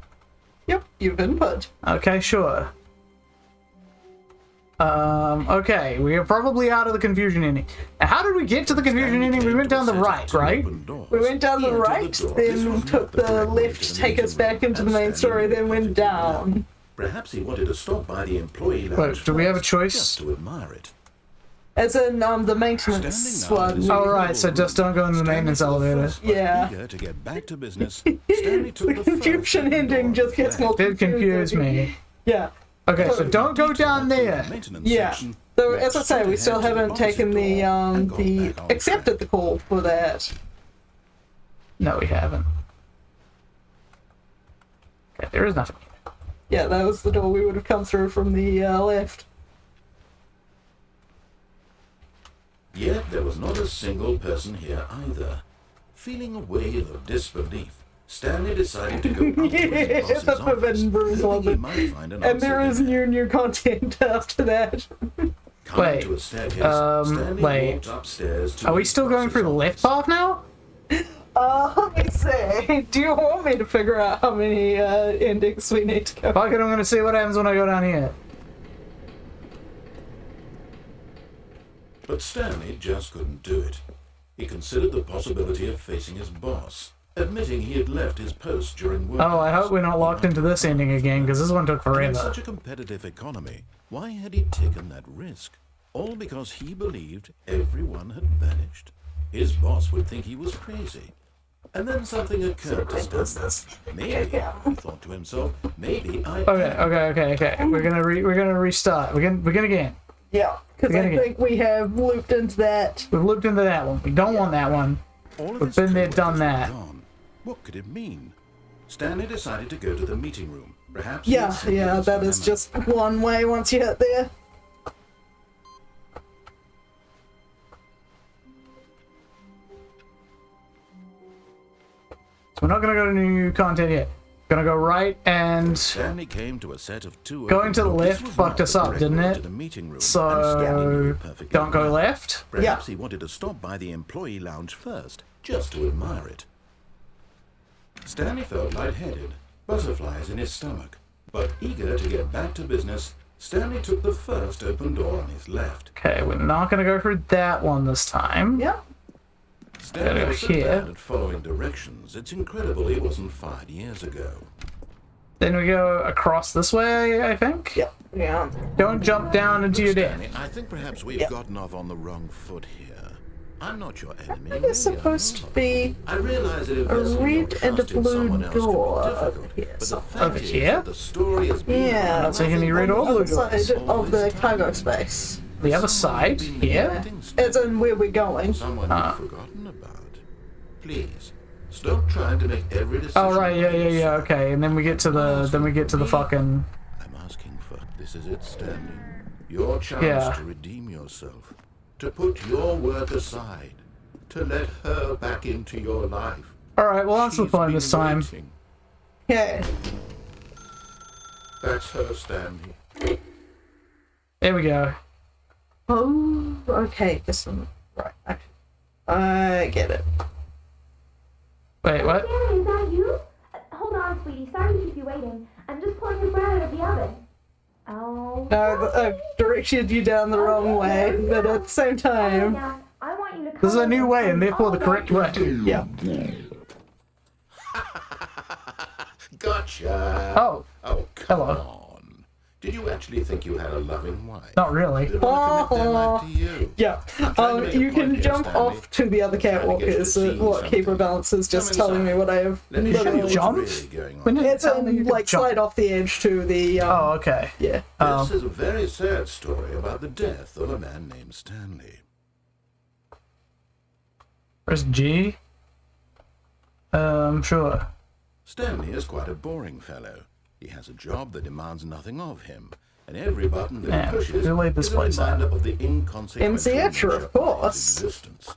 Yep, you've input. Okay, sure. Okay, we are probably out of the confusion ending. Now, how did we get to the confusion ending? We went down the right, right? We went down the right, then took the left to take us back into the main story, then went down. Perhaps he wanted to stop by the employee lounge. Wait, do we have a first, choice? Just to admire it. As in, the maintenance Standing one. now, Oh, right, so just don't go in the maintenance elevator. Yeah. Eager to get back to business, Stanley took The the confusion first ending just gets more Did confuse me. Yeah. Okay, so don't go down there. Yeah. So as I say, we still haven't taken the accepted the call for that. No, we haven't. Okay, there is nothing. Yeah, that was the door we would have come through from the left. Yet there was not a single person here either. Feeling a wave of disbelief, Stanley decided to go up to his boss's The office, Forbidden Brew hoping he Club. might find an And there answer is there. new content after that. Coming Wait, to a staircase, Stanley wait. walked upstairs to Are we his still going boss's through the left office. path now? Let me see. Do you want me to figure out how many endings we need to go? Fuck it, I'm gonna see what happens when I go down here. But Stanley just couldn't do it. He considered the possibility of facing his boss, admitting he had left his post during work. Oh, I hope we're not locked into this ending again, because this one took In forever. such a competitive economy, why had he taken that risk? All because he believed everyone had vanished. His boss would think he was crazy. And then something occurred to Stanley. Maybe, he thought to himself, maybe I Okay. We're gonna restart. We're gonna begin again. Yeah, because I think we have looped into that. We've looked into that one. We don't want that one. All of We've his been there, coworkers done were that. gone. What could it mean? Stanley decided to go to the meeting room. Perhaps he had Yeah, simply yeah, missed that a is memo. just one way once you hit there. So we're not gonna go to new content yet. Gonna go right and Stanley came to a set of two going open to the doors. left This was fucked not us the up, correct didn't route it? to the meeting room, and So Stanley knew it perfectly don't go well. left. Perhaps he wanted to stop by the employee lounge first, just to admire it. Stanley felt lightheaded, butterflies in his stomach. But eager to get back to business, Stanley took the first open door on his left. Okay, we're not gonna go through that one this time. Yeah. Stanley was so Here. bad at following directions, it's incredible he wasn't 5 years ago. Then we go across this way, I think. Yeah. Yeah. Don't jump down into your death. Stanley, I think perhaps we've gotten off on the wrong foot here. I'm not your enemy. There's supposed to be I realize that a investing your red and a trust in blue someone else can be door difficult, over here. but the somewhere. fact Over is here? that the story has been Yeah, Not seeing any red or on the blue other doors. side of the cargo space. The other side? Here? As in where we're going. Someone you've forgotten about. Please, stop trying to make every decision. Oh right, yeah, by yeah, yeah. yourself. Okay, and then we get to the fucking. I'm asking for this is it, Stanley. Your chance Yeah. to redeem yourself, to put your work aside, to let her back into your life. All right, well answer the She's phone been this time. waiting. Yeah. That's her, Stanley. There we go. Oh, okay. This one. Right. Okay. I get it. Wait, what? Stanley, is that you? Hold on, sweetie. Sorry to keep you waiting. I'm just pulling your bread out of the oven. Oh. No, I've directed you down the wrong way, but at the same time. Now, I want you to This is a come new over way, and and therefore the all correct way. Yeah. Gotcha. Oh, Oh, come hello. on. Did you actually think you had a loving wife? not really. Did want to commit their life to you? Yeah. trying to make a You point can here, jump Stanley. off to the other catwalk. Trying to get you Is to see what something. Keeper Balance is just Come telling me inside. what I have Let me show you literally. what's jump? really going When on. did It's tell me you could like jump? slide off the edge to the. Oh, okay. Yeah. This is a very sad story about the death of a man named Stanley. Where's G? Sure. Stanley is quite a boring fellow. He has a job that demands nothing of him, and every button that Yeah, he pushes who laid this is a place out? reminder of the inconsequential MCF, nature of course. his existence.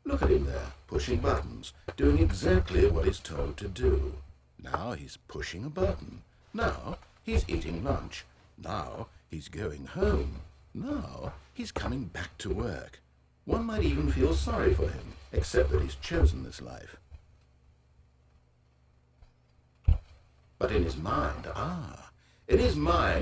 Look at him there, pushing buttons, doing exactly what he's told to do. Now he's pushing a button. Now he's eating lunch. Now he's going home. Now he's coming back to work. One might even feel sorry for him, except that he's chosen this life. But in his mind,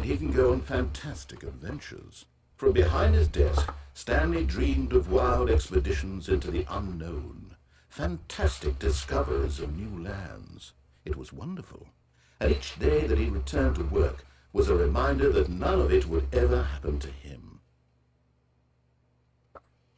he can go on fantastic adventures. From behind his desk, Stanley dreamed of wild expeditions into the unknown, fantastic discoveries of new lands. It was wonderful. And each day that he returned to work was a reminder that none of it would ever happen to him.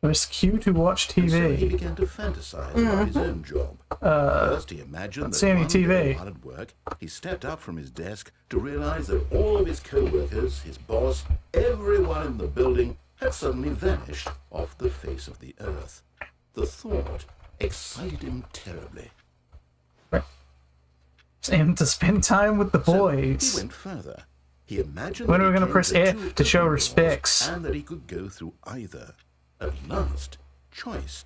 Press Q to watch And so he TV. began to fantasize about his own job. First, he imagined that see any one day TV. while at work, he stepped up from his desk to realize that all of his co-workers, his boss, everyone in the building had suddenly vanished off the face of the earth. The thought excited him terribly. Aim to spend time with the So he boys. went further. He imagined When that are we he gonna came press to F two to show open doors respects? And that he could go through either. At last, choice.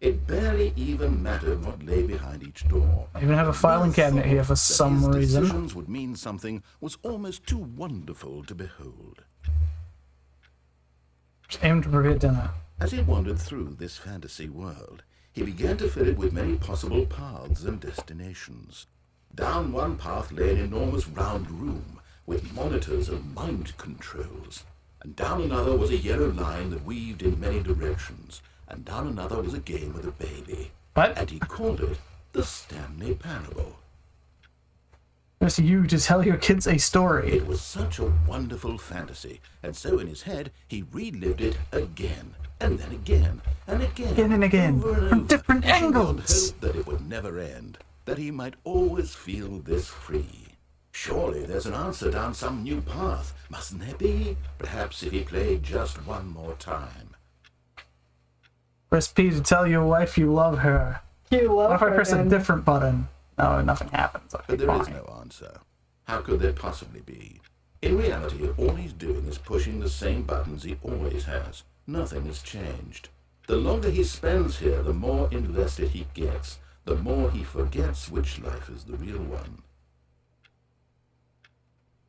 It barely even mattered what lay behind each door. I even have a filing cabinet here for That some his reason. decisions would mean something was almost too wonderful to behold. Just aim to prepare dinner. As he wandered through this fantasy world, he began to fill it with many possible paths and destinations. Down one path lay an enormous round room with monitors and mind controls. And down another was a yellow line that weaved in many directions. And down another was a game with a baby. What? And he called it the Stanley Parable. It's you to tell your kids a story. It was such a wonderful fantasy, and so in his head he relived it again, and then again, and again, Again and again, over and from over, different wishing beyond angles. hope that it would never end, that he might always feel this free. Surely there's an answer down some new path, mustn't there be? Perhaps if he played just one more time. Press P to tell your wife you love her. You love What if I her, press a and different button? No, nothing happens. Okay, But there is fine. no answer. How could there possibly be? In reality, all he's doing is pushing the same buttons he always has. Nothing has changed. The longer he spends here, the more invested he gets, the more he forgets which life is the real one.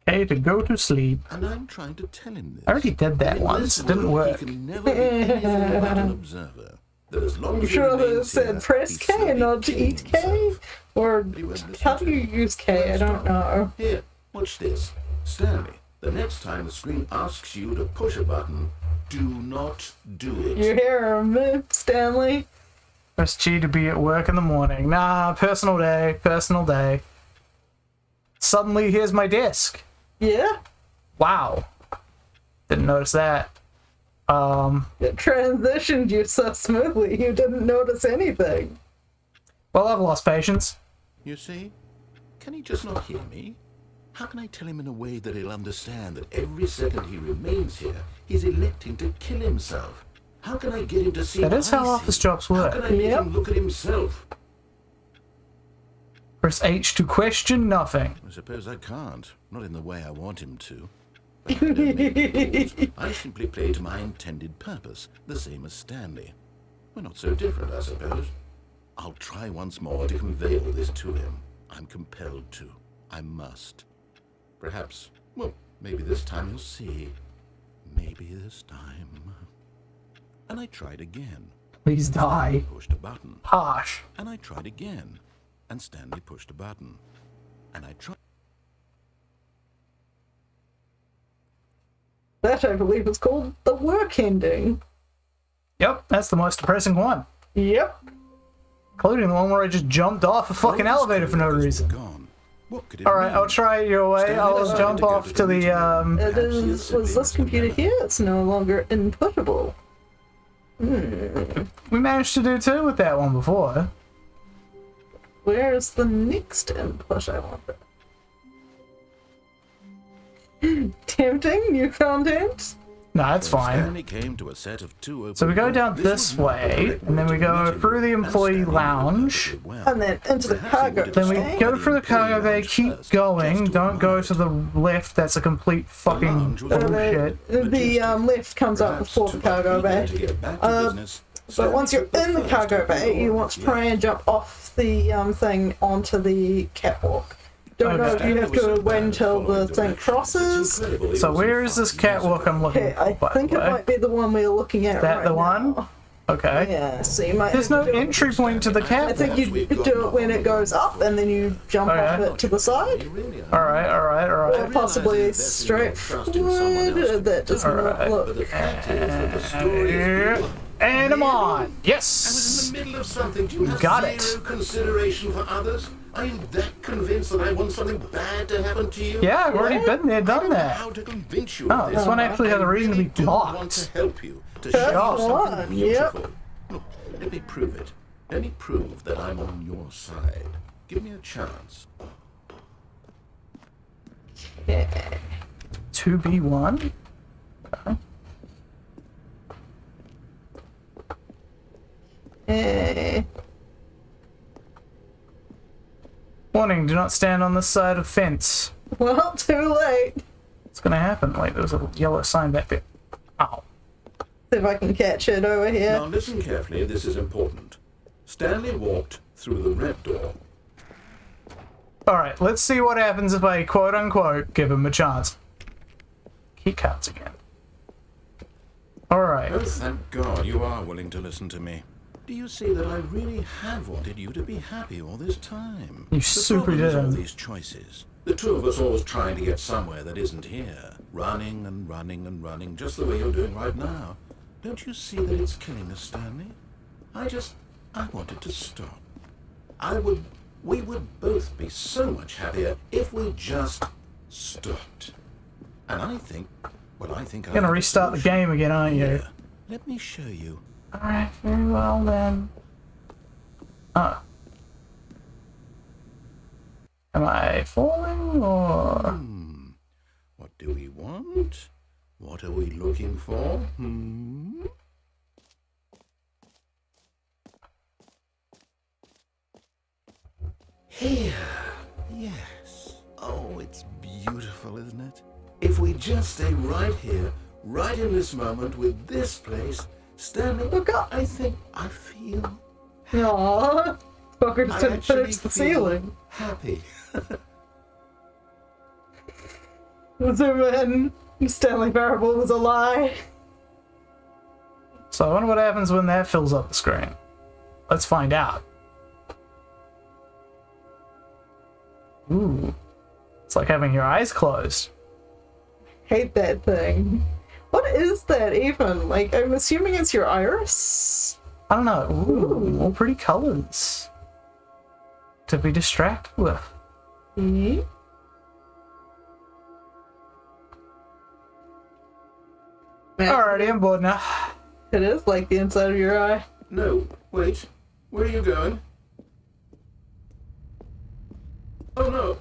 Okay, to go to sleep. And I'm trying to tell him this. I already did that In once. this It didn't world, work. He can never be anything but an observer. That as long I'm as he sure that it remains here, said press he's K slowly and not to killing eat K? himself. Or But he won't listen how to do you me. use K? I don't know. Here, watch this. Stanley, the next time the screen asks you to push a button, do not do it. You hear him, Stanley? Press G to be at work in the morning. Nah, personal day, personal day. Suddenly, here's my desk. Yeah? Wow. Didn't notice that. It transitioned you so smoothly, you didn't notice anything. Well, I've lost patience. You see? Can he just not hear me? How can I tell him in a way that he'll understand that every second he remains here, he's electing to kill himself? How can I get him to see That what is how I office see? jobs How work. can I make Yep. him look at himself? Press H to question nothing. I suppose I can't. Not in the way I want him to. But I don't make rules. I simply play to my intended purpose, the same as Stanley. We're not so different, I suppose. I'll try once more to convey all this to him. I'm compelled to. I must. Perhaps, well, maybe this time he'll see. Maybe this time. And I tried again. Please die. Pushed a button. Harsh. And I tried again. And Stanley pushed a button. And I tried. That, I believe, is called the work ending. Yep, that's the most depressing one. Yep. Including the one where I just jumped off a fucking elevator for no reason. Gone. What could it Alright, mean? I'll try your way. Stanley I'll decided jump to go off to to the the, It Perhaps he is, has was siblings this computer together. here? It's no longer inputtable. We managed to do two with that one before. Where's the next input I want? Tempting new content? No, it's fine. Stanley came to a set of two open So we go doors. down This this was not the way, correct and then way we to go meet him, through the and employee Stanley lounge. remembered it well. And then into the Perhaps he cargo would Then we explain bay. go the through the employee cargo bay, lounge keep first, going, just to don't go remind to the left, that's a complete fucking lounge was bullshit. The left comes up Perhaps before the too cargo eager bay. to get back to business, But Stanley once you're took the in the first cargo open bay, you door. want to try and jump off the thing onto the catwalk. Don't know if Okay. you have to wait until the thing crosses. So where is this catwalk I'm looking Okay, for, I by think the it way? might be the one we're looking at That right the one? now. Okay. Yeah, so you might There's have no to do it. entry point to the I catwalk. think you do it when it goes up and then you jump Okay. off it to the side. Alright, alright, Or alright. possibly straight forward. That does not Alright. But the look. fact is that the story is real. And I'm on! I was Yes! in the middle of something. Do you have Got zero it. consideration for others? Are you that convinced that I want something bad to happen to you? Yeah, I've already been there, I done don't know that. how to convince you Oh, of this one actually has a reason to be I really do want blocked. to help you, to Come show you on, something yep. beautiful. Look, let me prove it. Let me prove that I'm on your side. Give me a chance. 2B1? Okay. Eh. Warning, do not stand on this side of fence. Well, too late. What's gonna happen? Wait, there's a yellow sign back there. Ow. See if I can catch it over Now here. listen carefully, this is important. Stanley walked through the red door. Alright, let's see what happens if I quote unquote give him a chance. Key cards again. Alright. Oh, thank God you are willing to listen to me. Do you see that I really have wanted you to be happy all this time? You The super problem is all did. these choices. The two of us always trying to get somewhere that isn't here. Running and running and running, just the way you're doing right now. Don't you see that it's killing us, Stanley? I wanted to stop. We would both be so much happier if we just stopped. And I think I You're have gonna a restart the solution. game again, aren't you? Here, let me show you. Alright, very well then. Oh. Am I falling or... What do we want? What are we looking for? Here. Yes. Oh, it's beautiful, isn't it? If we just stay right here, right in this moment with this place, Stanley, Look up. I think I feel Aww. Fucker just I didn't actually finish the feel ceiling. happy. Zoom in. Stanley Parable was a lie. So I wonder what happens when that fills up the screen. Let's find out. Ooh. It's like having your eyes closed. Hate that thing. What is that even? Like, I'm assuming it's your iris? I don't know. Ooh, more pretty colors to be distracted with. Hmm? Alright, Alrighty, I'm bored now. It is like the inside of your eye. No, wait. Where are you going? Oh no.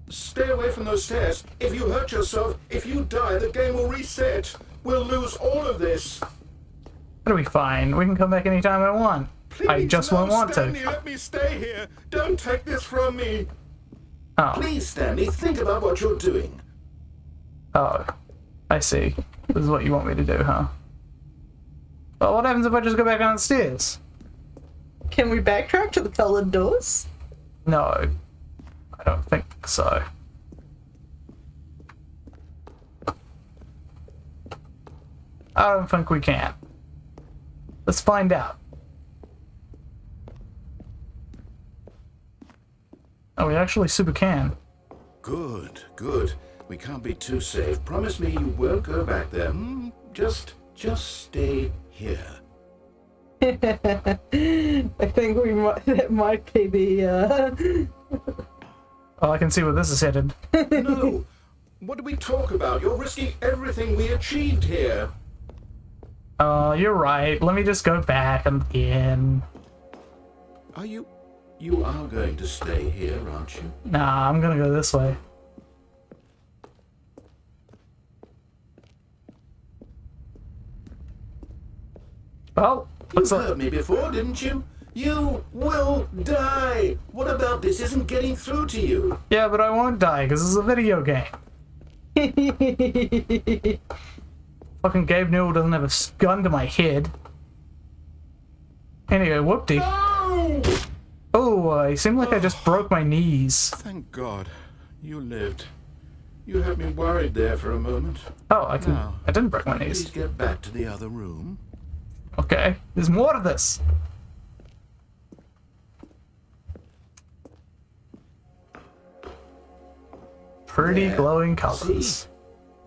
Stay away from those stairs. If you hurt yourself, if you die, the game will reset. We'll lose all of this. It'll be fine. We can come back anytime I want. Please, I just no, won't want Stanley, to. let me stay here. Don't take this from me. Oh. Please, Stanley, think about what you're doing. Oh. I see. This is what you want me to do, huh? Well, what happens if I just go back downstairs? Can we backtrack to the colored doors? No. I don't think so. I don't think we can. Let's find out. Oh, we actually super can. Good, good. We can't be too safe. Promise me you won't go back there. Just stay here. I think that might be the, Oh, I can see where this is headed. No! What do we talk about? You're risking everything we achieved here. Oh, you're right. Let me just go back again. Are you... You are going to stay here, aren't you? Nah, I'm gonna go this way. Well, You looks like... heard me before, didn't you? You will die! What about this isn't getting through to you? Yeah, but I won't die, because this is a video game. Fucking Gabe Newell doesn't have a gun to my head. Anyway, whoop-de. No! Oh, it seemed like I just broke my knees. Thank God. You lived. You had me worried there for a moment. Oh, I Now, didn't break my Please knees. get back to the other room. Okay, there's more to this. Pretty There. glowing colors. See?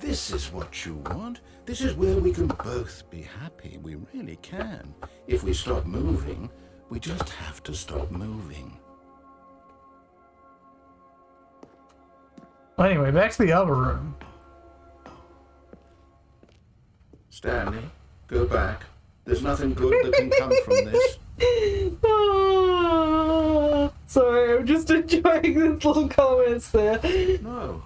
This is what you want. This is where we can both be happy. We really can. If we stop moving, we just have to stop moving. Well, anyway, back to the other room. Stanley, go back. There's nothing good that can come from this. Sorry, I'm just enjoying these little comments there. No.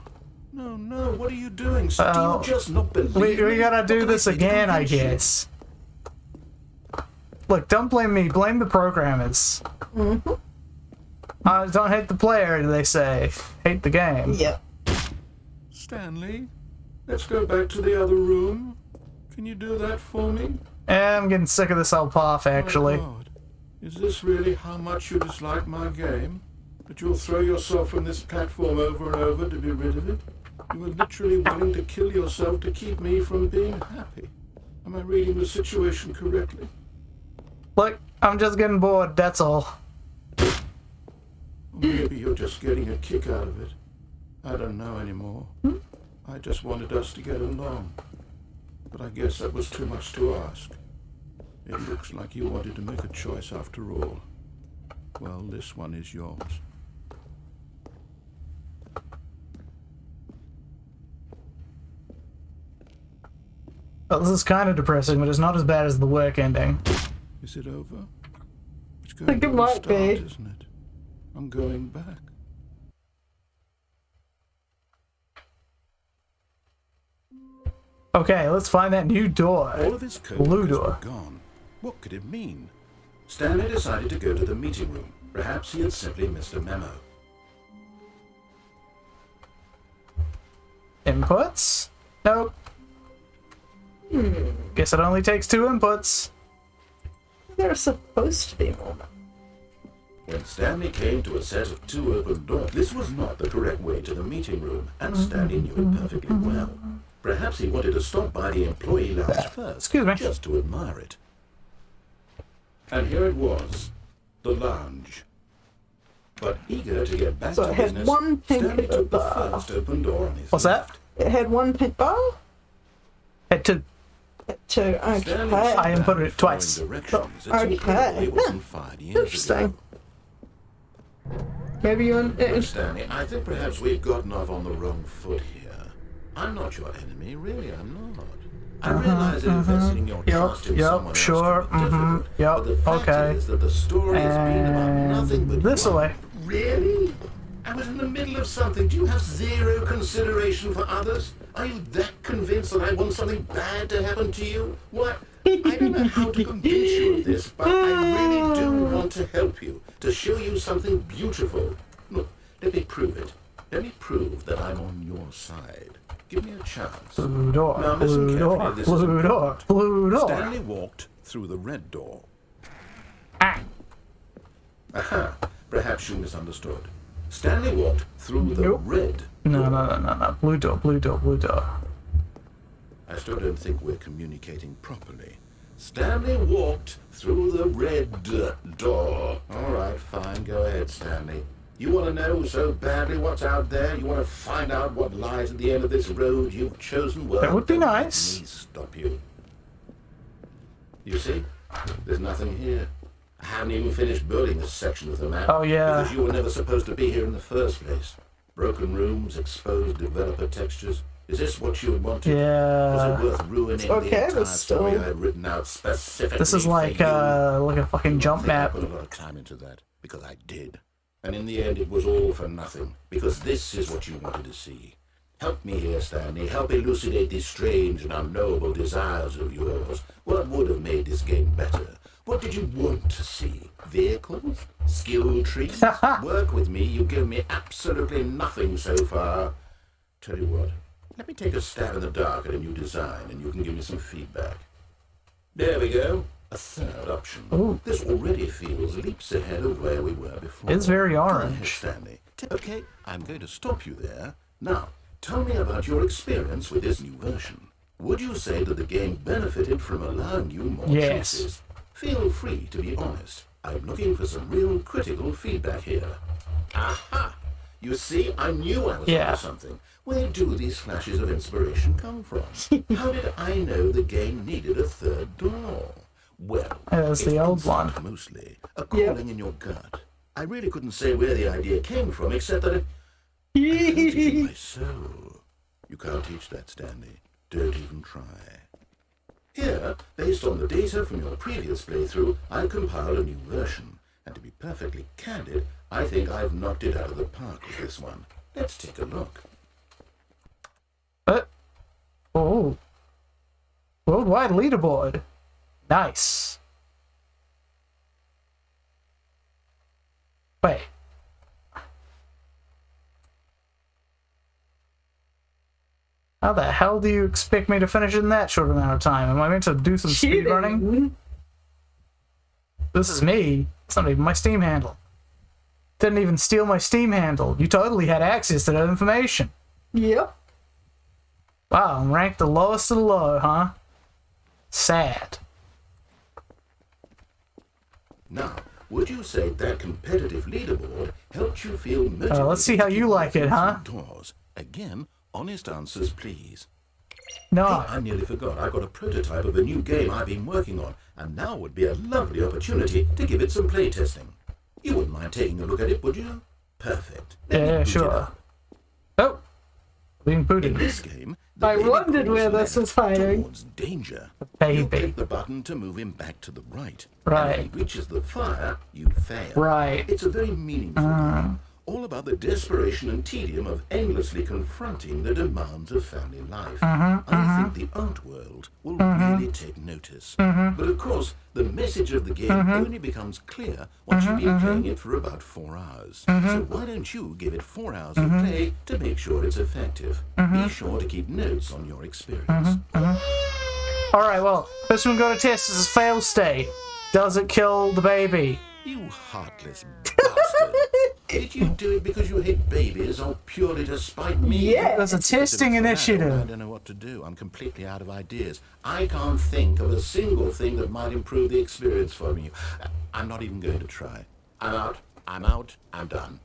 No, what are you doing? Do Oh, you just not believe We me? gotta do What this can I say to again, I convince you? guess. Look, don't blame me. Blame the programmers. Don't hate the player, they say. Hate the game. Yeah. Stanley, let's go back to the other room. Can you do that for me? I'm getting sick of this old path, actually. My God. Is this really how much you dislike my game? That you'll throw yourself from this platform over and over to be rid of it? You were literally willing to kill yourself to keep me from being happy. Am I reading the situation correctly? Look, I'm just getting bored, that's all. Or maybe you're just getting a kick out of it. I don't know anymore. I just wanted us to get along. But I guess that was too much to ask. It looks like you wanted to make a choice after all. Well, this one is yours. Well, this is kind of depressing, but it's not as bad as the work ending. Is it over? It's going Think it to might start, be. isn't it? I'm going back. Okay, let's find that new door. All of his Blue coworkers door. were gone. What could it mean? Stanley decided to go to the meeting room. Perhaps he had simply missed a memo. Inputs? Nope. Guess it only takes 2 inputs. There's supposed to be more. When Stanley came to a set of 2 open doors, this was not the correct way to the meeting room, and Stanley knew it perfectly well. Perhaps he wanted to stop by the employee lounge first, Excuse me. just to admire it. And here it was, the lounge. But eager to get back So to it had business, one pink Stanley took the bar. first open door on his What's left. that? It had one pink bar? Head 2. Two. Stanley Okay. sat I inputted down it twice. following directions. It's Okay. incredible it wasn't 5 years Interesting. ago. Maybe you Look, Stanley, I think perhaps we've gotten off on the wrong foot here. I'm not your enemy, really, I'm not. I realize that investing your trust in someone else sure, can be difficult, yep, but the fact okay. is that the story has been about nothing but This one. way. Really? I was in the middle of something. Do you have zero consideration for others? Are you that convinced that I want something bad to happen to you? What? I don't know how to convince you of this, but I really do want to help you, to show you something beautiful. Look, let me prove it. Let me prove that I'm on your side. Give me a chance. Blue door, Now listen blue carefully, door, this is blue door, important. blue door. Stanley walked through the red door. Ah. Aha, perhaps you misunderstood. Stanley walked through the Nope. red No, door. no. Blue door, blue door, blue door. I still don't think we're communicating properly. Stanley walked through the red door. All right, fine. Go ahead, Stanley. You want to know so badly what's out there? You want to find out what lies at the end of this road you've chosen? Well, That would be don't let nice. me stop you. You see? There's nothing here. I haven't even finished building this section of the map. Oh, yeah. Because you were never supposed to be here in the first place. Broken rooms, exposed developer textures. Is this what you had wanted? Yeah. Was it worth ruining Okay, the entire but story still. I had written out specifically This is like for you? a fucking jump I map. put a lot of time into that, because I did. And in the end, it was all for nothing, because this is what you wanted to see. Help me here, Stanley. Help elucidate these strange and unknowable desires of yours. What would have made this game better? What did you want to see? Vehicles? Skill trees? Work with me. You give me absolutely nothing so far. Tell you what, let me take a stab in the dark at a new design, and you can give me some feedback. There we go. A third option. Ooh. This already feels leaps ahead of where we were before. It's very Go ahead, orange. Stanley. Okay, I'm going to stop you there. Now, tell me about your experience with this new version. Would you say that the game benefited from allowing you more Yes. choices? Feel free to be honest. I'm looking for some real critical feedback here. Aha! You see, I knew I was Yeah. onto something. Where do these flashes of inspiration come from? How did I know the game needed a third door? Well, There's the it's old instinct one. Mostly a calling in your gut. I really couldn't say where the idea came from, except that I felt it in my soul. You can't teach that, Stanley. Don't even try. Here, based on the data from your previous playthrough, I compiled a new version. And to be perfectly candid, I think I've knocked it out of the park with this one. Let's take a look. Oh. Worldwide leaderboard. Nice. Wait. How the hell do you expect me to finish in that short amount of time? Am I meant to do some speed running? Cheating. This is me. It's not even my Steam handle. Didn't even steal my Steam handle. You totally had access to that information. Yep. Wow, I'm ranked the lowest of the low, huh? Sad. Now, would you say that competitive leaderboard helped you feel motivated? Let's see how to you keep like it, working huh? through doors? Again, honest answers, please. No. I nearly forgot. I've got a prototype of a new game I've been working on, and now would be a lovely opportunity to give it some playtesting. You wouldn't mind taking a look at it, would you? Perfect. Let me Yeah, boot it sure. up. Oh. Being In booted. this game, the I baby wondered crawls where this left was hiding. towards danger. Baby. You click the button to move him back to the right. Right. And if he reaches the fire, you fail. Right. It's a very meaningful game, all about the desperation and tedium of endlessly confronting the demands of family life. I think the art world will really take notice. But of course, the message of the game only becomes clear once you've been playing it for about 4 hours. So why don't you give it 4 hours of play to make sure it's effective? Be sure to keep notes on your experience. Alright, well, first one go to test is a fail state. Does it kill the baby? You heartless bastard. Did you do it because you hate babies or purely to spite me? Yeah. There's a testing I initiative. don't know what to do. I'm completely out of ideas. I can't think of a single thing that might improve the experience for you. I'm not even going to try. I'm out. I'm out. I'm done.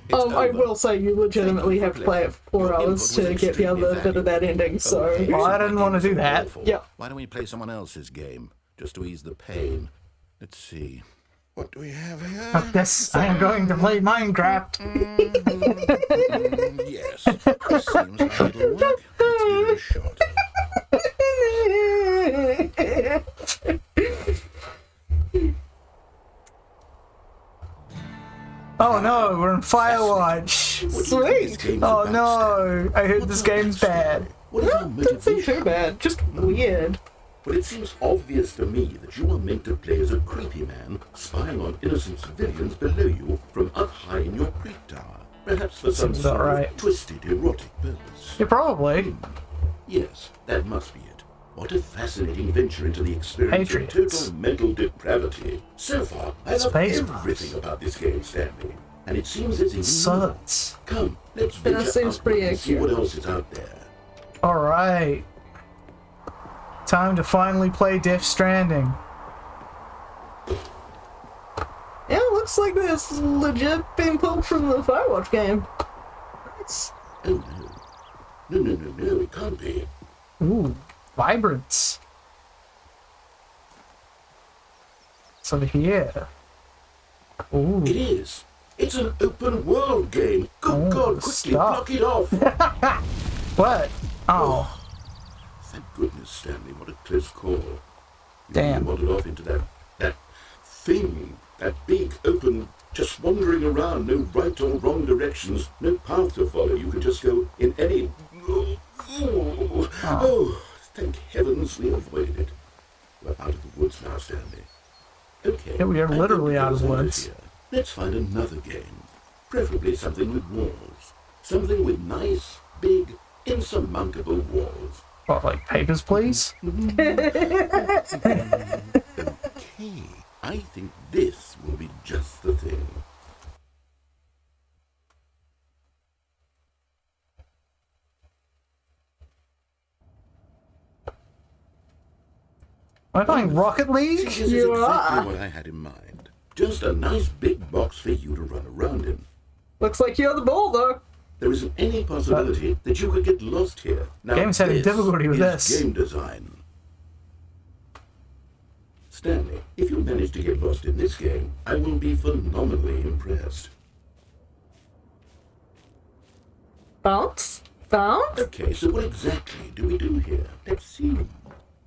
It's I over. will say you legitimately Thank have you to for play it for 4 Your hours input was to get the other extremely bit of that ending, so... Okay, Well, I so didn't my want to game do is that. awful. Yeah. Why don't we play someone else's game, just to ease the pain? Let's see. What do we have here? Fuck this. I am going to play Minecraft. Yes, this seems like it'll work. Let's give it a shot. Oh no, we're in Firewatch. What do you think this Sweet. game's Oh about, no, Stanley? I heard What's this our game's backstory? bad. What is our That doesn't seem motivation? too bad. Just weird. But it seems obvious to me that you are meant to play as a creepy man spying on innocent civilians below you from up high in your creep tower. Perhaps for some Seems about sort right. of twisted erotic purpose. Yeah, probably. Yes, that must be it. What a fascinating venture into the experience Patriots. of total mental depravity. So far, I love Space everything about this game, Stanley. And it seems as if you Suds. Come, let's That venture seems out pretty and see accurate. what else is out there. Alright. Time to finally play Death Stranding. Yeah, looks like this legit being pulled from the Firewatch game. Nice. Oh no. No, it can't be. Ooh, Vibrance. It's over here. Ooh. It is. It's an open world game. Good Oh, God, quickly stop. block it off. What? Oh, Thank goodness, Stanley. What a close call. You Damn. really wandered off into that thing. That big, open, just wandering around. No right or wrong directions. No path to follow. You can just go in any... Oh, thank heavens we avoided it. We're out of the woods now, Stanley. Okay. Yeah, we are I think literally out of because the I'm woods. here, let's find another game. Preferably something with walls. Something with nice, big, insurmountable walls. what, like Papers, Please? Okay, I think this will be just the thing. Am I playing Rocket See, League? this is You exactly are. what I had in mind. Just a nice big box for you to run around in. Looks like you're the ball, though. There isn't any possibility that you could get lost here. Now, Game's having this difficulty with is this. game design. Stanley, if you manage to get lost in this game, I will be phenomenally impressed. Bounce? Bounce? Okay, so what exactly do we do here? Let's see.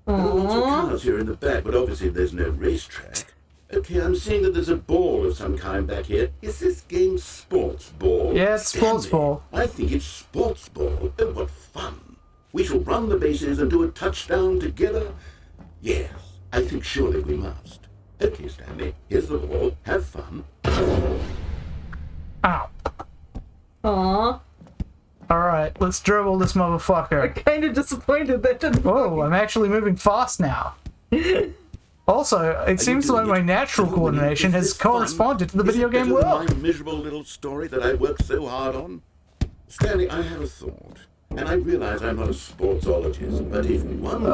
There are lots of cars here in the back, but obviously there's no racetrack. Okay, I'm seeing that there's a ball of some kind back here. Is this game sports ball? Yeah, it's sports Stanley, ball. I think it's sports ball. Oh, what fun. We shall run the bases and do a touchdown together. Yes, I think surely we must. Okay, Stanley, here's the ball. Have fun. Ow. Aw. Alright, let's dribble this motherfucker. Kinda disappointed that didn't Whoa, I'm actually moving fast now. Also, it seems like my natural coordination has corresponded to the video game world. My miserable little story that I worked so hard on. Stanley, I have a thought, and I realize I'm not a sportsologist, but if one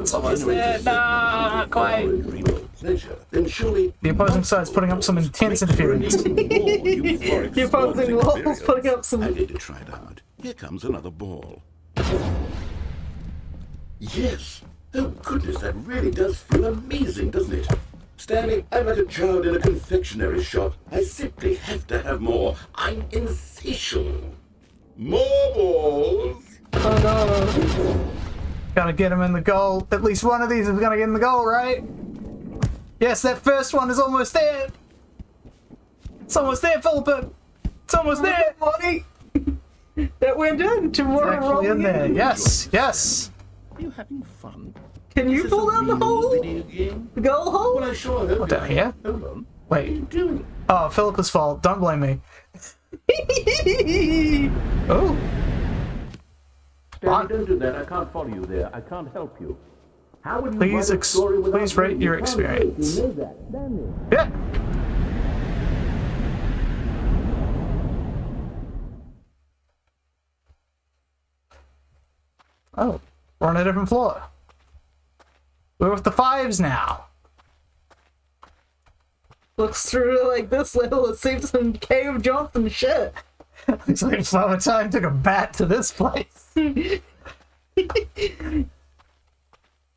it's almost generates there. a Nah, certain not quite. power and real pleasure, then surely The opposing side's putting up some intense interference. The opposing wall's putting up some- I need to try it out. Here comes another ball. Yes. Oh, goodness, that really does feel amazing, doesn't it? Stanley, I'm like a child in a confectionery shop. I simply have to have more. I'm insatiable. More balls. Oh no. Gotta get him in the goal. At least one of these is gonna get in the goal, right? Yes, that first one is almost there. It's almost there, Philippa. It's almost there. Money that went in to more Actually in rolling there. in. Yes, yes. Are you having fun? Can you Is this pull a down the real hole? video game? The goal hole? Well, I sure hope What, down here? Hold on. What are you Wait. doing? Oh, Philippa's fault. Don't blame me. Oh. Stanley, don't do that. I can't follow you there. I can't help you. How would you Please, write a story without please rate me? your You can't do it. experience. You know that, Stanley. Yeah. Oh, we're on a different floor. We're with the fives now. Looks through like this level, it seems some Cave Johnson shit. It's like Flower Time took a bat to this place.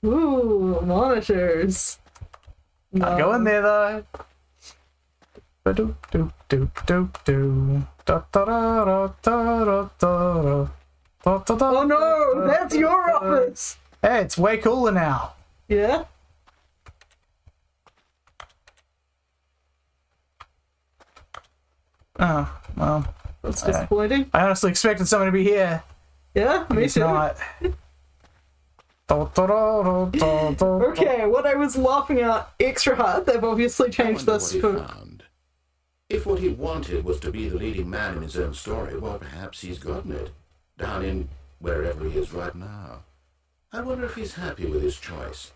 Ooh, monitors. I'll go in there though. Do do do do do. Da da da da da da da. Da, da, da, Oh no, that's your office! Hey, it's way cooler now. Yeah? Oh, well. That's disappointing. I honestly expected someone to be here. Yeah, me It's too. not. Okay, what I was laughing at extra hard, they've obviously I changed wonder this what he for... found. If what he wanted was to be the leading man in his own story, well, perhaps he's gotten it. Down in wherever he is right now. I wonder if he's happy with his choice,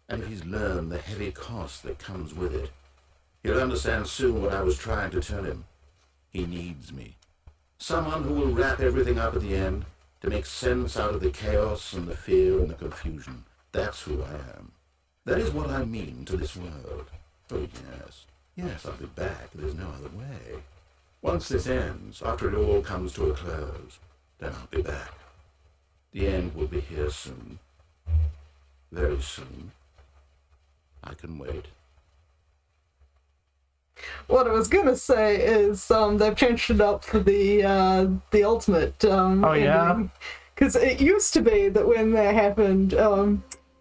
and if he's learned the heavy cost that comes with it. He'll understand soon what I was trying to tell him. He needs me. Someone who will wrap everything up at the end, to make sense out of the chaos and the fear and the confusion. That's who I am. That is what I mean to this world. Oh, yes. Yes, I'll be back. There's no other way. Once this ends, after it all comes to a close, then I'll be back. The end will be here soon. Very soon. I can wait. What I was gonna say is they've changed it up for the ultimate Oh, yeah? because it used to be that when that happened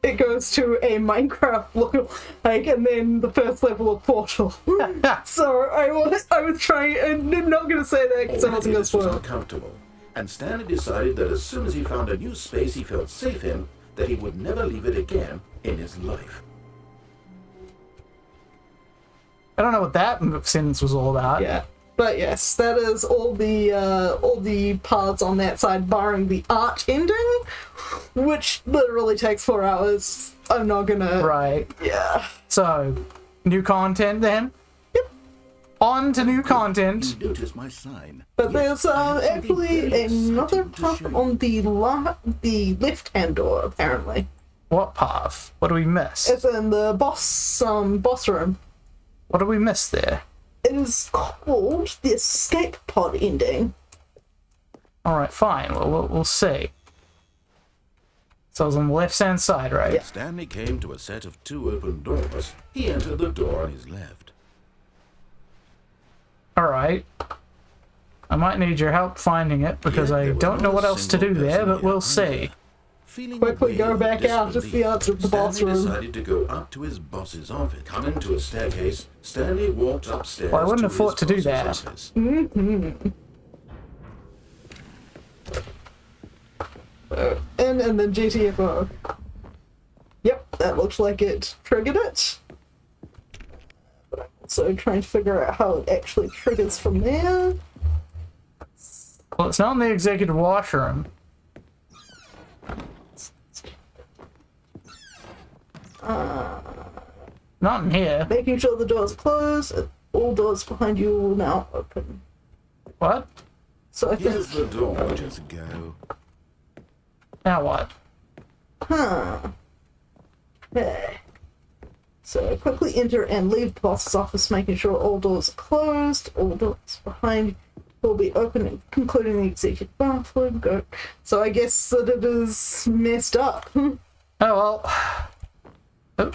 it goes to a Minecraft look-alike and then the first level of Portal. So I was trying, and I'm not gonna say that because I wasn't gonna This was spoil it. uncomfortable, and Stanley decided that as soon as he found a new space he felt safe in, that he would never leave it again in his life. I don't know what that sentence was all about. Yeah, but yes, that is all the parts on that side, barring the art ending, which literally takes 4 hours. I'm not gonna. Right. Yeah. So, new content then? Yep. On to new content. You notice my sign. But Yes, there's I have something actually very another exciting to path show you. on the left-hand door, apparently. What path? What do we miss? It's in the boss room. What do we miss there? It is called the escape pod ending. Alright, fine. Well, we'll see. So it's on the left-hand side, right? Yeah. Stanley came to a set of 2 open doors. He entered the door on his left. Alright. I might need your help finding it, because Yet I there was don't not know a what else to do single there, person but we'll here see. either. Feeling Quickly a go wave back of out, just the disbelief, answer of the boss Stanley room. decided to go up to his boss's office. Coming to a staircase, Stanley walked upstairs. Well, I wouldn't have his thought to do boss's that. office. And then GTFO. Yep, that looks like it triggered it. But I'm also trying to figure out how it actually triggers from there. Well, it's not in the executive washroom. Not in here. Making sure the doors are closed. All doors behind you will now open. What? So I Here's think... the door. Just go. Now what? Okay. So quickly enter and leave the boss's office, making sure all doors are closed. All doors behind will be open, including the executive bathroom. Go. So I guess that it is messed up. Oh, well. Oh,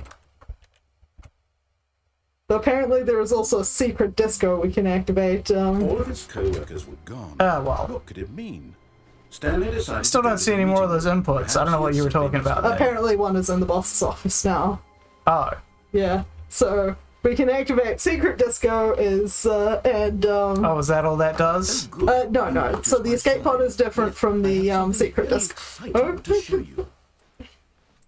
But apparently there is also a secret disco we can activate. All of his co-workers were gone. well. What could it mean? Stanley decided. Still to go don't to see the any more of meeting. those inputs. I don't know what you were talking about there. Apparently one is in the boss's office now. Oh. Yeah. So we can activate secret disco Oh, is that all that does? no. So the escape pod is different from the secret disco. Exciting to show you.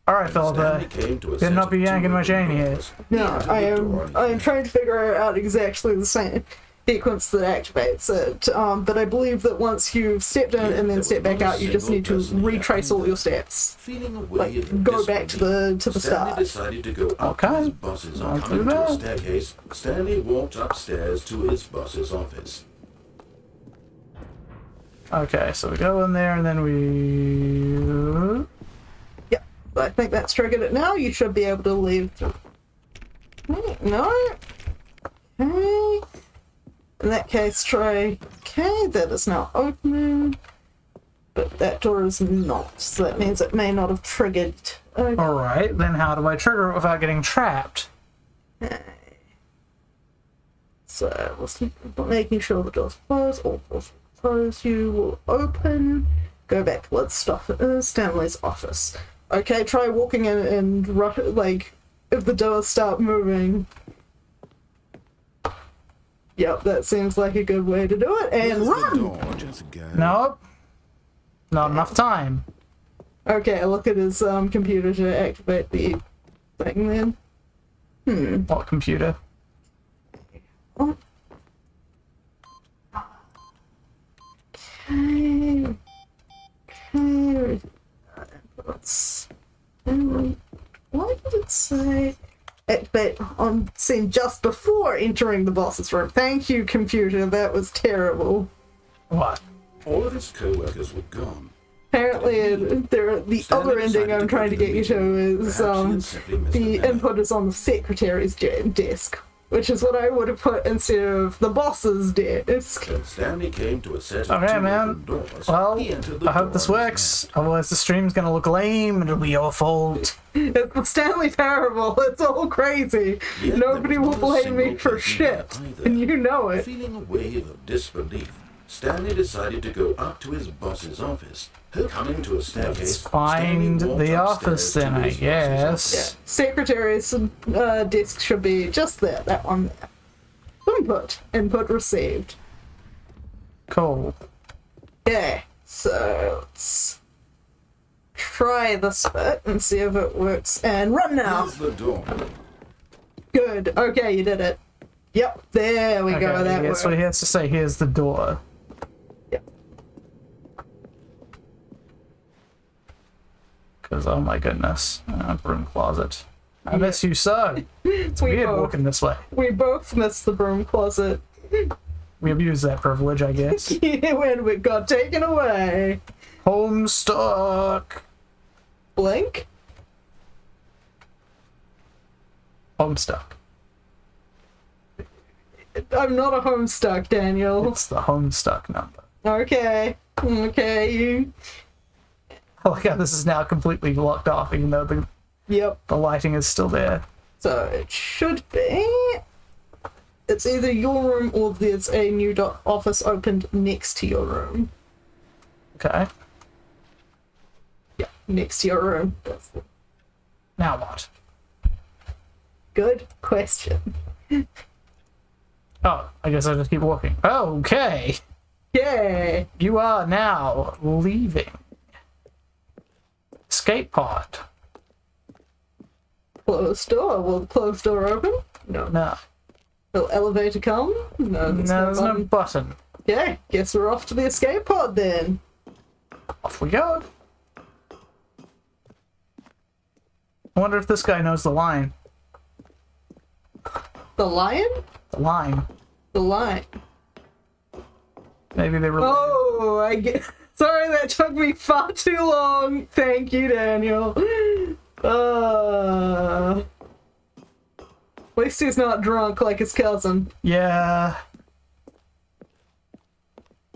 Alright, Stanley Philip. came to a Better set not of be 2 yanking my open chain here. doors. He No, entered I the am. door on his I am left. trying to figure out exactly the same sequence that activates it. But I believe that once you've stepped in and then step back out, you just need to retrace all your steps. Feeling a wave of Go back to the Stanley start. decided to go up to Okay. his boss's I'll office. do Coming to a that. staircase, Stanley walked upstairs to his boss's office. Okay, so we go in there and then we... Yep. I think that's triggered it now. You should be able to leave. No. Okay. In that case, try. Okay, that is now opening. But that door is not. So that means it may not have triggered. Okay. Alright, then how do I trigger it without getting trapped? So, making sure the door's closed, all doors are closed, you will open, go back to where the stuff is, Stanley's office. Okay, try walking in and, like, if the doors start moving. Yep, that seems like a good way to do it. And Here's the run! door, just go. Nope. Not enough time. Okay, look at his computer to activate the thing then. What computer? Oh. Okay. Okay. Let's. Why did it say activate on scene just before entering the boss's room? Thank you, computer. That was terrible. What? All of his co-workers were gone. Apparently, the Stanley other ending decided I'm to trying go to to get you the to meeting. is Perhaps he had simply missed the the memo. input is on the secretary's desk, which is what I would have put instead of the boss's desk. When Stanley came to a set of Okay, two man. open doors, Well, he entered the I hope door this on his works. left. Otherwise, the stream's gonna look lame and it'll be your fault. It's the Stanley Parable. It's all crazy. Yet Nobody there will was not a blame me single for person shit, there either. and you know it. Feeling a wave of disbelief, Stanley decided to go up to his boss's office. Coming to a staircase, Find Stanley walked the upstairs office to then, I his boss's guess. office. Secretary's desk should be just there. That one there. Input received. Cool. Okay, so let's try this bit and see if it works. And run now. Here's the door. Good. Okay, you did it. Yep, there we go. Okay, That yeah, works. so he has to say, here's the door. Yep. Because, oh my goodness. Broom closet. I miss you so. It's We weird both- walking this way. We both missed the broom closet. We abuse that privilege, I guess. When it got taken away. Homestuck. Blink? Homestuck. I'm not a homestuck, Daniel. It's the Homestuck number. Okay. Okay, you. I like how this is now completely locked off, even though the Yep. lighting is still there. So it should be. It's either your room or there's a new office opened next to your room. Okay. Yeah, next to your room. That's the Now what? good question. Oh, I guess I just keep walking. Okay. Yay! You are now leaving. Escape pod. Closed door. Will the closed door open? No. No. Will elevator come? No, there's No, no there's no button. button. Okay, guess we're off to the escape pod then. Off we go. I wonder if this guy knows the line. The lion? The line. The lion. Maybe they related. Oh, I get. Sorry, that took me far too long. Thank you, Daniel. At least he's not drunk like his cousin. Yeah.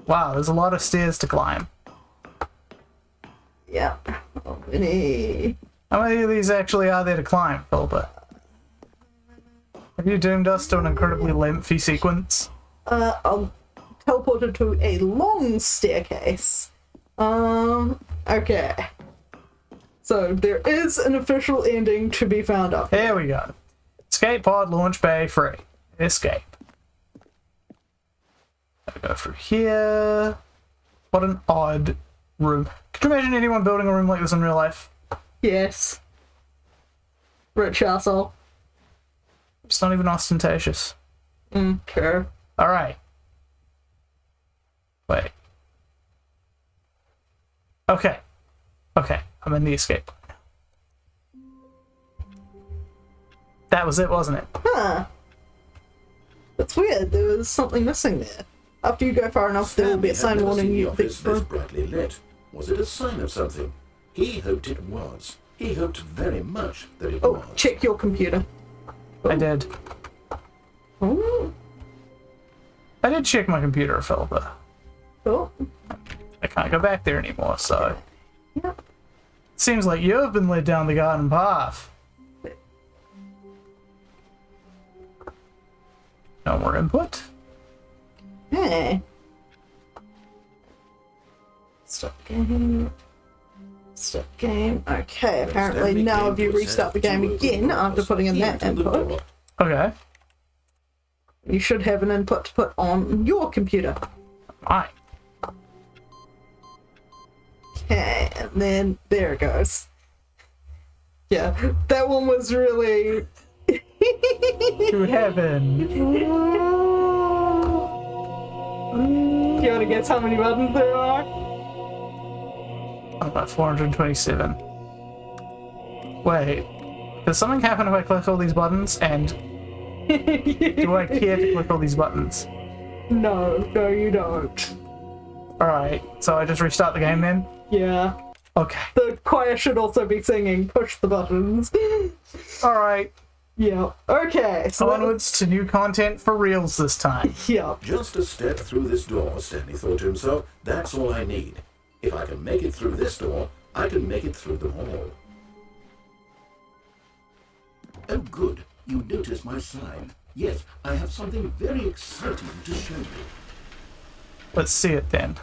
Wow, there's a lot of stairs to climb. Yeah. How many? How many of these actually are there to climb, Philippa? Have you doomed us to an incredibly lengthy sequence? I'm teleported to a long staircase. Okay. So there is an official ending to be found up. There we go. Escape pod, launch bay, free. Escape. Gotta go through here. What an odd room. Could you imagine anyone building a room like this in real life? Yes. Rich asshole. It's not even ostentatious. Okay. Alright. Wait. Okay. Okay, I'm in the escape. That was it, wasn't it? Huh. That's weird. There was something missing there. After you go far enough, there will be a sign Stanley had never warning seen you the office that this brightly lit. Was it a sign of something? He hoped it was. He hoped very much that it Oh, was. check your computer. I did. Oh. I did check my computer, Philippa. Oh. I can't go back there anymore, so... Yep. Seems like you've been led down the garden path. No more input. Hey. Stop game. Stop game. Okay, apparently Stanley now came if you to a restart the set of game two open again doors. after putting in He that entered the input, door. Okay. You should have an input to put on your computer. Right. Okay, and then there it goes. Yeah, that one was really... To heaven. Do you want to guess how many buttons there are? About 427. Wait. Does something happen if I click all these buttons? And do I care to click all these buttons? No, you don't. Alright, so I just restart the game then? Yeah. Okay. The choir should also be singing push the buttons. Alright. Yeah. Okay, so Onwards to new content for reals this time. yeah. Just a step through this door, Stanley thought to himself. That's all I need. If I can make it through this door, I can make it through them all. Oh, good. You noticed my sign. Yes, I have something very exciting to show you. Let's see it then.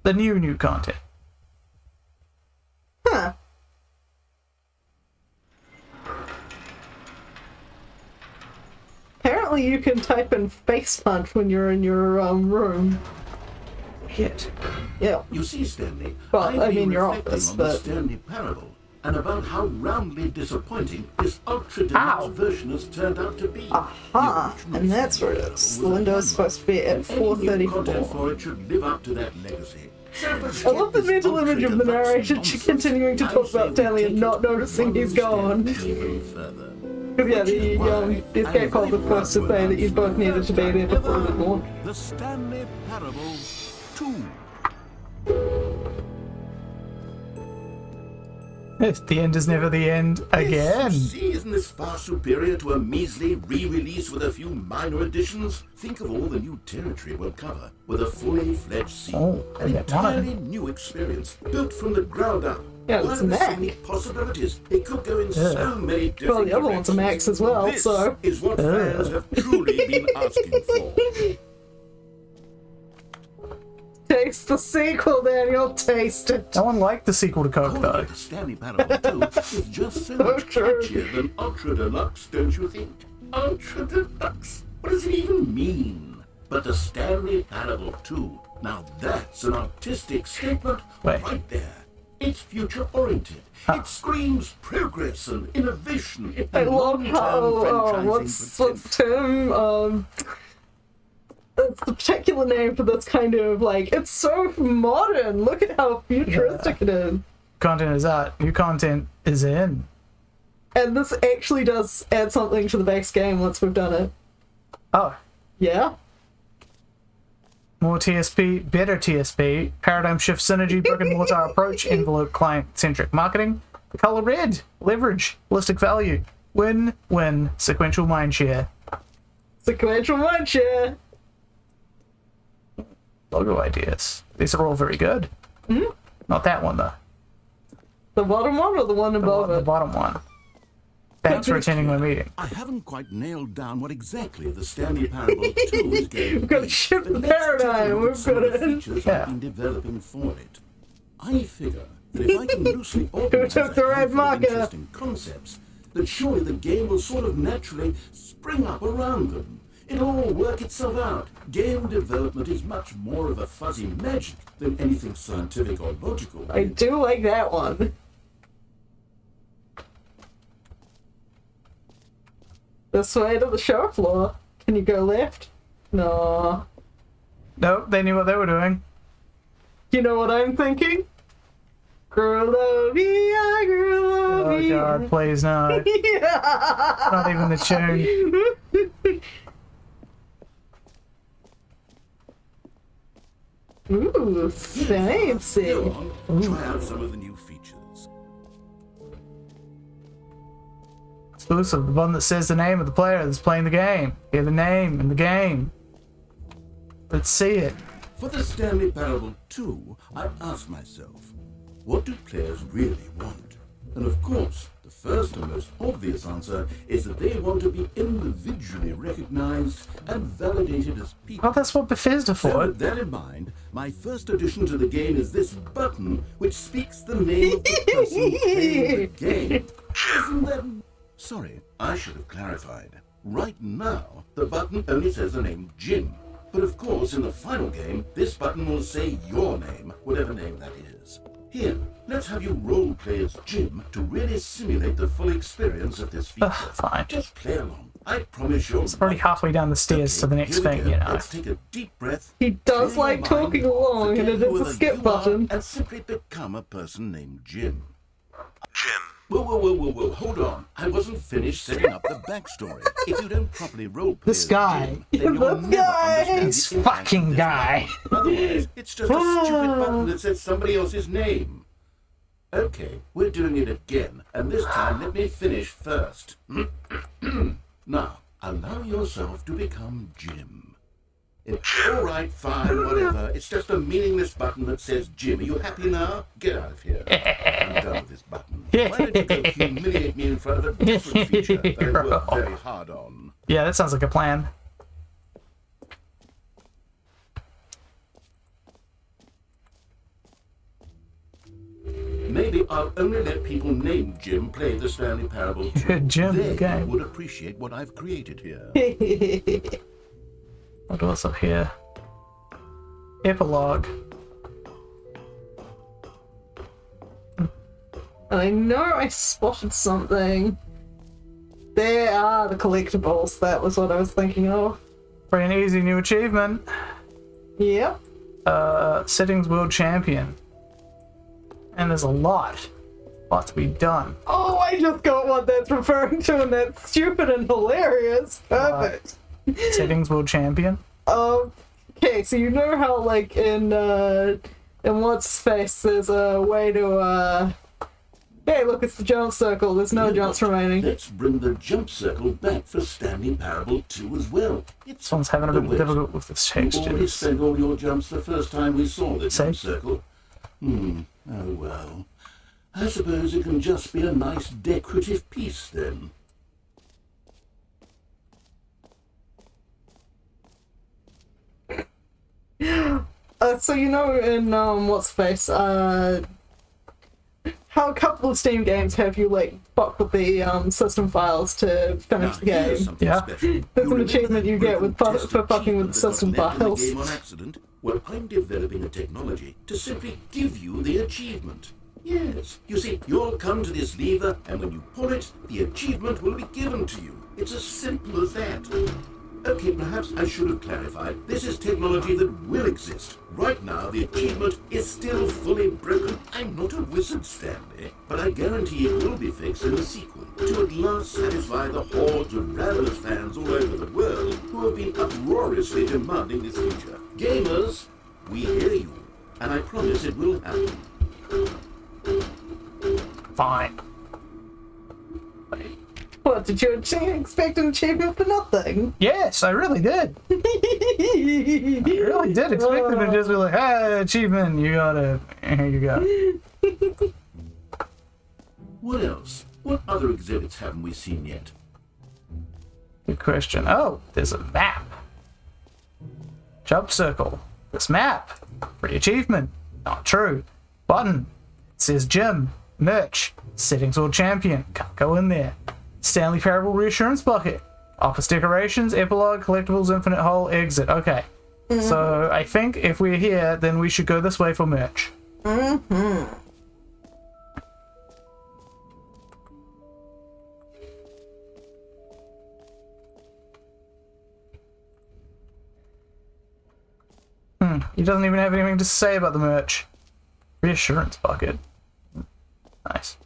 The new content. Huh. Apparently you can type in face punch when you're in your room. Shit. Yeah. You see, Stanley, Well, I've I been mean your reflecting office, on the but... Stanley Parable and about how roundly disappointing this ultra Ow. deluxe version has turned out to be. Aha! And that's where it is. The window is supposed to be at Any new content 4:34. for it should live up to that legacy. I love the mental image of the narrator continuing to talk about Stanley and not noticing he's gone. Because yeah, the escape pod was supposed to say that you both needed to be there to prove it more. The Stanley Parable 2. The end is never the end again. See, isn't this far superior to a measly re-release with a few minor additions? Think of all the new territory we'll cover with a fully fledged sequel. Oh, I An get one of entirely new experience, built from the ground up. Yeah, Why it's are there so Mac. many possibilities? It could go in so many different Well, the other one's a Max as well, This so... is what fans have truly been asking for. Taste the sequel, Daniel. Taste it. No one liked the sequel to Coke Calling though. it the Stanley Parable 2 is just so much true. catchier than Ultra Deluxe, don't you think? Ultra Deluxe? What does it even mean? But the Stanley Parable 2, now that's an artistic statement Wait. right there. It's future-oriented. It screams progress and innovation. I and love how... long-term what's franchising the term? It's the particular name for this kind of, like, it's so modern. Look at how futuristic it is. Content is out. New content is in. And this actually does add something to the base game once we've done it. Oh. Yeah? More TSP, better TSP, paradigm shift synergy, brick and mortar approach, envelope client-centric marketing, the color red, leverage, holistic value, win-win, sequential mindshare. Sequential mindshare. Logo ideas. These are all very good. Mm-hmm. Not that one though. The bottom one or the one above The it? bottom one. Thanks for attending my meeting. I haven't quite nailed down what exactly the Stanley Parable 2 is going to We've got to be. shift the But let's take a paradigm. look at We've some got of the to... features Yeah. I've been developing for it. I figure that if I can loosely organize took the a red handful of marker? interesting concepts, then surely the game will sort of naturally spring up around them. It'll all work itself out. Game development is much more of a fuzzy magic than anything scientific or logical. I do like that one. This way to the show floor. Can you go left? No. Nope, they knew what they were doing. You know what I'm thinking? Grulovia, Oh Grulovia. god, please no. Yeah. Not even the tune. Ooh, fancy. Go on, try out some of the new features. Exclusive, the one that says the name of the player that's playing the game. Hear the name in the game. Let's see it. For the Stanley Parable 2, I asked myself, what do players really want? And of course, the first and most obvious answer is that they want to be individually recognized and validated as people. Oh, that's what Bethesda So for. with that in mind, my first addition to the game is this button which speaks the name of the person playing the game. Isn't that... Sorry, I should have clarified. Right now, the button only says the name Jim. But of course, in the final game, this button will say your name, whatever name that is. Here, let's have you role-play as Jim to really simulate the full experience of this feature. Fine. Just play along. I promise you'll... It's already halfway down the stairs to the next here we thing, go. you know. Let's take a deep breath. He does clear like your talking mind, along, and forget it is a whoever skip you are, button. and simply become a person named Jim. Jim. Whoa, hold on. I wasn't finished setting up the backstory. If you don't properly roleplay This as guy. Jim, then you will This never guy. understand This the impact of fucking this guy. button. Otherwise, it's just a stupid button that says somebody else's name. Okay, we're doing it again, and this time let me finish first. Now, allow yourself to become Jim. All right, fine, whatever. It's just a meaningless button that says Jim. Are you happy now? Get out of here. I'm done with this button. Why don't you go humiliate me in front of a different feature that I worked very hard on? Yeah, that sounds like a plan. Maybe I'll only let people named Jim play the Stanley Parable 2. Jim, They okay. would appreciate what I've created here. What else up here? Epilogue. I know I spotted something. There are the collectibles. That was what I was thinking of. Pretty an easy new achievement. Yep. Settings World Champion. And there's a lot to be done. Oh, I just got what that's referring to, and that's stupid and hilarious. Perfect. Settings World Champion. Okay, so you know how, like, in What's His Face, there's a way to, hey, look, it's the jump circle. There's no jumps remaining. Let's bring the jump circle back for Stanley Parable 2 as well. It's Someone's having a bit difficult with the You already textures. spent all your jumps the first time we saw the Say? jump circle. Oh well. I suppose it can just be a nice decorative piece then. So you know in What's His Face, how a couple of Steam games have you like fuck with the system files to finish the here's game? something Yeah. special. There's You an remember achievement that you get with broken test for fucking with achievement the that got system left in the files. game on accident? Well, I'm developing a technology to simply give you the achievement. Yes. You see, you'll come to this lever, and when you pull it, the achievement will be given to you. It's as simple as that. Okay, perhaps I should have clarified. This is technology that will exist. Right now, the achievement is still fully broken. I'm not a wizard, Stanley, but I guarantee it will be fixed in the sequel to at last satisfy the hordes of ravenous fans all over the world who have been uproariously demanding this feature. Gamers, we hear you, and I promise it will happen. Fine. What, did you expect an achievement for nothing? Yes, I really did. I really did expect them to just be like, hey, achievement, you got it. Here you go. What else? What other exhibits haven't we seen yet? Good question. Oh, there's a map. Jump circle. This map. Free achievement. Not true. Button. It says gym. Merch. Settings World Champion. Can't go in there. Stanley Parable Reassurance Bucket. Office decorations, epilogue, collectibles, infinite hole, exit. Okay. So I think if we're here, then we should go this way for merch. He doesn't even have anything to say about the merch. Reassurance bucket. Nice.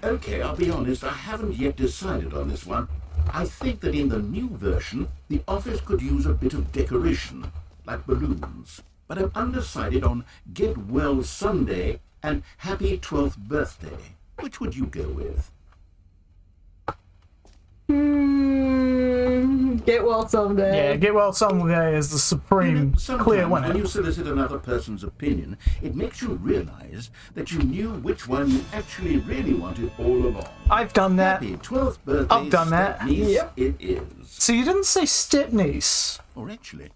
Okay, I'll be honest, I haven't yet decided on this one. I think that in the new version, the office could use a bit of decoration, like balloons. But I'm undecided on Get Well Sunday and Happy 12th Birthday. Which would you go with? Get well someday. Yeah, get well someday is the supreme Sometimes clear when winner. you solicit another person's opinion, it makes you realize that you knew which one you actually really wanted all along. I've done that. Happy 12th birthday, I've done that. Stepniece, Yep. it is. So you didn't say stepniece. Or actually,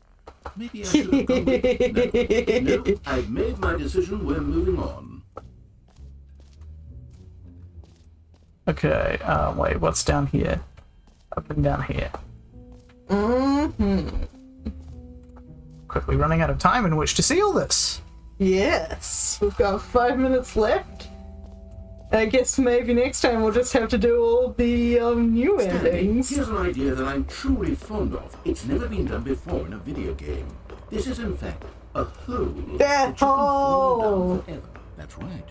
maybe I should have gone with... No, I've made my decision. We're moving on. Okay, wait, what's down here? Up and down here. Mm-hmm. Quickly running out of time in which to see all this. Yes, we've got 5 minutes left. I guess maybe next time we'll just have to do all the new Stanley, endings. here's an idea that I'm truly fond of. It's never been done before in a video game. This is, in fact, a hole that you can fall down forever. That's right.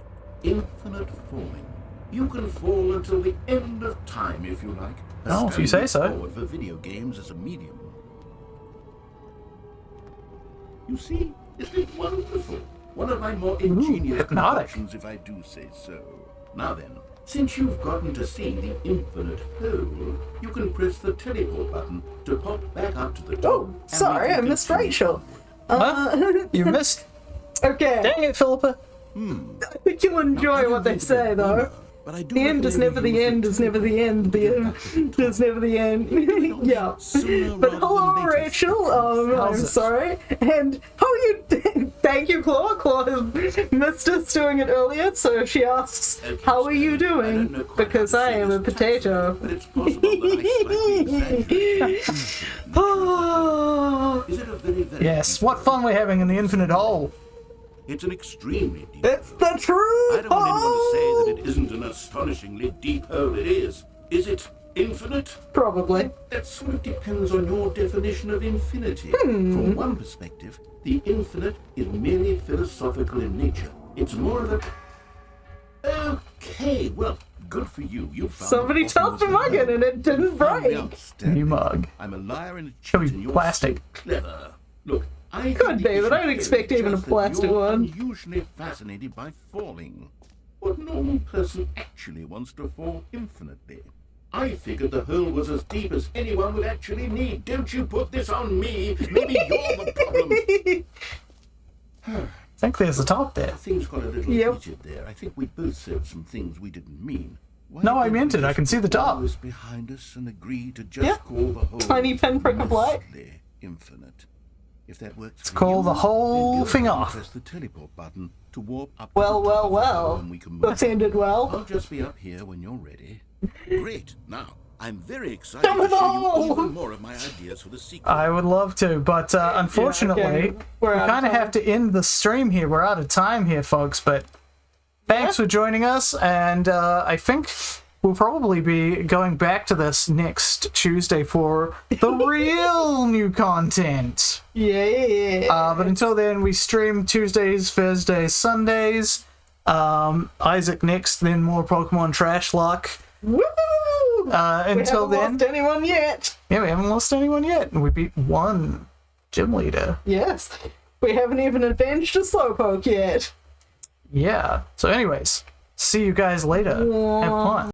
Infinite falling. You can fall until the end of time, if you like. Oh, if you say so. Forward for video games as a medium. You see, isn't it wonderful? One of my more ingenious hypnotic. concoctions, if I do say so. Now then, since you've gotten to see the infinite hole, you can press the teleport button to pop back up to the top. Oh, and sorry, we I can missed continue. Rachel. Huh? You missed. Okay, Dang it, Philippa. I think you'll enjoy what they say, though. But I do The end is never the end, is never the end, the end is never the end. Yeah. But hello, Rachel. I'm How's it? sorry. And how are you? Thank you, Claw. Claw has missed us doing it earlier, so she asks, how are you doing? Because I am a potato. But it's possible that I slightly exaggerated. Is it a very, very Yes, what fun we're having in the infinite hole. It's an extremely deep It's the I truth. don't want anyone to say that it isn't an astonishingly deep hole. It is. Is it infinite? Probably. That sort of depends on your definition of infinity. From one perspective, the infinite is merely philosophical in nature. It's more of a... Okay, well, good for you. You found Somebody the bottom tossed a of the mug in hole. and it didn't Finally break. outstanding. New mug. I'm a liar and a Should cheat, be and you're plastic. so clever. Look, I Could think be, the but I don't issue expect is even a just that plastic you're one. unusually fascinated by falling. What normal person actually wants to fall infinitely? I figured the hole was as deep as anyone would actually need. Don't you put this on me. Maybe you're the problem. I think there's the top there. Things got a little Yep. heated there. I think we both said some things we didn't mean. Why No, I don't meant we it. I just can see the put all top. this behind us and agree to just Yeah. call the whole Tiny pinprick of light. mostly infinite. If that works Let's for call you, the whole then go thing ahead and off. Press the teleport button to warp up to Well, the top well, of the hole well. and we can move That ended well. I'll just be up here when you're ready. Great. Now, I'm very excited Down to the show you hole! even more of my ideas for the sequel. I would love to, but unfortunately, okay. We're we out of kind of time. have to end the stream here. We're out of time here, folks, but thanks for joining us, and I think we'll probably be going back to this next Tuesday for the real new content. Yeah. But until then, we stream Tuesdays, Thursdays, Sundays. Isaac next, then more Pokemon Trash Luck. Woo! Until we haven't then, lost anyone yet. yeah, we haven't lost anyone yet, and we beat one gym leader. Yes. We haven't even avenged a Slowpoke yet. Yeah. So anyways, see you guys later. Have fun.